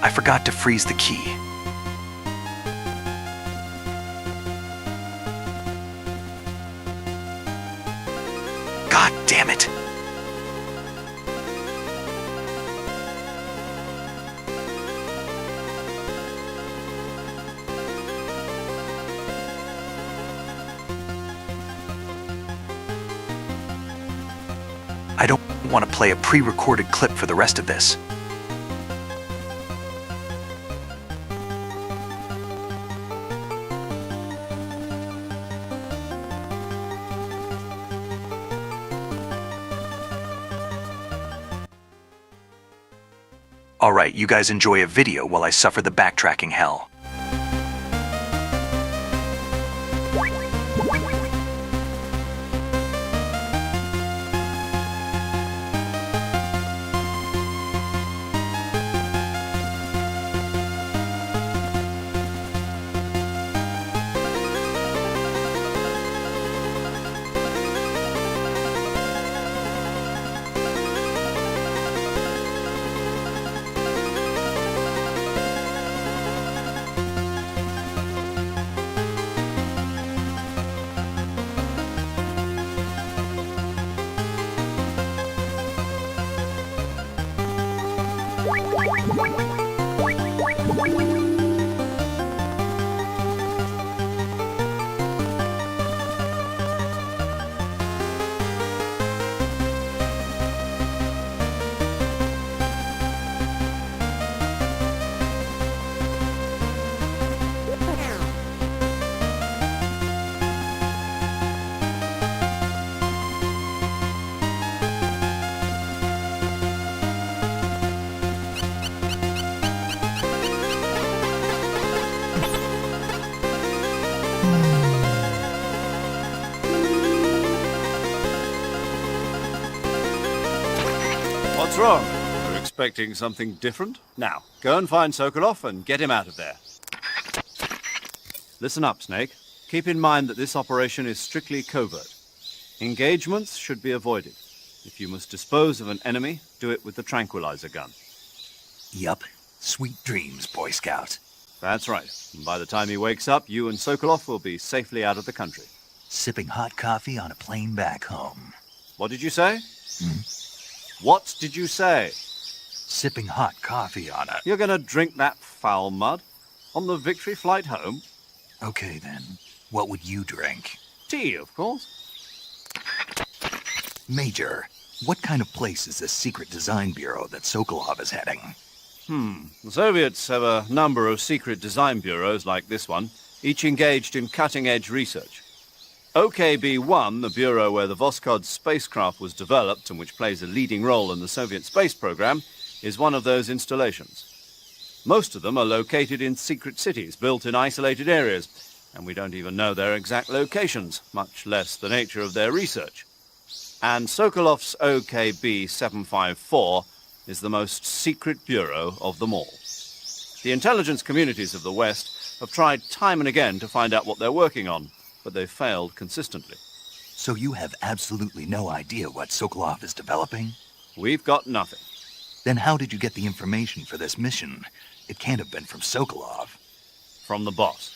I forgot to freeze the key. God damn it. I don't want to play a pre-recorded clip for the rest of this. Alright, you guys enjoy a video while I suffer the backtracking hell. What's wrong? You're expecting something different? Now, go and find Sokolov and get him out of there. Listen up, Snake. Keep in mind that this operation is strictly covert. Engagements should be avoided. If you must dispose of an enemy, do it with the tranquilizer gun. Yup. Sweet dreams, Boy Scout. That's right. And by the time he wakes up, you and Sokolov will be safely out of the country. Sipping hot coffee on a plane back home. What did you say? What did you say? Sipping hot coffee on a... You're gonna drink that foul mud? On the victory flight home? Okay, then. What would you drink? Tea, of course. Major, what kind of place is this secret design bureau that Sokolov is heading? The Soviets have a number of secret design bureaus like this one, each engaged in cutting-edge research. OKB-1, the bureau where the Voskhod spacecraft was developed and which plays a leading role in the Soviet space program, is one of those installations. Most of them are located in secret cities, built in isolated areas, and we don't even know their exact locations, much less the nature of their research. And Sokolov's OKB-754 is the most secret bureau of them all. The intelligence communities of the West have tried time and again to find out what they're working on, but they've failed consistently. So you have absolutely no idea what Sokolov is developing? We've got nothing. Then how did you get the information for this mission? It can't have been from Sokolov. From the boss.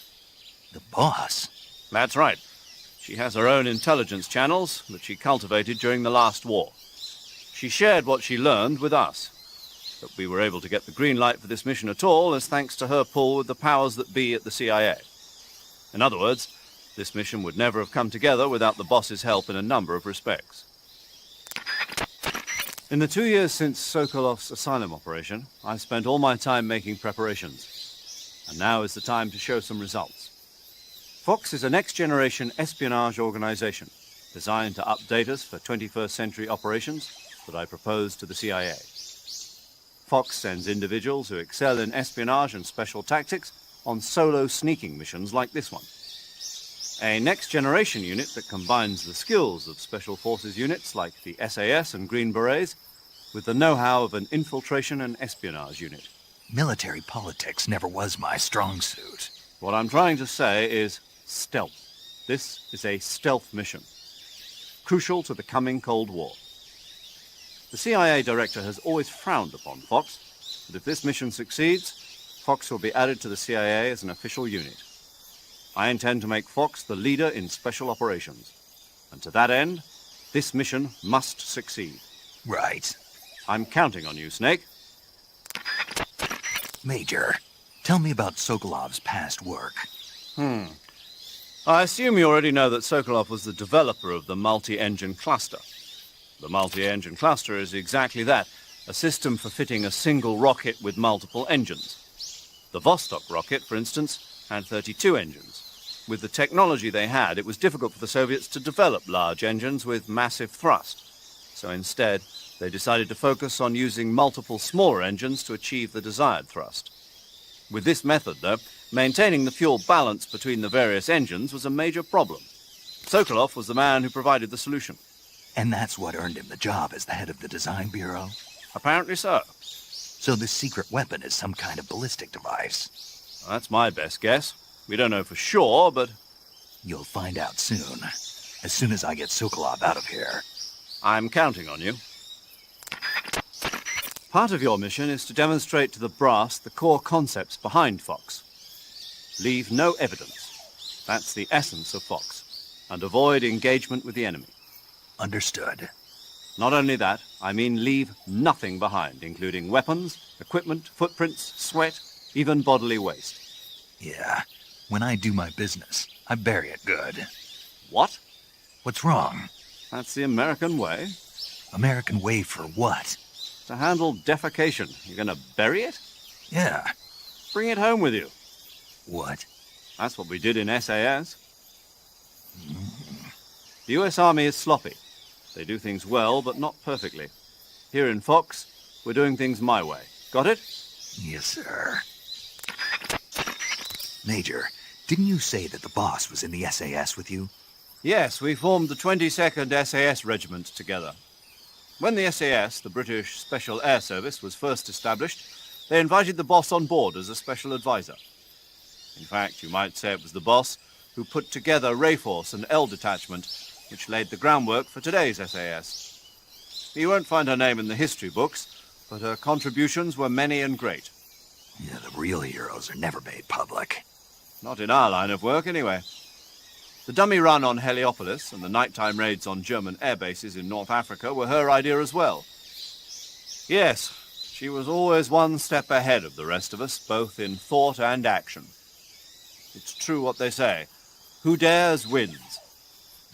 The boss? That's right. She has her own intelligence channels that she cultivated during the last war. She shared what she learned with us. But we were able to get the green light for this mission at all is thanks to her pull with the powers that be at the CIA. In other words, this mission would never have come together without the boss's help in a number of respects. In the 2 years since Sokolov's asylum operation, I've spent all my time making preparations. And now is the time to show some results. Fox is a next-generation espionage organization designed to update us for 21st century operations that I propose to the CIA. Fox sends individuals who excel in espionage and special tactics on solo sneaking missions like this one. A next-generation unit that combines the skills of special forces units like the SAS and Green Berets with the know-how of an infiltration and espionage unit. Military politics never was my strong suit. What I'm trying to say is stealth. This is a stealth mission, crucial to the coming Cold War. The CIA director has always frowned upon Fox, but if this mission succeeds, Fox will be added to the CIA as an official unit. I intend to make Fox the leader in special operations. And to that end, this mission must succeed. Right. I'm counting on you, Snake. Major, tell me about Sokolov's past work. I assume you already know that Sokolov was the developer of the multi-engine cluster. The multi-engine cluster is exactly that, a system for fitting a single rocket with multiple engines. The Vostok rocket, for instance, had 32 engines. With the technology they had, it was difficult for the Soviets to develop large engines with massive thrust. So instead, they decided to focus on using multiple smaller engines to achieve the desired thrust. With this method, though, maintaining the fuel balance between the various engines was a major problem. Sokolov was the man who provided the solution. And that's what earned him the job as the head of the design bureau? Apparently so. So this secret weapon is some kind of ballistic device? Well, that's my best guess. We don't know for sure, but... You'll find out soon as I get Sokolov out of here. I'm counting on you. Part of your mission is to demonstrate to the brass the core concepts behind Fox. Leave no evidence. That's the essence of Fox. And avoid engagement with the enemy. Understood. Not only that, I mean leave nothing behind, including weapons, equipment, footprints, sweat, even bodily waste. Yeah, when I do my business, I bury it good. What? What's wrong? That's the American way. American way for what? To handle defecation. You're gonna bury it? Yeah. Bring it home with you. What? That's what we did in SAS. The US Army is sloppy. They do things well, but not perfectly. Here in Fox, we're doing things my way. Got it? Yes, sir. Major, didn't you say that the boss was in the SAS with you? Yes, we formed the 22nd SAS Regiment together. When the SAS, the British Special Air Service, was first established, they invited the boss on board as a special advisor. In fact, you might say it was the boss who put together Rayforce and L Detachment, which laid the groundwork for today's SAS. You won't find her name in the history books, but her contributions were many and great. Yeah, the real heroes are never made public. Not in our line of work, anyway. The dummy run on Heliopolis and the nighttime raids on German air bases in North Africa were her idea as well. Yes, she was always one step ahead of the rest of us, both in thought and action. It's true what they say. Who dares wins.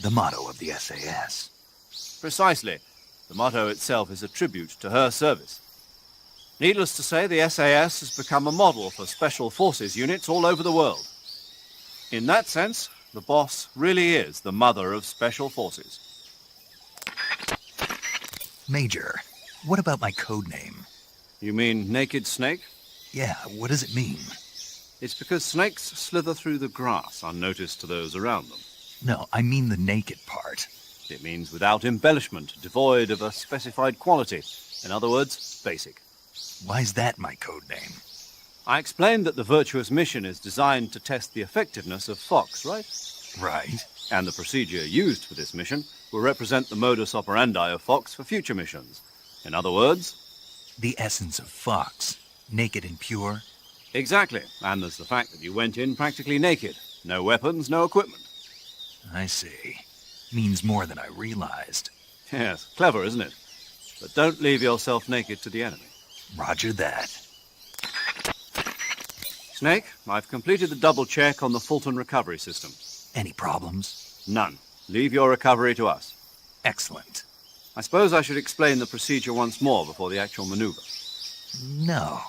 The motto of the SAS. Precisely. The motto itself is a tribute to her service. Needless to say, the SAS has become a model for special forces units all over the world. In that sense, the boss really is the mother of special forces. Major, what about my code name? You mean Naked Snake? Yeah, what does it mean? It's because snakes slither through the grass unnoticed to those around them. No, I mean the naked part. It means without embellishment, devoid of a specified quality. In other words, basic. Why's that my code name? I explained that the virtuous mission is designed to test the effectiveness of Fox, right? Right. And the procedure used for this mission will represent the modus operandi of Fox for future missions. In other words... The essence of Fox. Naked and pure. Exactly. And there's the fact that you went in practically naked. No weapons, no equipment. I see. Means more than I realized. Yes, clever, isn't it? But don't leave yourself naked to the enemy. Roger that. Snake, I've completed the double check on the Fulton recovery system. Any problems? None. Leave your recovery to us. Excellent. I suppose I should explain the procedure once more before the actual maneuver. No.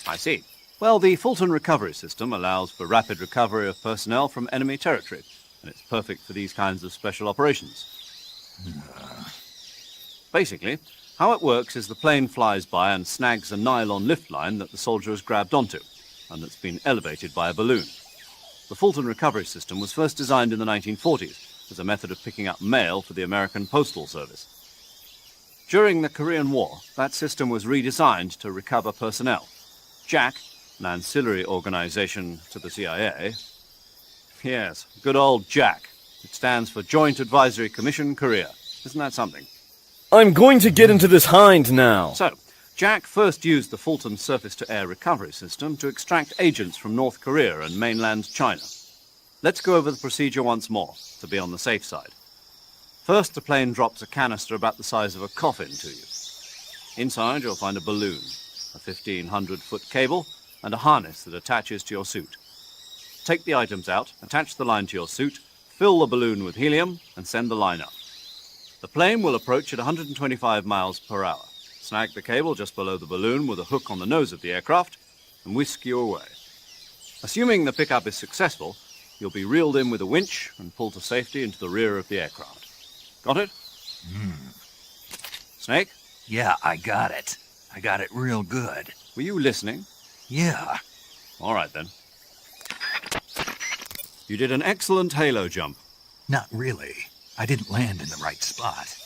I see. Well, the Fulton recovery system allows for rapid recovery of personnel from enemy territory, and it's perfect for these kinds of special operations. Basically, how it works is the plane flies by and snags a nylon lift line that the soldier has grabbed onto, and that's been elevated by a balloon. The Fulton recovery system was first designed in the 1940s as a method of picking up mail for the American Postal Service. During the Korean War, that system was redesigned to recover personnel. JAC, an ancillary organization to the CIA. Yes, good old JAC. It stands for Joint Advisory Commission Korea. Isn't that something? I'm going to get into this hind now. So, JAC first used the Fulton surface-to-air recovery system to extract agents from North Korea and mainland China. Let's go over the procedure once more, to be on the safe side. First, the plane drops a canister about the size of a coffin to you. Inside, you'll find a balloon, a 1,500-foot cable, and a harness that attaches to your suit. Take the items out, attach the line to your suit, fill the balloon with helium, and send the line up. The plane will approach at 125 miles per hour. Snag the cable just below the balloon with a hook on the nose of the aircraft, and whisk you away. Assuming the pickup is successful, you'll be reeled in with a winch and pulled to safety into the rear of the aircraft. Got it? Snake? Yeah, I got it. I got it real good. Were you listening? Yeah. All right, then. You did an excellent halo jump. Not really. I didn't land in the right spot.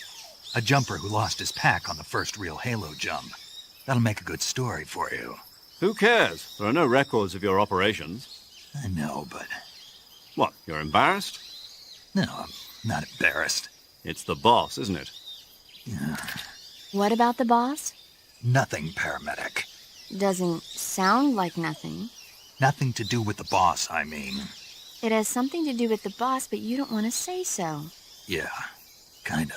A jumper who lost his pack on the first real halo jump. That'll make a good story for you. Who cares? There are no records of your operations. I know, but... What, you're embarrassed? No, I'm not embarrassed. It's the boss, isn't it? Yeah. What about the boss? Nothing, paramedic. Doesn't sound like nothing. Nothing to do with the boss, I mean. It has something to do with the boss, but you don't want to say so. Yeah, kinda.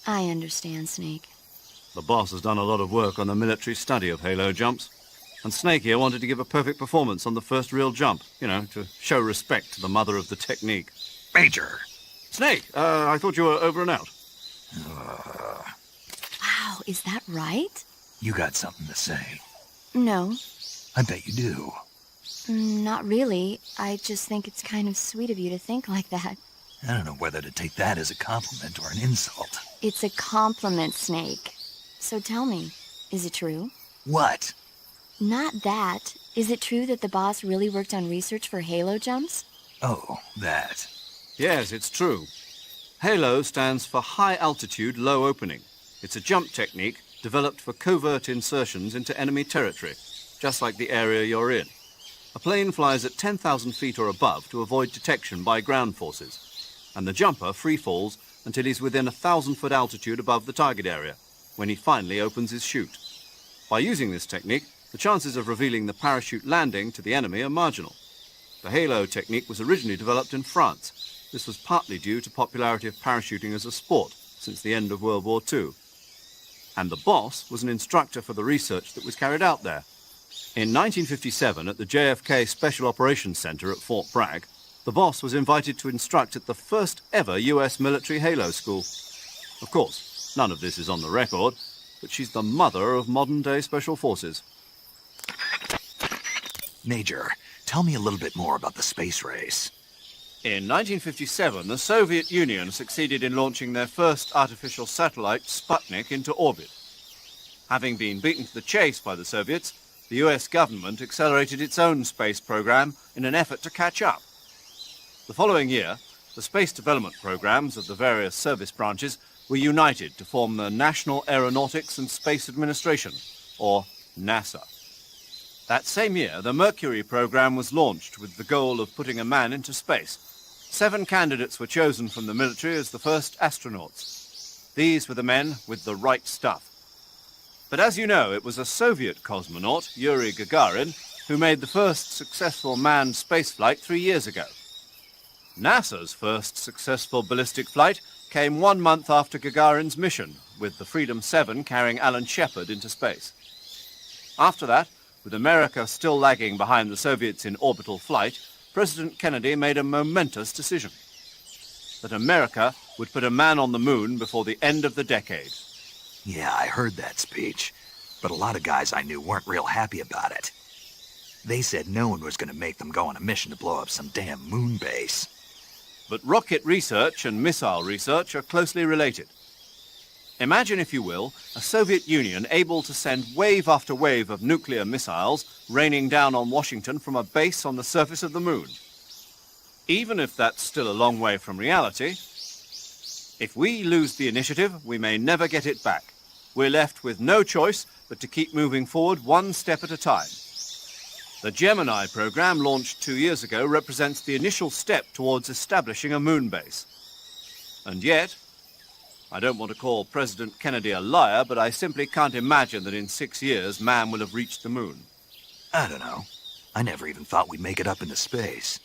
I understand, Snake. The boss has done a lot of work on the military study of halo jumps. And Snake here wanted to give a perfect performance on the first real jump, you know, to show respect to the mother of the technique. Major! Snake, I thought you were over and out. Wow, is that right? You got something to say. No. I bet you do. Not really. I just think it's kind of sweet of you to think like that. I don't know whether to take that as a compliment or an insult. It's a compliment, Snake. So tell me, is it true? What? Not that. Is it true that the boss really worked on research for halo jumps? Oh, that. Yes, it's true. Halo stands for High Altitude Low Opening. It's a jump technique developed for covert insertions into enemy territory, just like the area you're in. A plane flies at 10,000 feet or above to avoid detection by ground forces, and the jumper free falls until he's within 1,000-foot altitude above the target area, when he finally opens his chute. By using this technique, the chances of revealing the parachute landing to the enemy are marginal. The halo technique was originally developed in France. This was partly due to popularity of parachuting as a sport since the end of World War II. And the boss was an instructor for the research that was carried out there. In 1957, at the JFK Special Operations Center at Fort Bragg, the boss was invited to instruct at the first ever US military halo school. Of course, none of this is on the record, but she's the mother of modern-day special forces. Major, tell me a little bit more about the space race. In 1957, the Soviet Union succeeded in launching their first artificial satellite, Sputnik, into orbit. Having been beaten to the chase by the Soviets, the US government accelerated its own space program in an effort to catch up. The following year, the space development programs of the various service branches were united to form the National Aeronautics and Space Administration, or NASA. That same year, the Mercury program was launched with the goal of putting a man into space. 7 candidates were chosen from the military as the first astronauts. These were the men with the right stuff. But as you know, it was a Soviet cosmonaut, Yuri Gagarin, who made the first successful manned spaceflight 3 years ago. NASA's first successful ballistic flight came 1 month after Gagarin's mission, with the Freedom 7 carrying Alan Shepard into space. After that, with America still lagging behind the Soviets in orbital flight, President Kennedy made a momentous decision. That America would put a man on the moon before the end of the decade. Yeah, I heard that speech, but a lot of guys I knew weren't real happy about it. They said no one was going to make them go on a mission to blow up some damn moon base. But rocket research and missile research are closely related. Imagine, if you will, a Soviet Union able to send wave after wave of nuclear missiles raining down on Washington from a base on the surface of the moon. Even if that's still a long way from reality, if we lose the initiative, we may never get it back. We're left with no choice but to keep moving forward one step at a time. The Gemini program, launched 2 years ago, represents the initial step towards establishing a moon base. And yet, I don't want to call President Kennedy a liar, but I simply can't imagine that in 6 years man will have reached the moon. I don't know. I never even thought we'd make it up into space.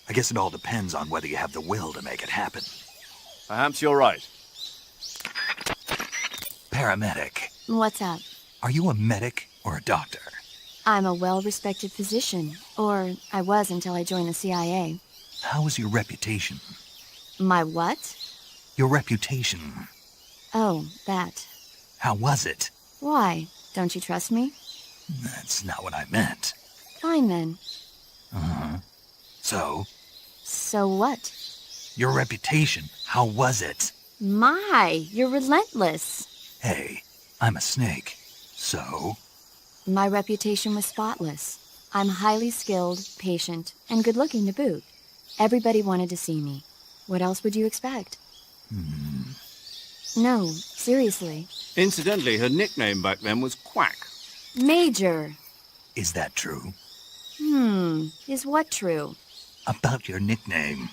I guess it all depends on whether you have the will to make it happen. Perhaps you're right. Paramedic. What's up? Are you a medic or a doctor? I'm a well-respected physician, or I was until I joined the CIA. How is your reputation? My what? Your reputation. Oh, that. How was it? Why? Don't you trust me? That's not what I meant. Fine then. Uh-huh. So? So what? Your reputation. How was it? My, you're relentless. Hey, I'm a snake. So? My reputation was spotless. I'm highly skilled, patient, and good-looking to boot. Everybody wanted to see me. What else would you expect? No, seriously. Incidentally, her nickname back then was Quack. Major. Is that true? Is what true? About your nickname.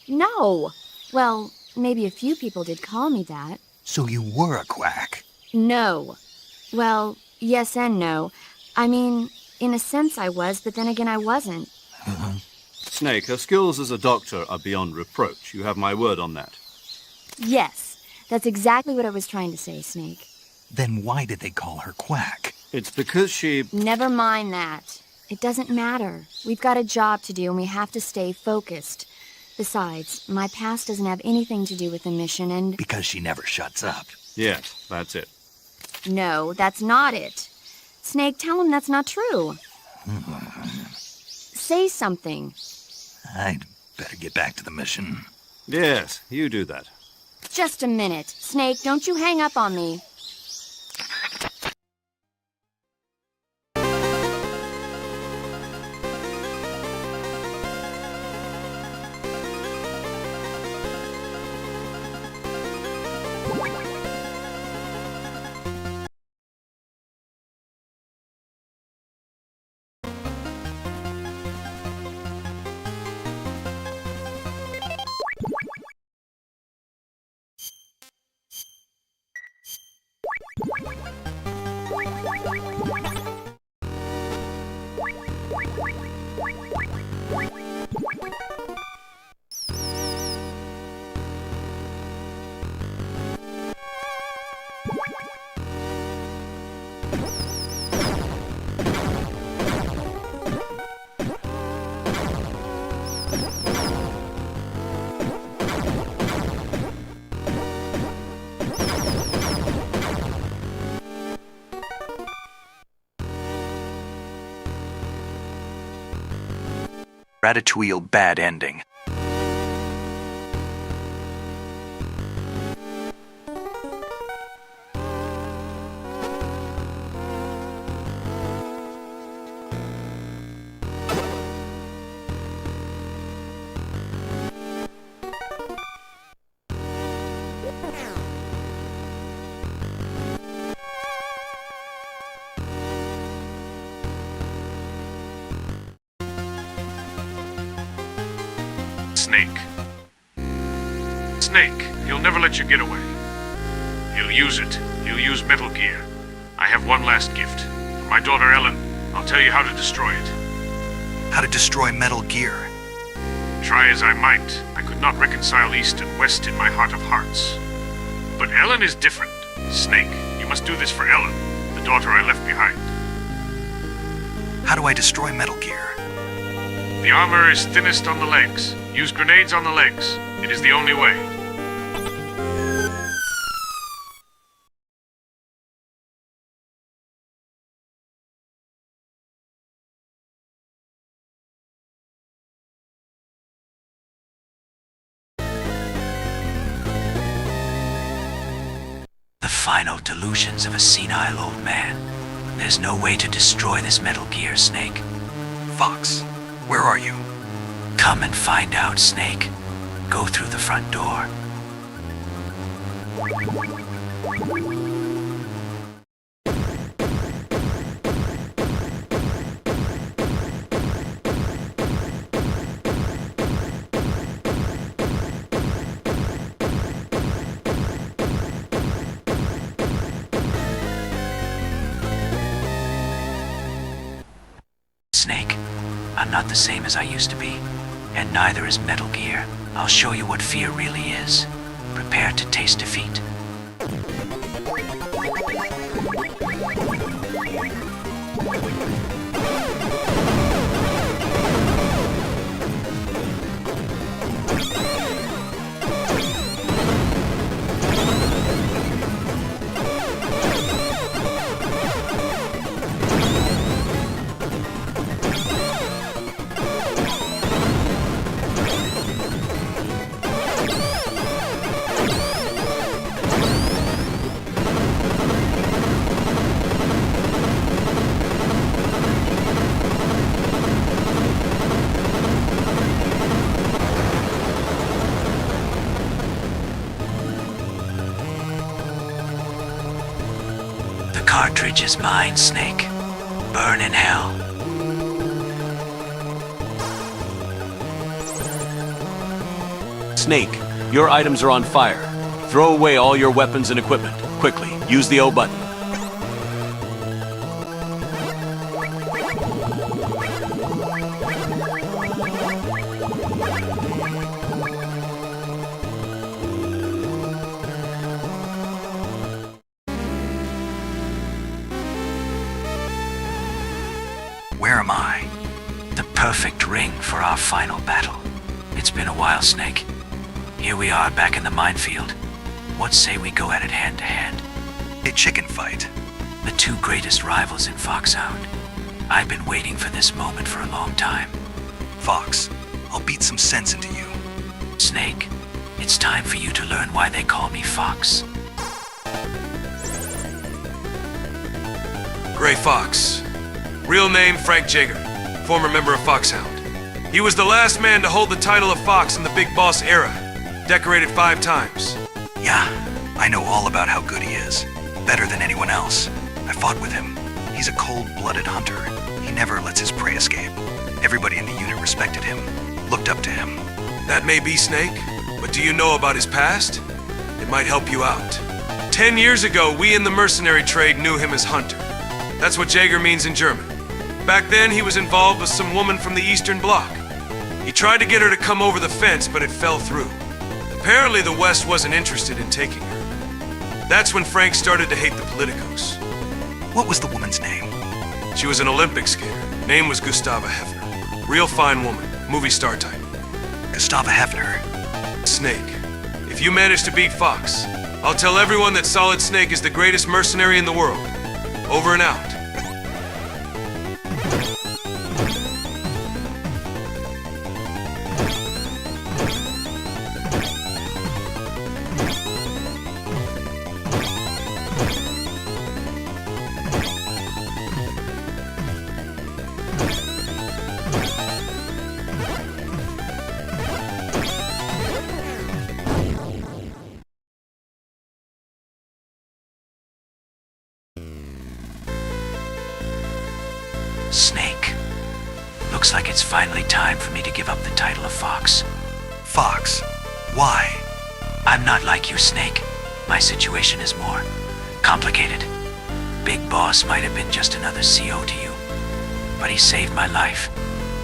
No. Well, maybe a few people did call me that. So you were a quack? No. Well, yes and no. I mean, in a sense I was, but then again I wasn't. Snake, her skills as a doctor are beyond reproach. You have my word on that. Yes, that's exactly what I was trying to say, Snake. Then why did they call her Quack? It's because she... Never mind that. It doesn't matter. We've got a job to do and we have to stay focused. Besides, my past doesn't have anything to do with the mission and... Because she never shuts up. Yes, that's it. No, that's not it. Snake, tell him that's not true. Say something. I'd better get back to the mission. Yes, you do that. Just a minute. Snake, don't you hang up on me. Ratatouille bad ending. Snake. Snake, he'll never let you get away. He'll use it. He'll use Metal Gear. I have one last gift. For my daughter Ellen, I'll tell you how to destroy it. How to destroy Metal Gear. Try as I might, I could not reconcile East and West in my heart of hearts. But Ellen is different. Snake, you must do this for Ellen, the daughter I left behind. How do I destroy Metal Gear? The armor is thinnest on the legs. Use grenades on the legs. It is the only way. The final delusions of a senile old man. There's no way to destroy this Metal Gear, Snake. Fox, where are you? Come and find out, Snake. Go through the front door. Snake, I'm not the same as I used to be. And neither is Metal Gear. I'll show you what fear really is. Prepare to taste defeat. Cartridge is mine, Snake. Burn in hell. Snake, your items are on fire. Throw away all your weapons and equipment. Quickly, use the O button. Where am I? The perfect ring for our final battle. It's been a while, Snake. Here we are back in the minefield. What say we go at it hand to hand? A chicken fight. The two greatest rivals in Foxhound. I've been waiting for this moment for a long time. Fox, I'll beat some sense into you. Snake, it's time for you to learn why they call me Fox. Gray Fox. Real name Frank Jaeger, former member of Foxhound. He was the last man to hold the title of Fox in the Big Boss era, decorated 5 times. Yeah, I know all about how good he is. Better than anyone else. I fought with him. He's a cold-blooded hunter. He never lets his prey escape. Everybody in the unit respected him, looked up to him. That may be, Snake, but do you know about his past? It might help you out. 10 years ago, we in the mercenary trade knew him as Hunter. That's what Jaeger means in German. Back then, he was involved with some woman from the Eastern Bloc. He tried to get her to come over the fence, but it fell through. Apparently, the West wasn't interested in taking her. That's when Frank started to hate the politicos. What was the woman's name? She was an Olympic skater. Name was Gustava Hefner. Real fine woman, movie star type. Gustava Hefner. Snake. If you manage to beat Fox, I'll tell everyone that Solid Snake is the greatest mercenary in the world. Over and out. Snake. Looks like it's finally time for me to give up the title of Fox. Fox? Why? I'm not like you, Snake. My situation is more complicated. Big Boss might have been just another CO to you, but he saved my life.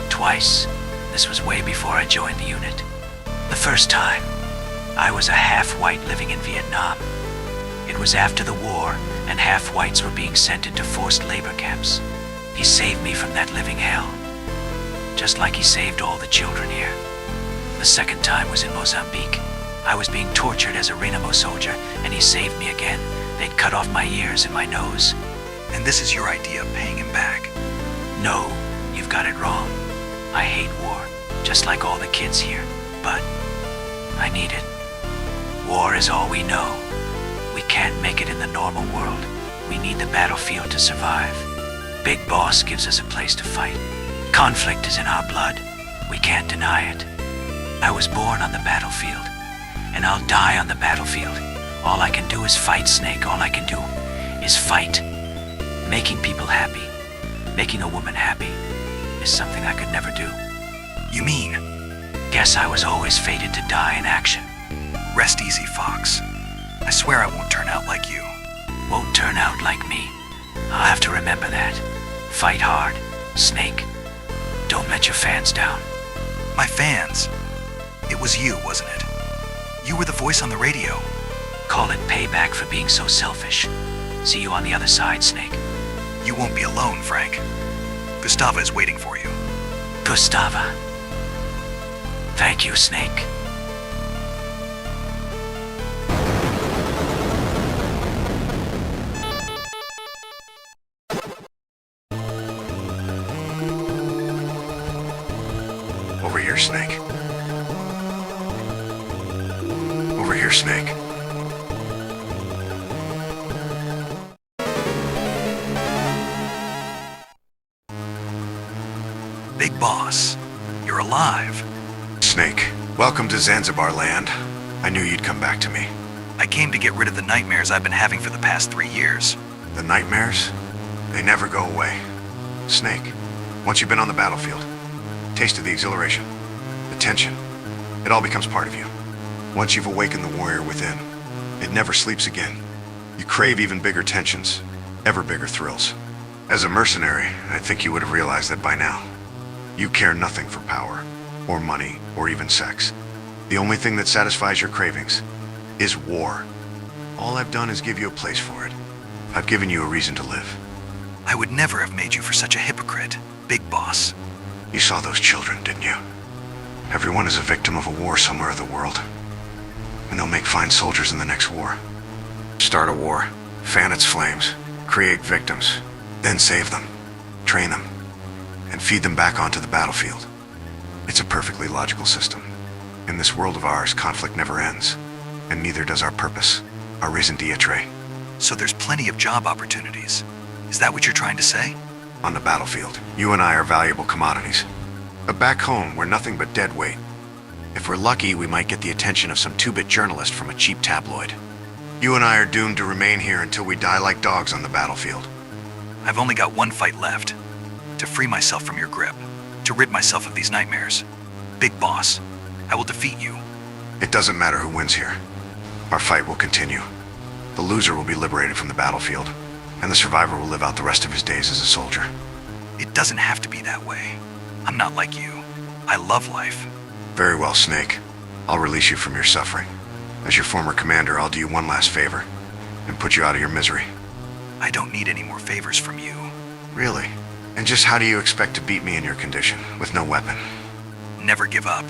Twice. This was way before I joined the unit. The first time, I was a half-white living in Vietnam. It was after the war, and half-whites were being sent into forced labor camps. He saved me from that living hell, just like he saved all the children here. The second time was in Mozambique. I was being tortured as a Renamo soldier, and he saved me again. They'd cut off my ears and my nose. And this is your idea of paying him back? No, you've got it wrong. I hate war, just like all the kids here, but I need it. War is all we know. We can't make it in the normal world. We need the battlefield to survive. Big Boss gives us a place to fight. Conflict is in our blood. We can't deny it. I was born on the battlefield, and I'll die on the battlefield. All I can do is fight, Snake. All I can do is fight. Making people happy, making a woman happy, is something I could never do. You mean? Guess I was always fated to die in action. Rest easy, Fox. I swear I won't turn out like you. Won't turn out like me. I'll have to remember that. Fight hard, Snake. Don't let your fans down. My fans? It was you, wasn't it? You were the voice on the radio. Call it payback for being so selfish. See you on the other side, Snake. You won't be alone, Frank. Gustava is waiting for you. Gustava. Thank you, Snake. Over here, Snake. Over here, Snake. Big Boss, you're alive. Snake, welcome to Zanzibar Land. I knew you'd come back to me. I came to get rid of the nightmares I've been having for the past 3 years. The nightmares? They never go away. Snake, once you've been on the battlefield, tasted the exhilaration, the tension, it all becomes part of you. Once you've awakened the warrior within, it never sleeps again. You crave even bigger tensions, ever bigger thrills. As a mercenary, I think you would have realized that by now. You care nothing for power, or money, or even sex. The only thing that satisfies your cravings is war. All I've done is give you a place for it. I've given you a reason to live. I would never have made you for such a hypocrite, Big Boss. You saw those children, didn't you? Everyone is a victim of a war somewhere in the world. And they'll make fine soldiers in the next war. Start a war, fan its flames, create victims, then save them, train them, and feed them back onto the battlefield. It's a perfectly logical system. In this world of ours, conflict never ends, and neither does our purpose, our raison d'etre. So there's plenty of job opportunities. Is that what you're trying to say? On the battlefield, you and I are valuable commodities. But back home, we're nothing but dead weight. If we're lucky, we might get the attention of some two-bit journalist from a cheap tabloid. You and I are doomed to remain here until we die like dogs on the battlefield. I've only got one fight left. To free myself from your grip. To rid myself of these nightmares. Big Boss, I will defeat you. It doesn't matter who wins here. Our fight will continue. The loser will be liberated from the battlefield, and the survivor will live out the rest of his days as a soldier. It doesn't have to be that way. I'm not like you. I love life. Very well, Snake. I'll release you from your suffering. As your former commander, I'll do you one last favor, and put you out of your misery. I don't need any more favors from you. Really? And just how do you expect to beat me in your condition, with no weapon? Never give up.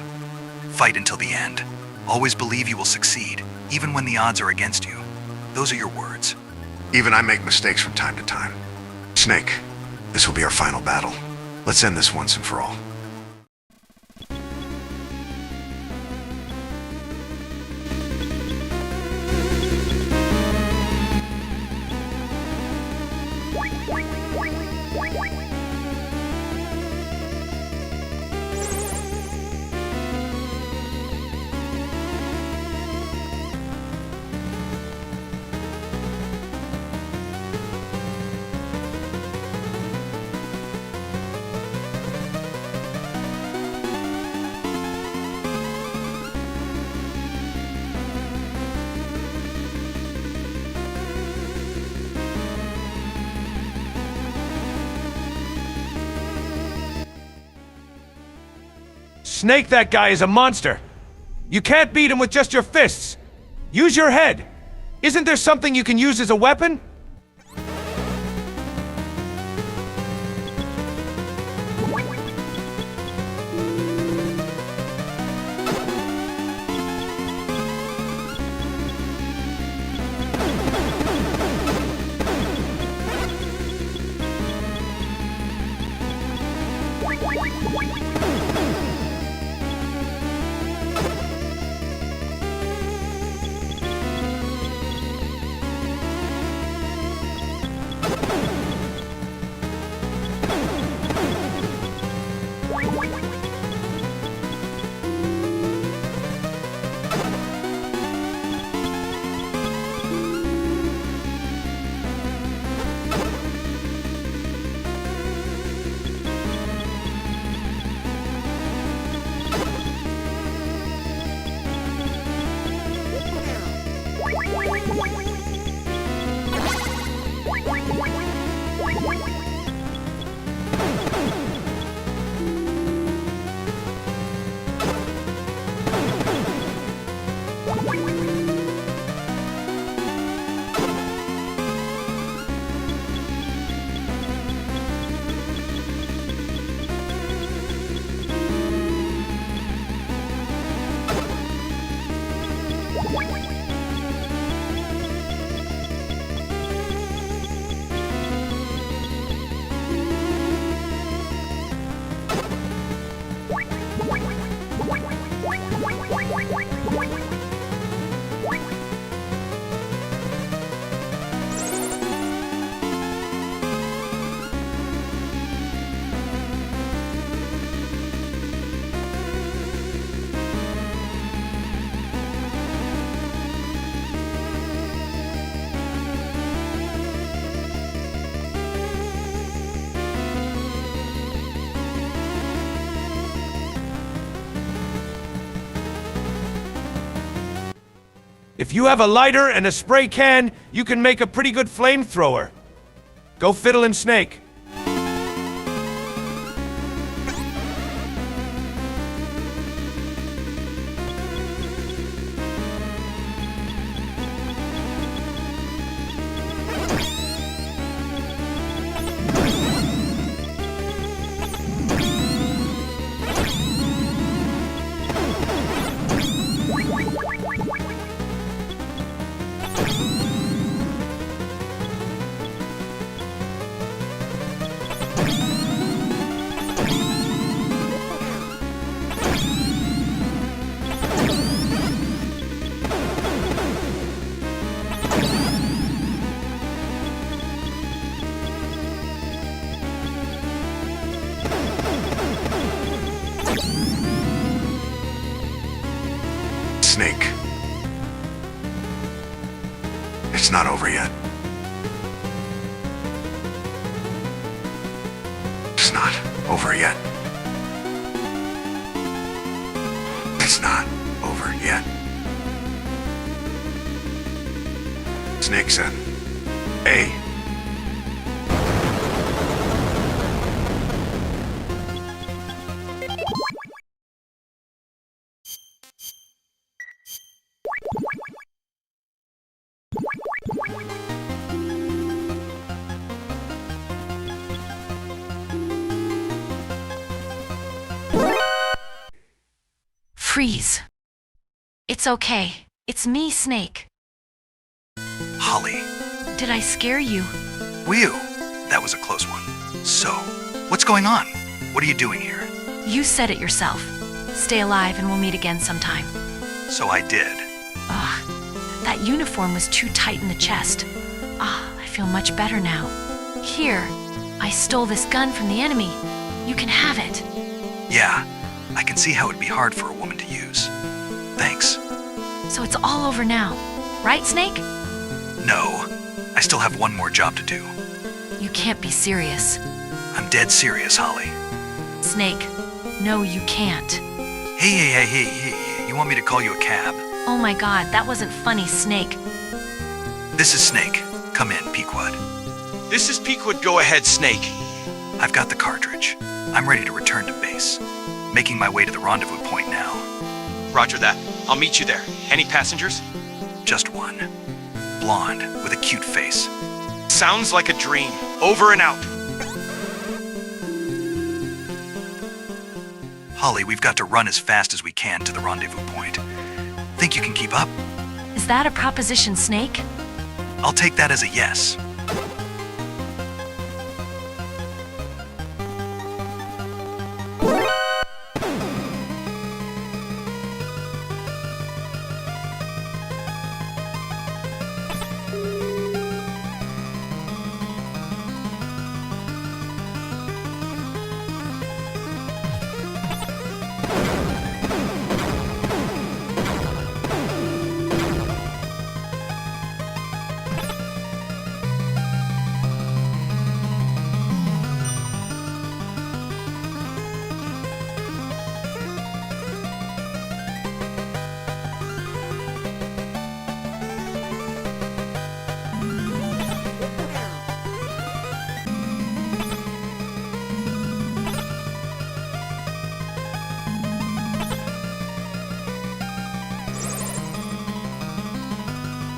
Fight until the end. Always believe you will succeed, even when the odds are against you. Those are your words. Even I make mistakes from time to time. Snake, this will be our final battle. Let's end this once and for all. Snake, that guy is a monster. You can't beat him with just your fists. Use your head. Isn't there something you can use as a weapon? If you have a lighter and a spray can, you can make a pretty good flamethrower. Go fiddle him, Snake. Snake. It's not over yet. It's not over yet. It's not over yet. Snake said. A. Freeze. It's okay. It's me, Snake. Holly. Did I scare you? Whew. That was a close one. So, what's going on? What are you doing here? You said it yourself. Stay alive and we'll meet again sometime. So I did. Ugh. That uniform was too tight in the chest. I feel much better now. Here, I stole this gun from the enemy. You can have it. Yeah, I can see how it'd be hard for a woman to use. Thanks. So it's all over now. Right, Snake? No, I still have one more job to do. You can't be serious. I'm dead serious, Holly. Snake, no, you can't. Hey, you want me to call you a cab? Oh my god, that wasn't funny, Snake. This is Snake. Come in, Pequod. This is Pequod. Go ahead, Snake. I've got the cartridge. I'm ready to return to base. Making my way to the rendezvous point now. Roger that. I'll meet you there. Any passengers? Just one. Blonde, with a cute face. Sounds like a dream. Over and out. Holly, we've got to run as fast as we can to the rendezvous point. Think you can keep up? Is that a proposition, Snake? I'll take that as a yes.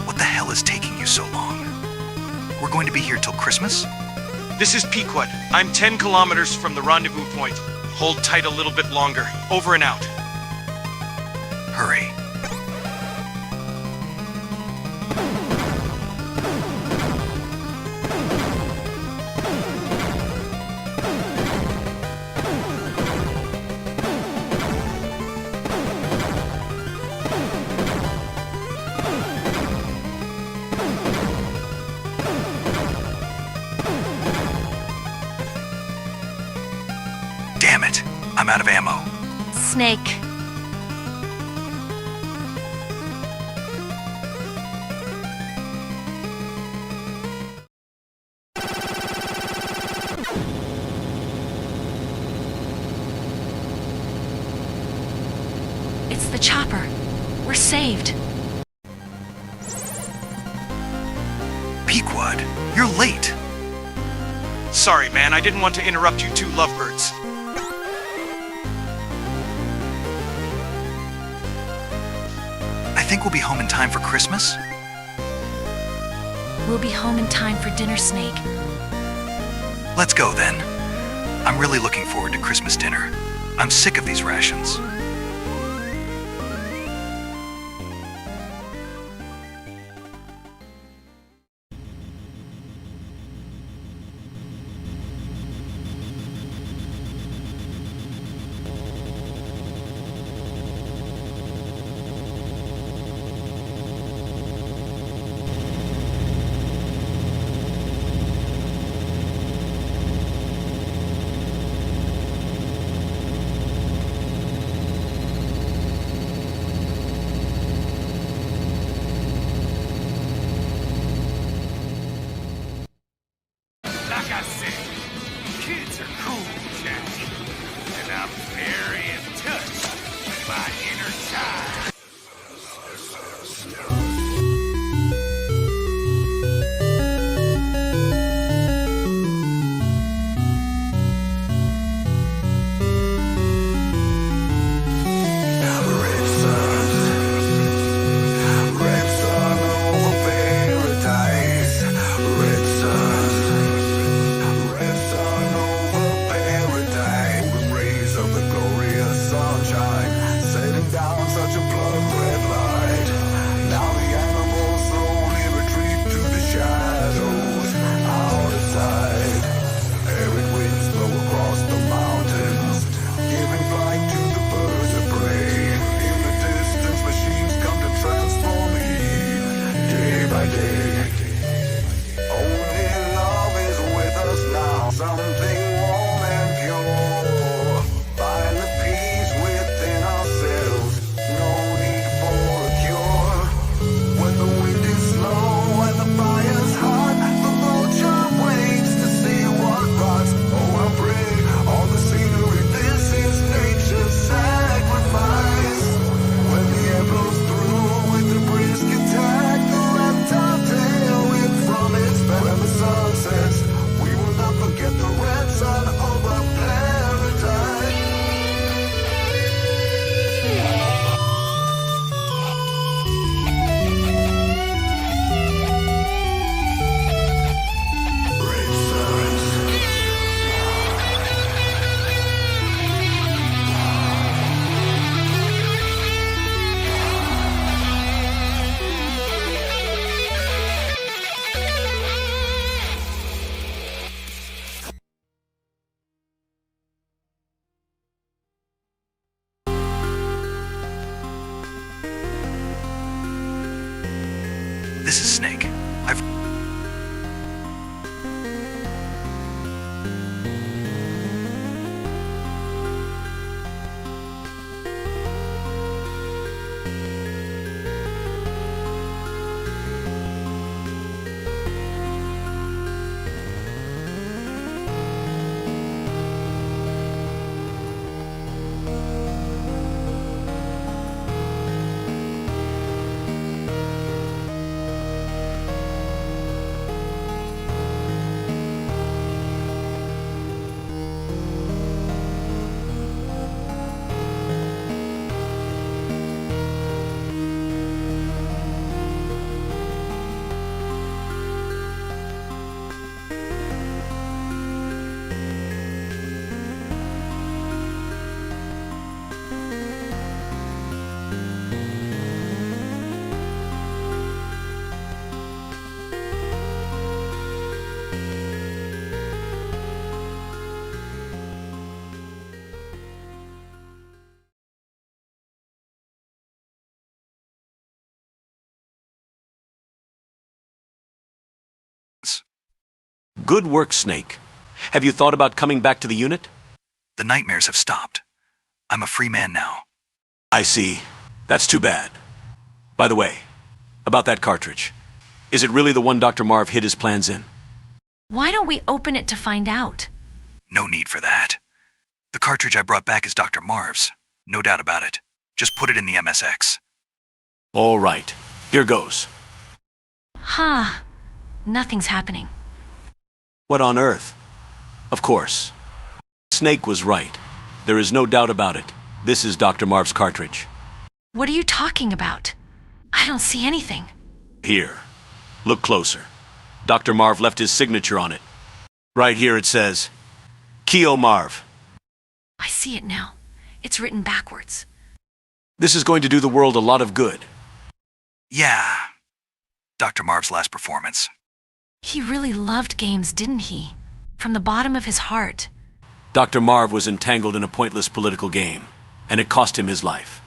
What the hell is taking you so long? We're going to be here till Christmas? This is Pequod. I'm 10 kilometers from the rendezvous point. Hold tight a little bit longer. Over and out. Hurry. Damn it. I'm out of ammo. Snake. It's the chopper. We're saved. Pequod, you're late. Sorry, man. I didn't want to interrupt you two lovebirds. I think we'll be home in time for Christmas. We'll be home in time for dinner, Snake. Let's go then. I'm really looking forward to Christmas dinner. I'm sick of these rations. Like I said, kids are cool, Jack. And I'm very in touch with my inner child. Good work, Snake. Have you thought about coming back to the unit? The nightmares have stopped. I'm a free man now. I see. That's too bad. By the way, about that cartridge. Is it really the one Dr. Marv hid his plans in? Why don't we open it to find out? No need for that. The cartridge I brought back is Dr. Marv's. No doubt about it. Just put it in the MSX. All right. Here goes. Huh. Nothing's happening. What on earth? Of course. Snake was right. There is no doubt about it. This is Dr. Marv's cartridge. What are you talking about? I don't see anything. Here. Look closer. Dr. Marv left his signature on it. Right here it says, Keo Marv. I see it now. It's written backwards. This is going to do the world a lot of good. Yeah. Dr. Marv's last performance. He really loved games, didn't he? From the bottom of his heart. Dr. Marv was entangled in a pointless political game, and it cost him his life.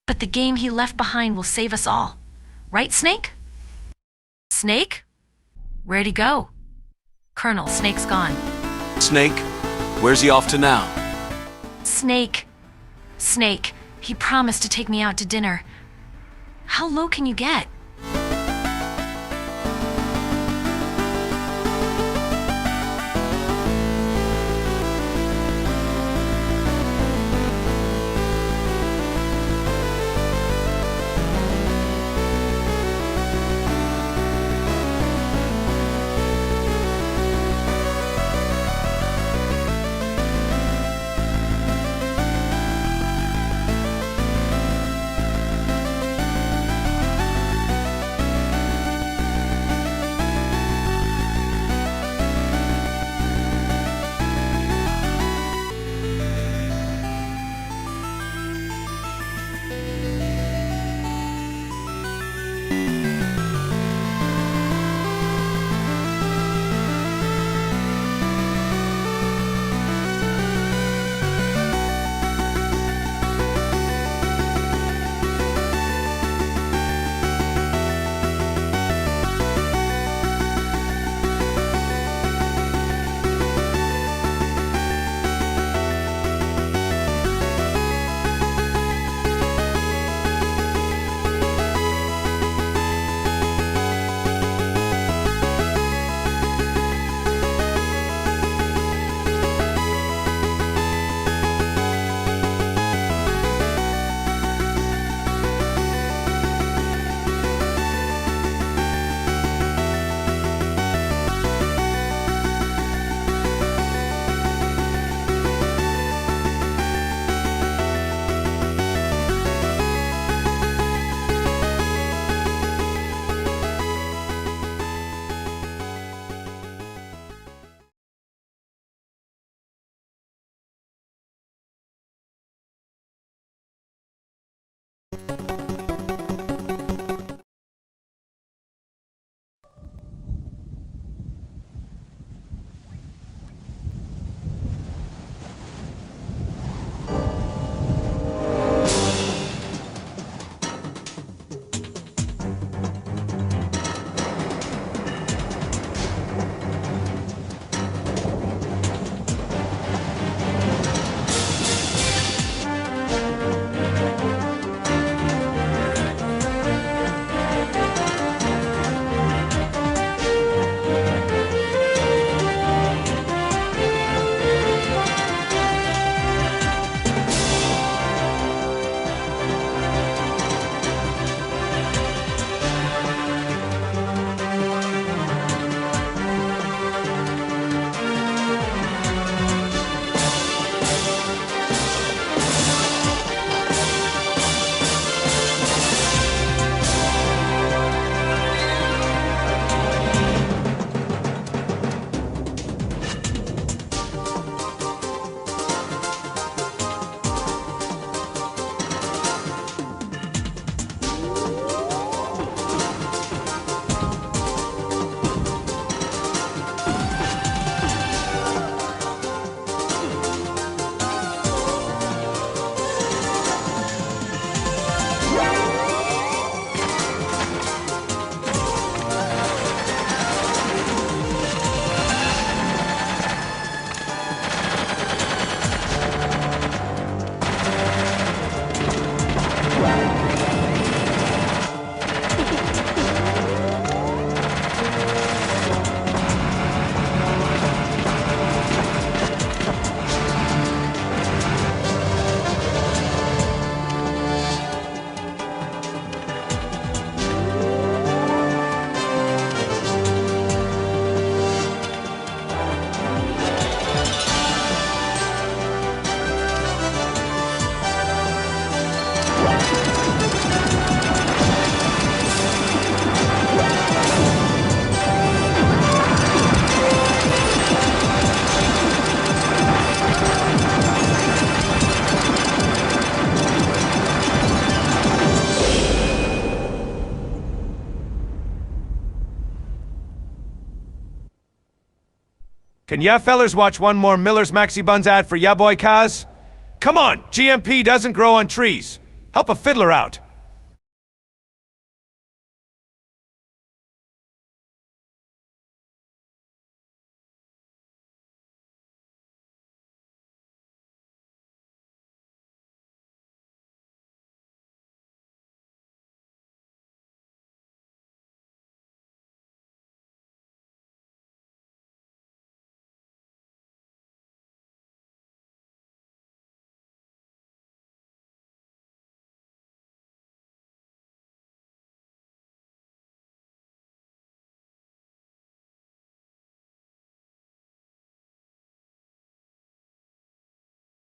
But the game he left behind will save us all. Right, Snake? Snake? Where'd he go? Colonel, Snake's gone. Snake? Where's he off to now? Snake. Snake. He promised to take me out to dinner. How low can you get? Can ya fellers watch one more Miller's Maxi Buns ad for ya boy Kaz? Come on, GMP doesn't grow on trees. Help a fiddler out.